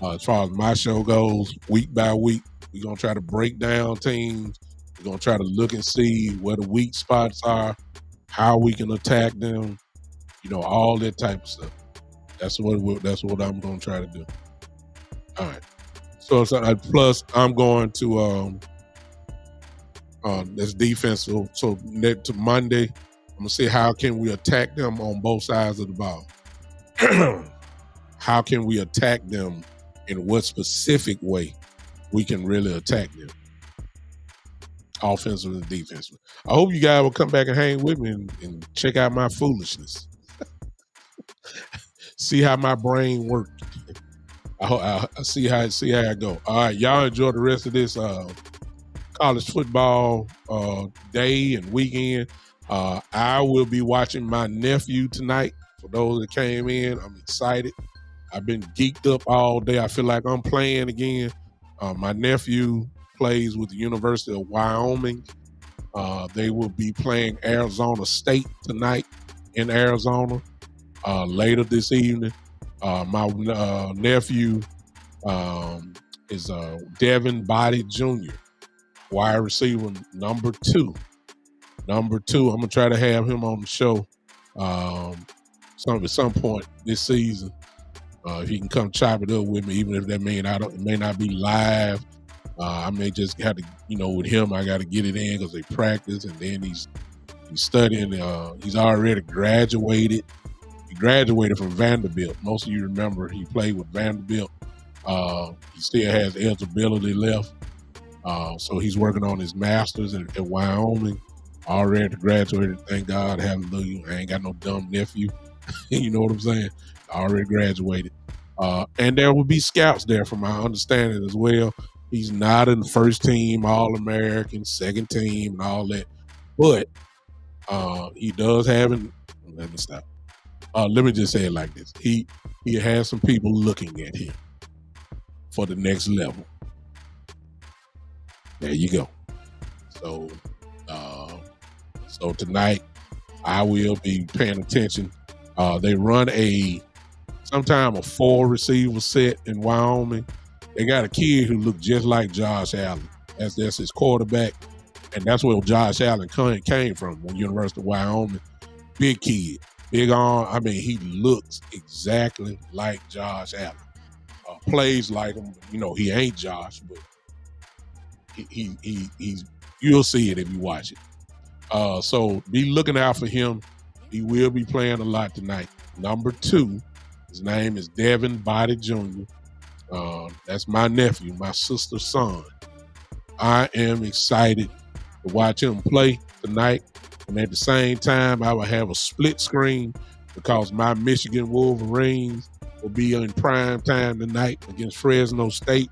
As far as my show goes, week by week, we're going to try to break down teams. We're going to try to look and see where the weak spots are, how we can attack them, all that type of stuff. That's what I'm going to try to do. All right. So plus I'm going to this defense. So next to Monday, I'm gonna see how can we attack them on both sides of the ball. How can we attack them in what specific way we can really attack them, offensive and defensive. I hope you guys will come back and hang with me and check out my foolishness. See how my brain works. I see how I go. All right, y'all enjoy the rest of this college football day and weekend. I will be watching my nephew tonight. For those that came in, I'm excited. I've been geeked up all day. I feel like I'm playing again. My nephew plays with the University of Wyoming. They will be playing Arizona State tonight in Arizona later this evening. My nephew is Devin Body Jr., wide receiver number 2. I'm going to try to have him on the show at some point this season. If he can come chop it up with me, even if that it may not be live. I may just have to, with him, I got to get it in because they practice, and then he's studying. He's already graduated. He graduated from Vanderbilt. Most of you remember he played with Vanderbilt. He still has eligibility left. So he's working on his master's at Wyoming. Already graduated, thank God, hallelujah. I ain't got no dumb nephew. You know what I'm saying? Already graduated. And there will be scouts there from my understanding as well. He's not in the first team, All-American, second team, and all that. But he does have let me stop. Let me just say it like this. He has some people looking at him for the next level. There you go. So tonight I will be paying attention. They run sometime a 4 receiver set in Wyoming. They got a kid who looked just like Josh Allen. That's his quarterback. And that's where Josh Allen came from, when University of Wyoming. Big kid, big arm. I mean, he looks exactly like Josh Allen. Plays like him. He ain't Josh, but he's you'll see it if you watch it. So be looking out for him. He will be playing a lot tonight. Number 2, his name is Devin Body Jr. That's my nephew, my sister's son. I am excited to watch him play tonight. And at the same time, I will have a split screen because my Michigan Wolverines will be in prime time tonight against Fresno State.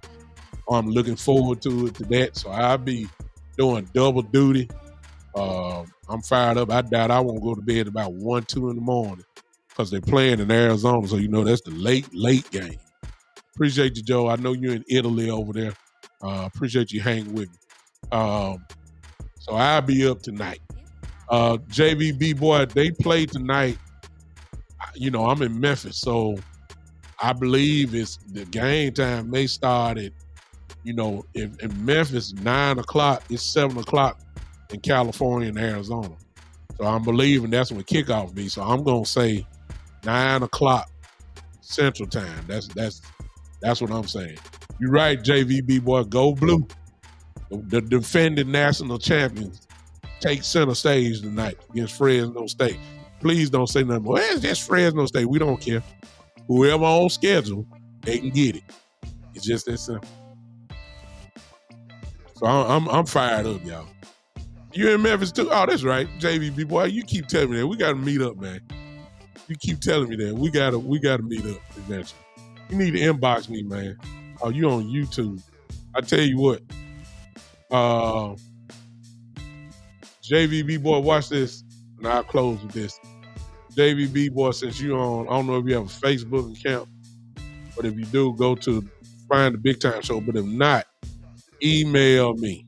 I'm looking forward to that. So I'll be doing double duty. I'm I'm fired up. I doubt I won't go to bed about 1, 2 in the morning because they're playing in Arizona. So, that's the late game. Appreciate you, Joe. I know you're in Italy over there. Appreciate you hanging with me. So I'll be up tonight. JVB, boy, they play tonight. I'm in Memphis, so I believe it's the game time may start at, in Memphis, 9 o'clock. It's 7 o'clock in California and Arizona. So I'm believing that's when kickoff be. So I'm going to say 9 o'clock Central Time. That's what I'm saying. You're right, JVB, boy. Go blue. The defending national champions take center stage tonight against Fresno State. Please don't say nothing. Well, it's just Fresno State. We don't care. Whoever on schedule, they can get it. It's just that simple. So I'm fired up, y'all. You in Memphis too? Oh, that's right, JVB, boy. You keep telling me that. We got to meet up, man. You keep telling me that. We gotta meet up eventually. You need to inbox me, man. Oh, you on YouTube? I tell you what. JVB, boy, watch this, and I'll close with this. JVB, boy, since you on, I don't know if you have a Facebook account, but if you do, go to find the Big Time Show. But if not, email me.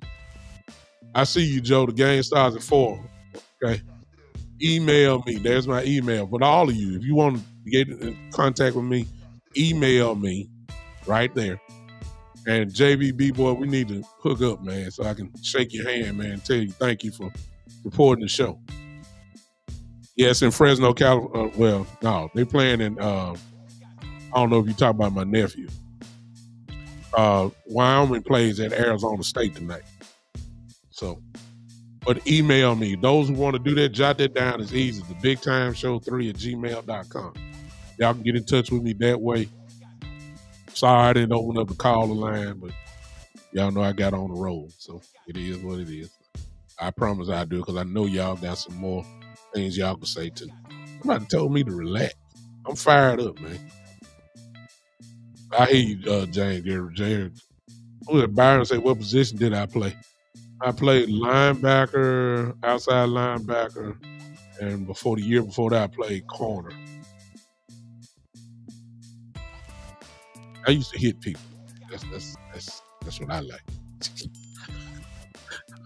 I see you, Joe. The game starts at 4. Okay. Email me. There's my email. But all of you, if you want to get in contact with me, email me right there. And JVB, boy, we need to hook up, man, so I can shake your hand, man, and tell you thank you for supporting the show. Yes, in Fresno, California. Well, no, they playing in, I don't know if you talk about my nephew. Wyoming plays at Arizona State tonight. So, but email me. Those who want to do that, jot that down. It's easy. The BigTimeShow3@gmail.com. Y'all can get in touch with me that way. Sorry I didn't open up the caller line, but y'all know I got on the road. So it is what it is. I promise I'll do it because I know y'all got some more things y'all can say too. Somebody told me to relax. I'm fired up, man. I hear you, James. Jared. Who did Byron say, what position did I play? I played linebacker, outside linebacker, and the year before that, I played corner. I used to hit people. That's what I like.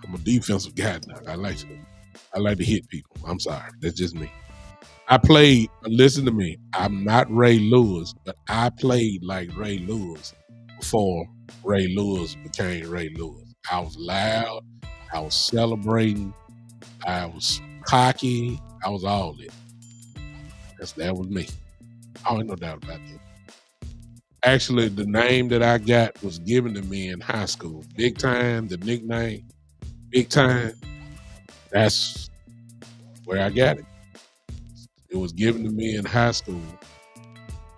I'm a defensive guy now. I like to hit people. I'm sorry. That's just me. I played, listen to me, I'm not Ray Lewis, but I played like Ray Lewis before Ray Lewis became Ray Lewis. I was loud. I was celebrating. I was cocky. I was all that. That was me. I ain't no doubt about that. Actually, the name that I got was given to me in high school. Big Time, the nickname, Big Time, that's where I got it. It was given to me in high school.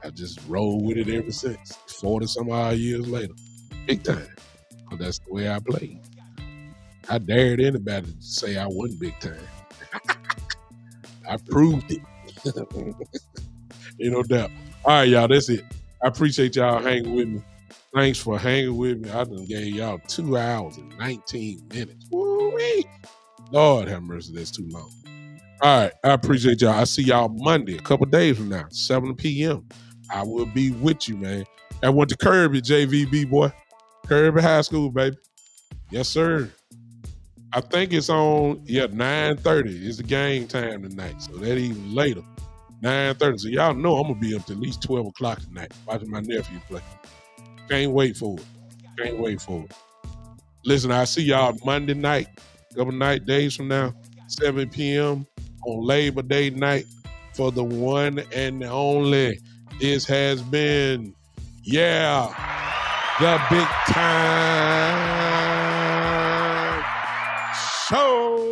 I just rolled with it ever since, 40 some odd years later. Big Time, because that's the way I played. I dared anybody to say I wasn't Big Time. I proved it. Ain't no doubt. All right, y'all, that's it. I appreciate y'all hanging with me. Thanks for hanging with me. I done gave y'all 2 hours and 19 minutes. Woo-wee. Lord have mercy, that's too long. All right, I appreciate y'all. I see y'all Monday, a couple days from now, 7 p.m. I will be with you, man. I went to Kirby, JVB, boy. Kirby High School, baby. Yes, sir. I think it's on, 9:30. It's the game time tonight, so that even later. 9:30. So y'all know I'm going to be up to at least 12 o'clock tonight watching my nephew play. Can't wait for it. Listen, I see y'all Monday night, couple days from now, 7 p.m. on Labor Day night for the one and only. This has been, the Big Time Show.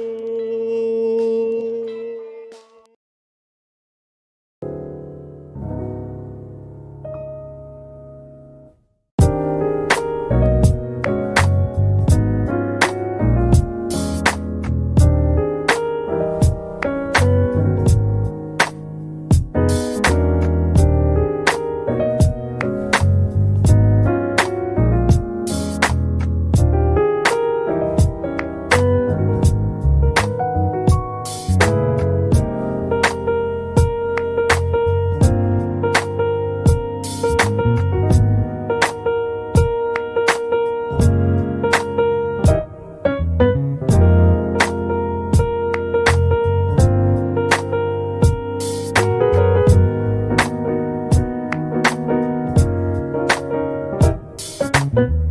Peace.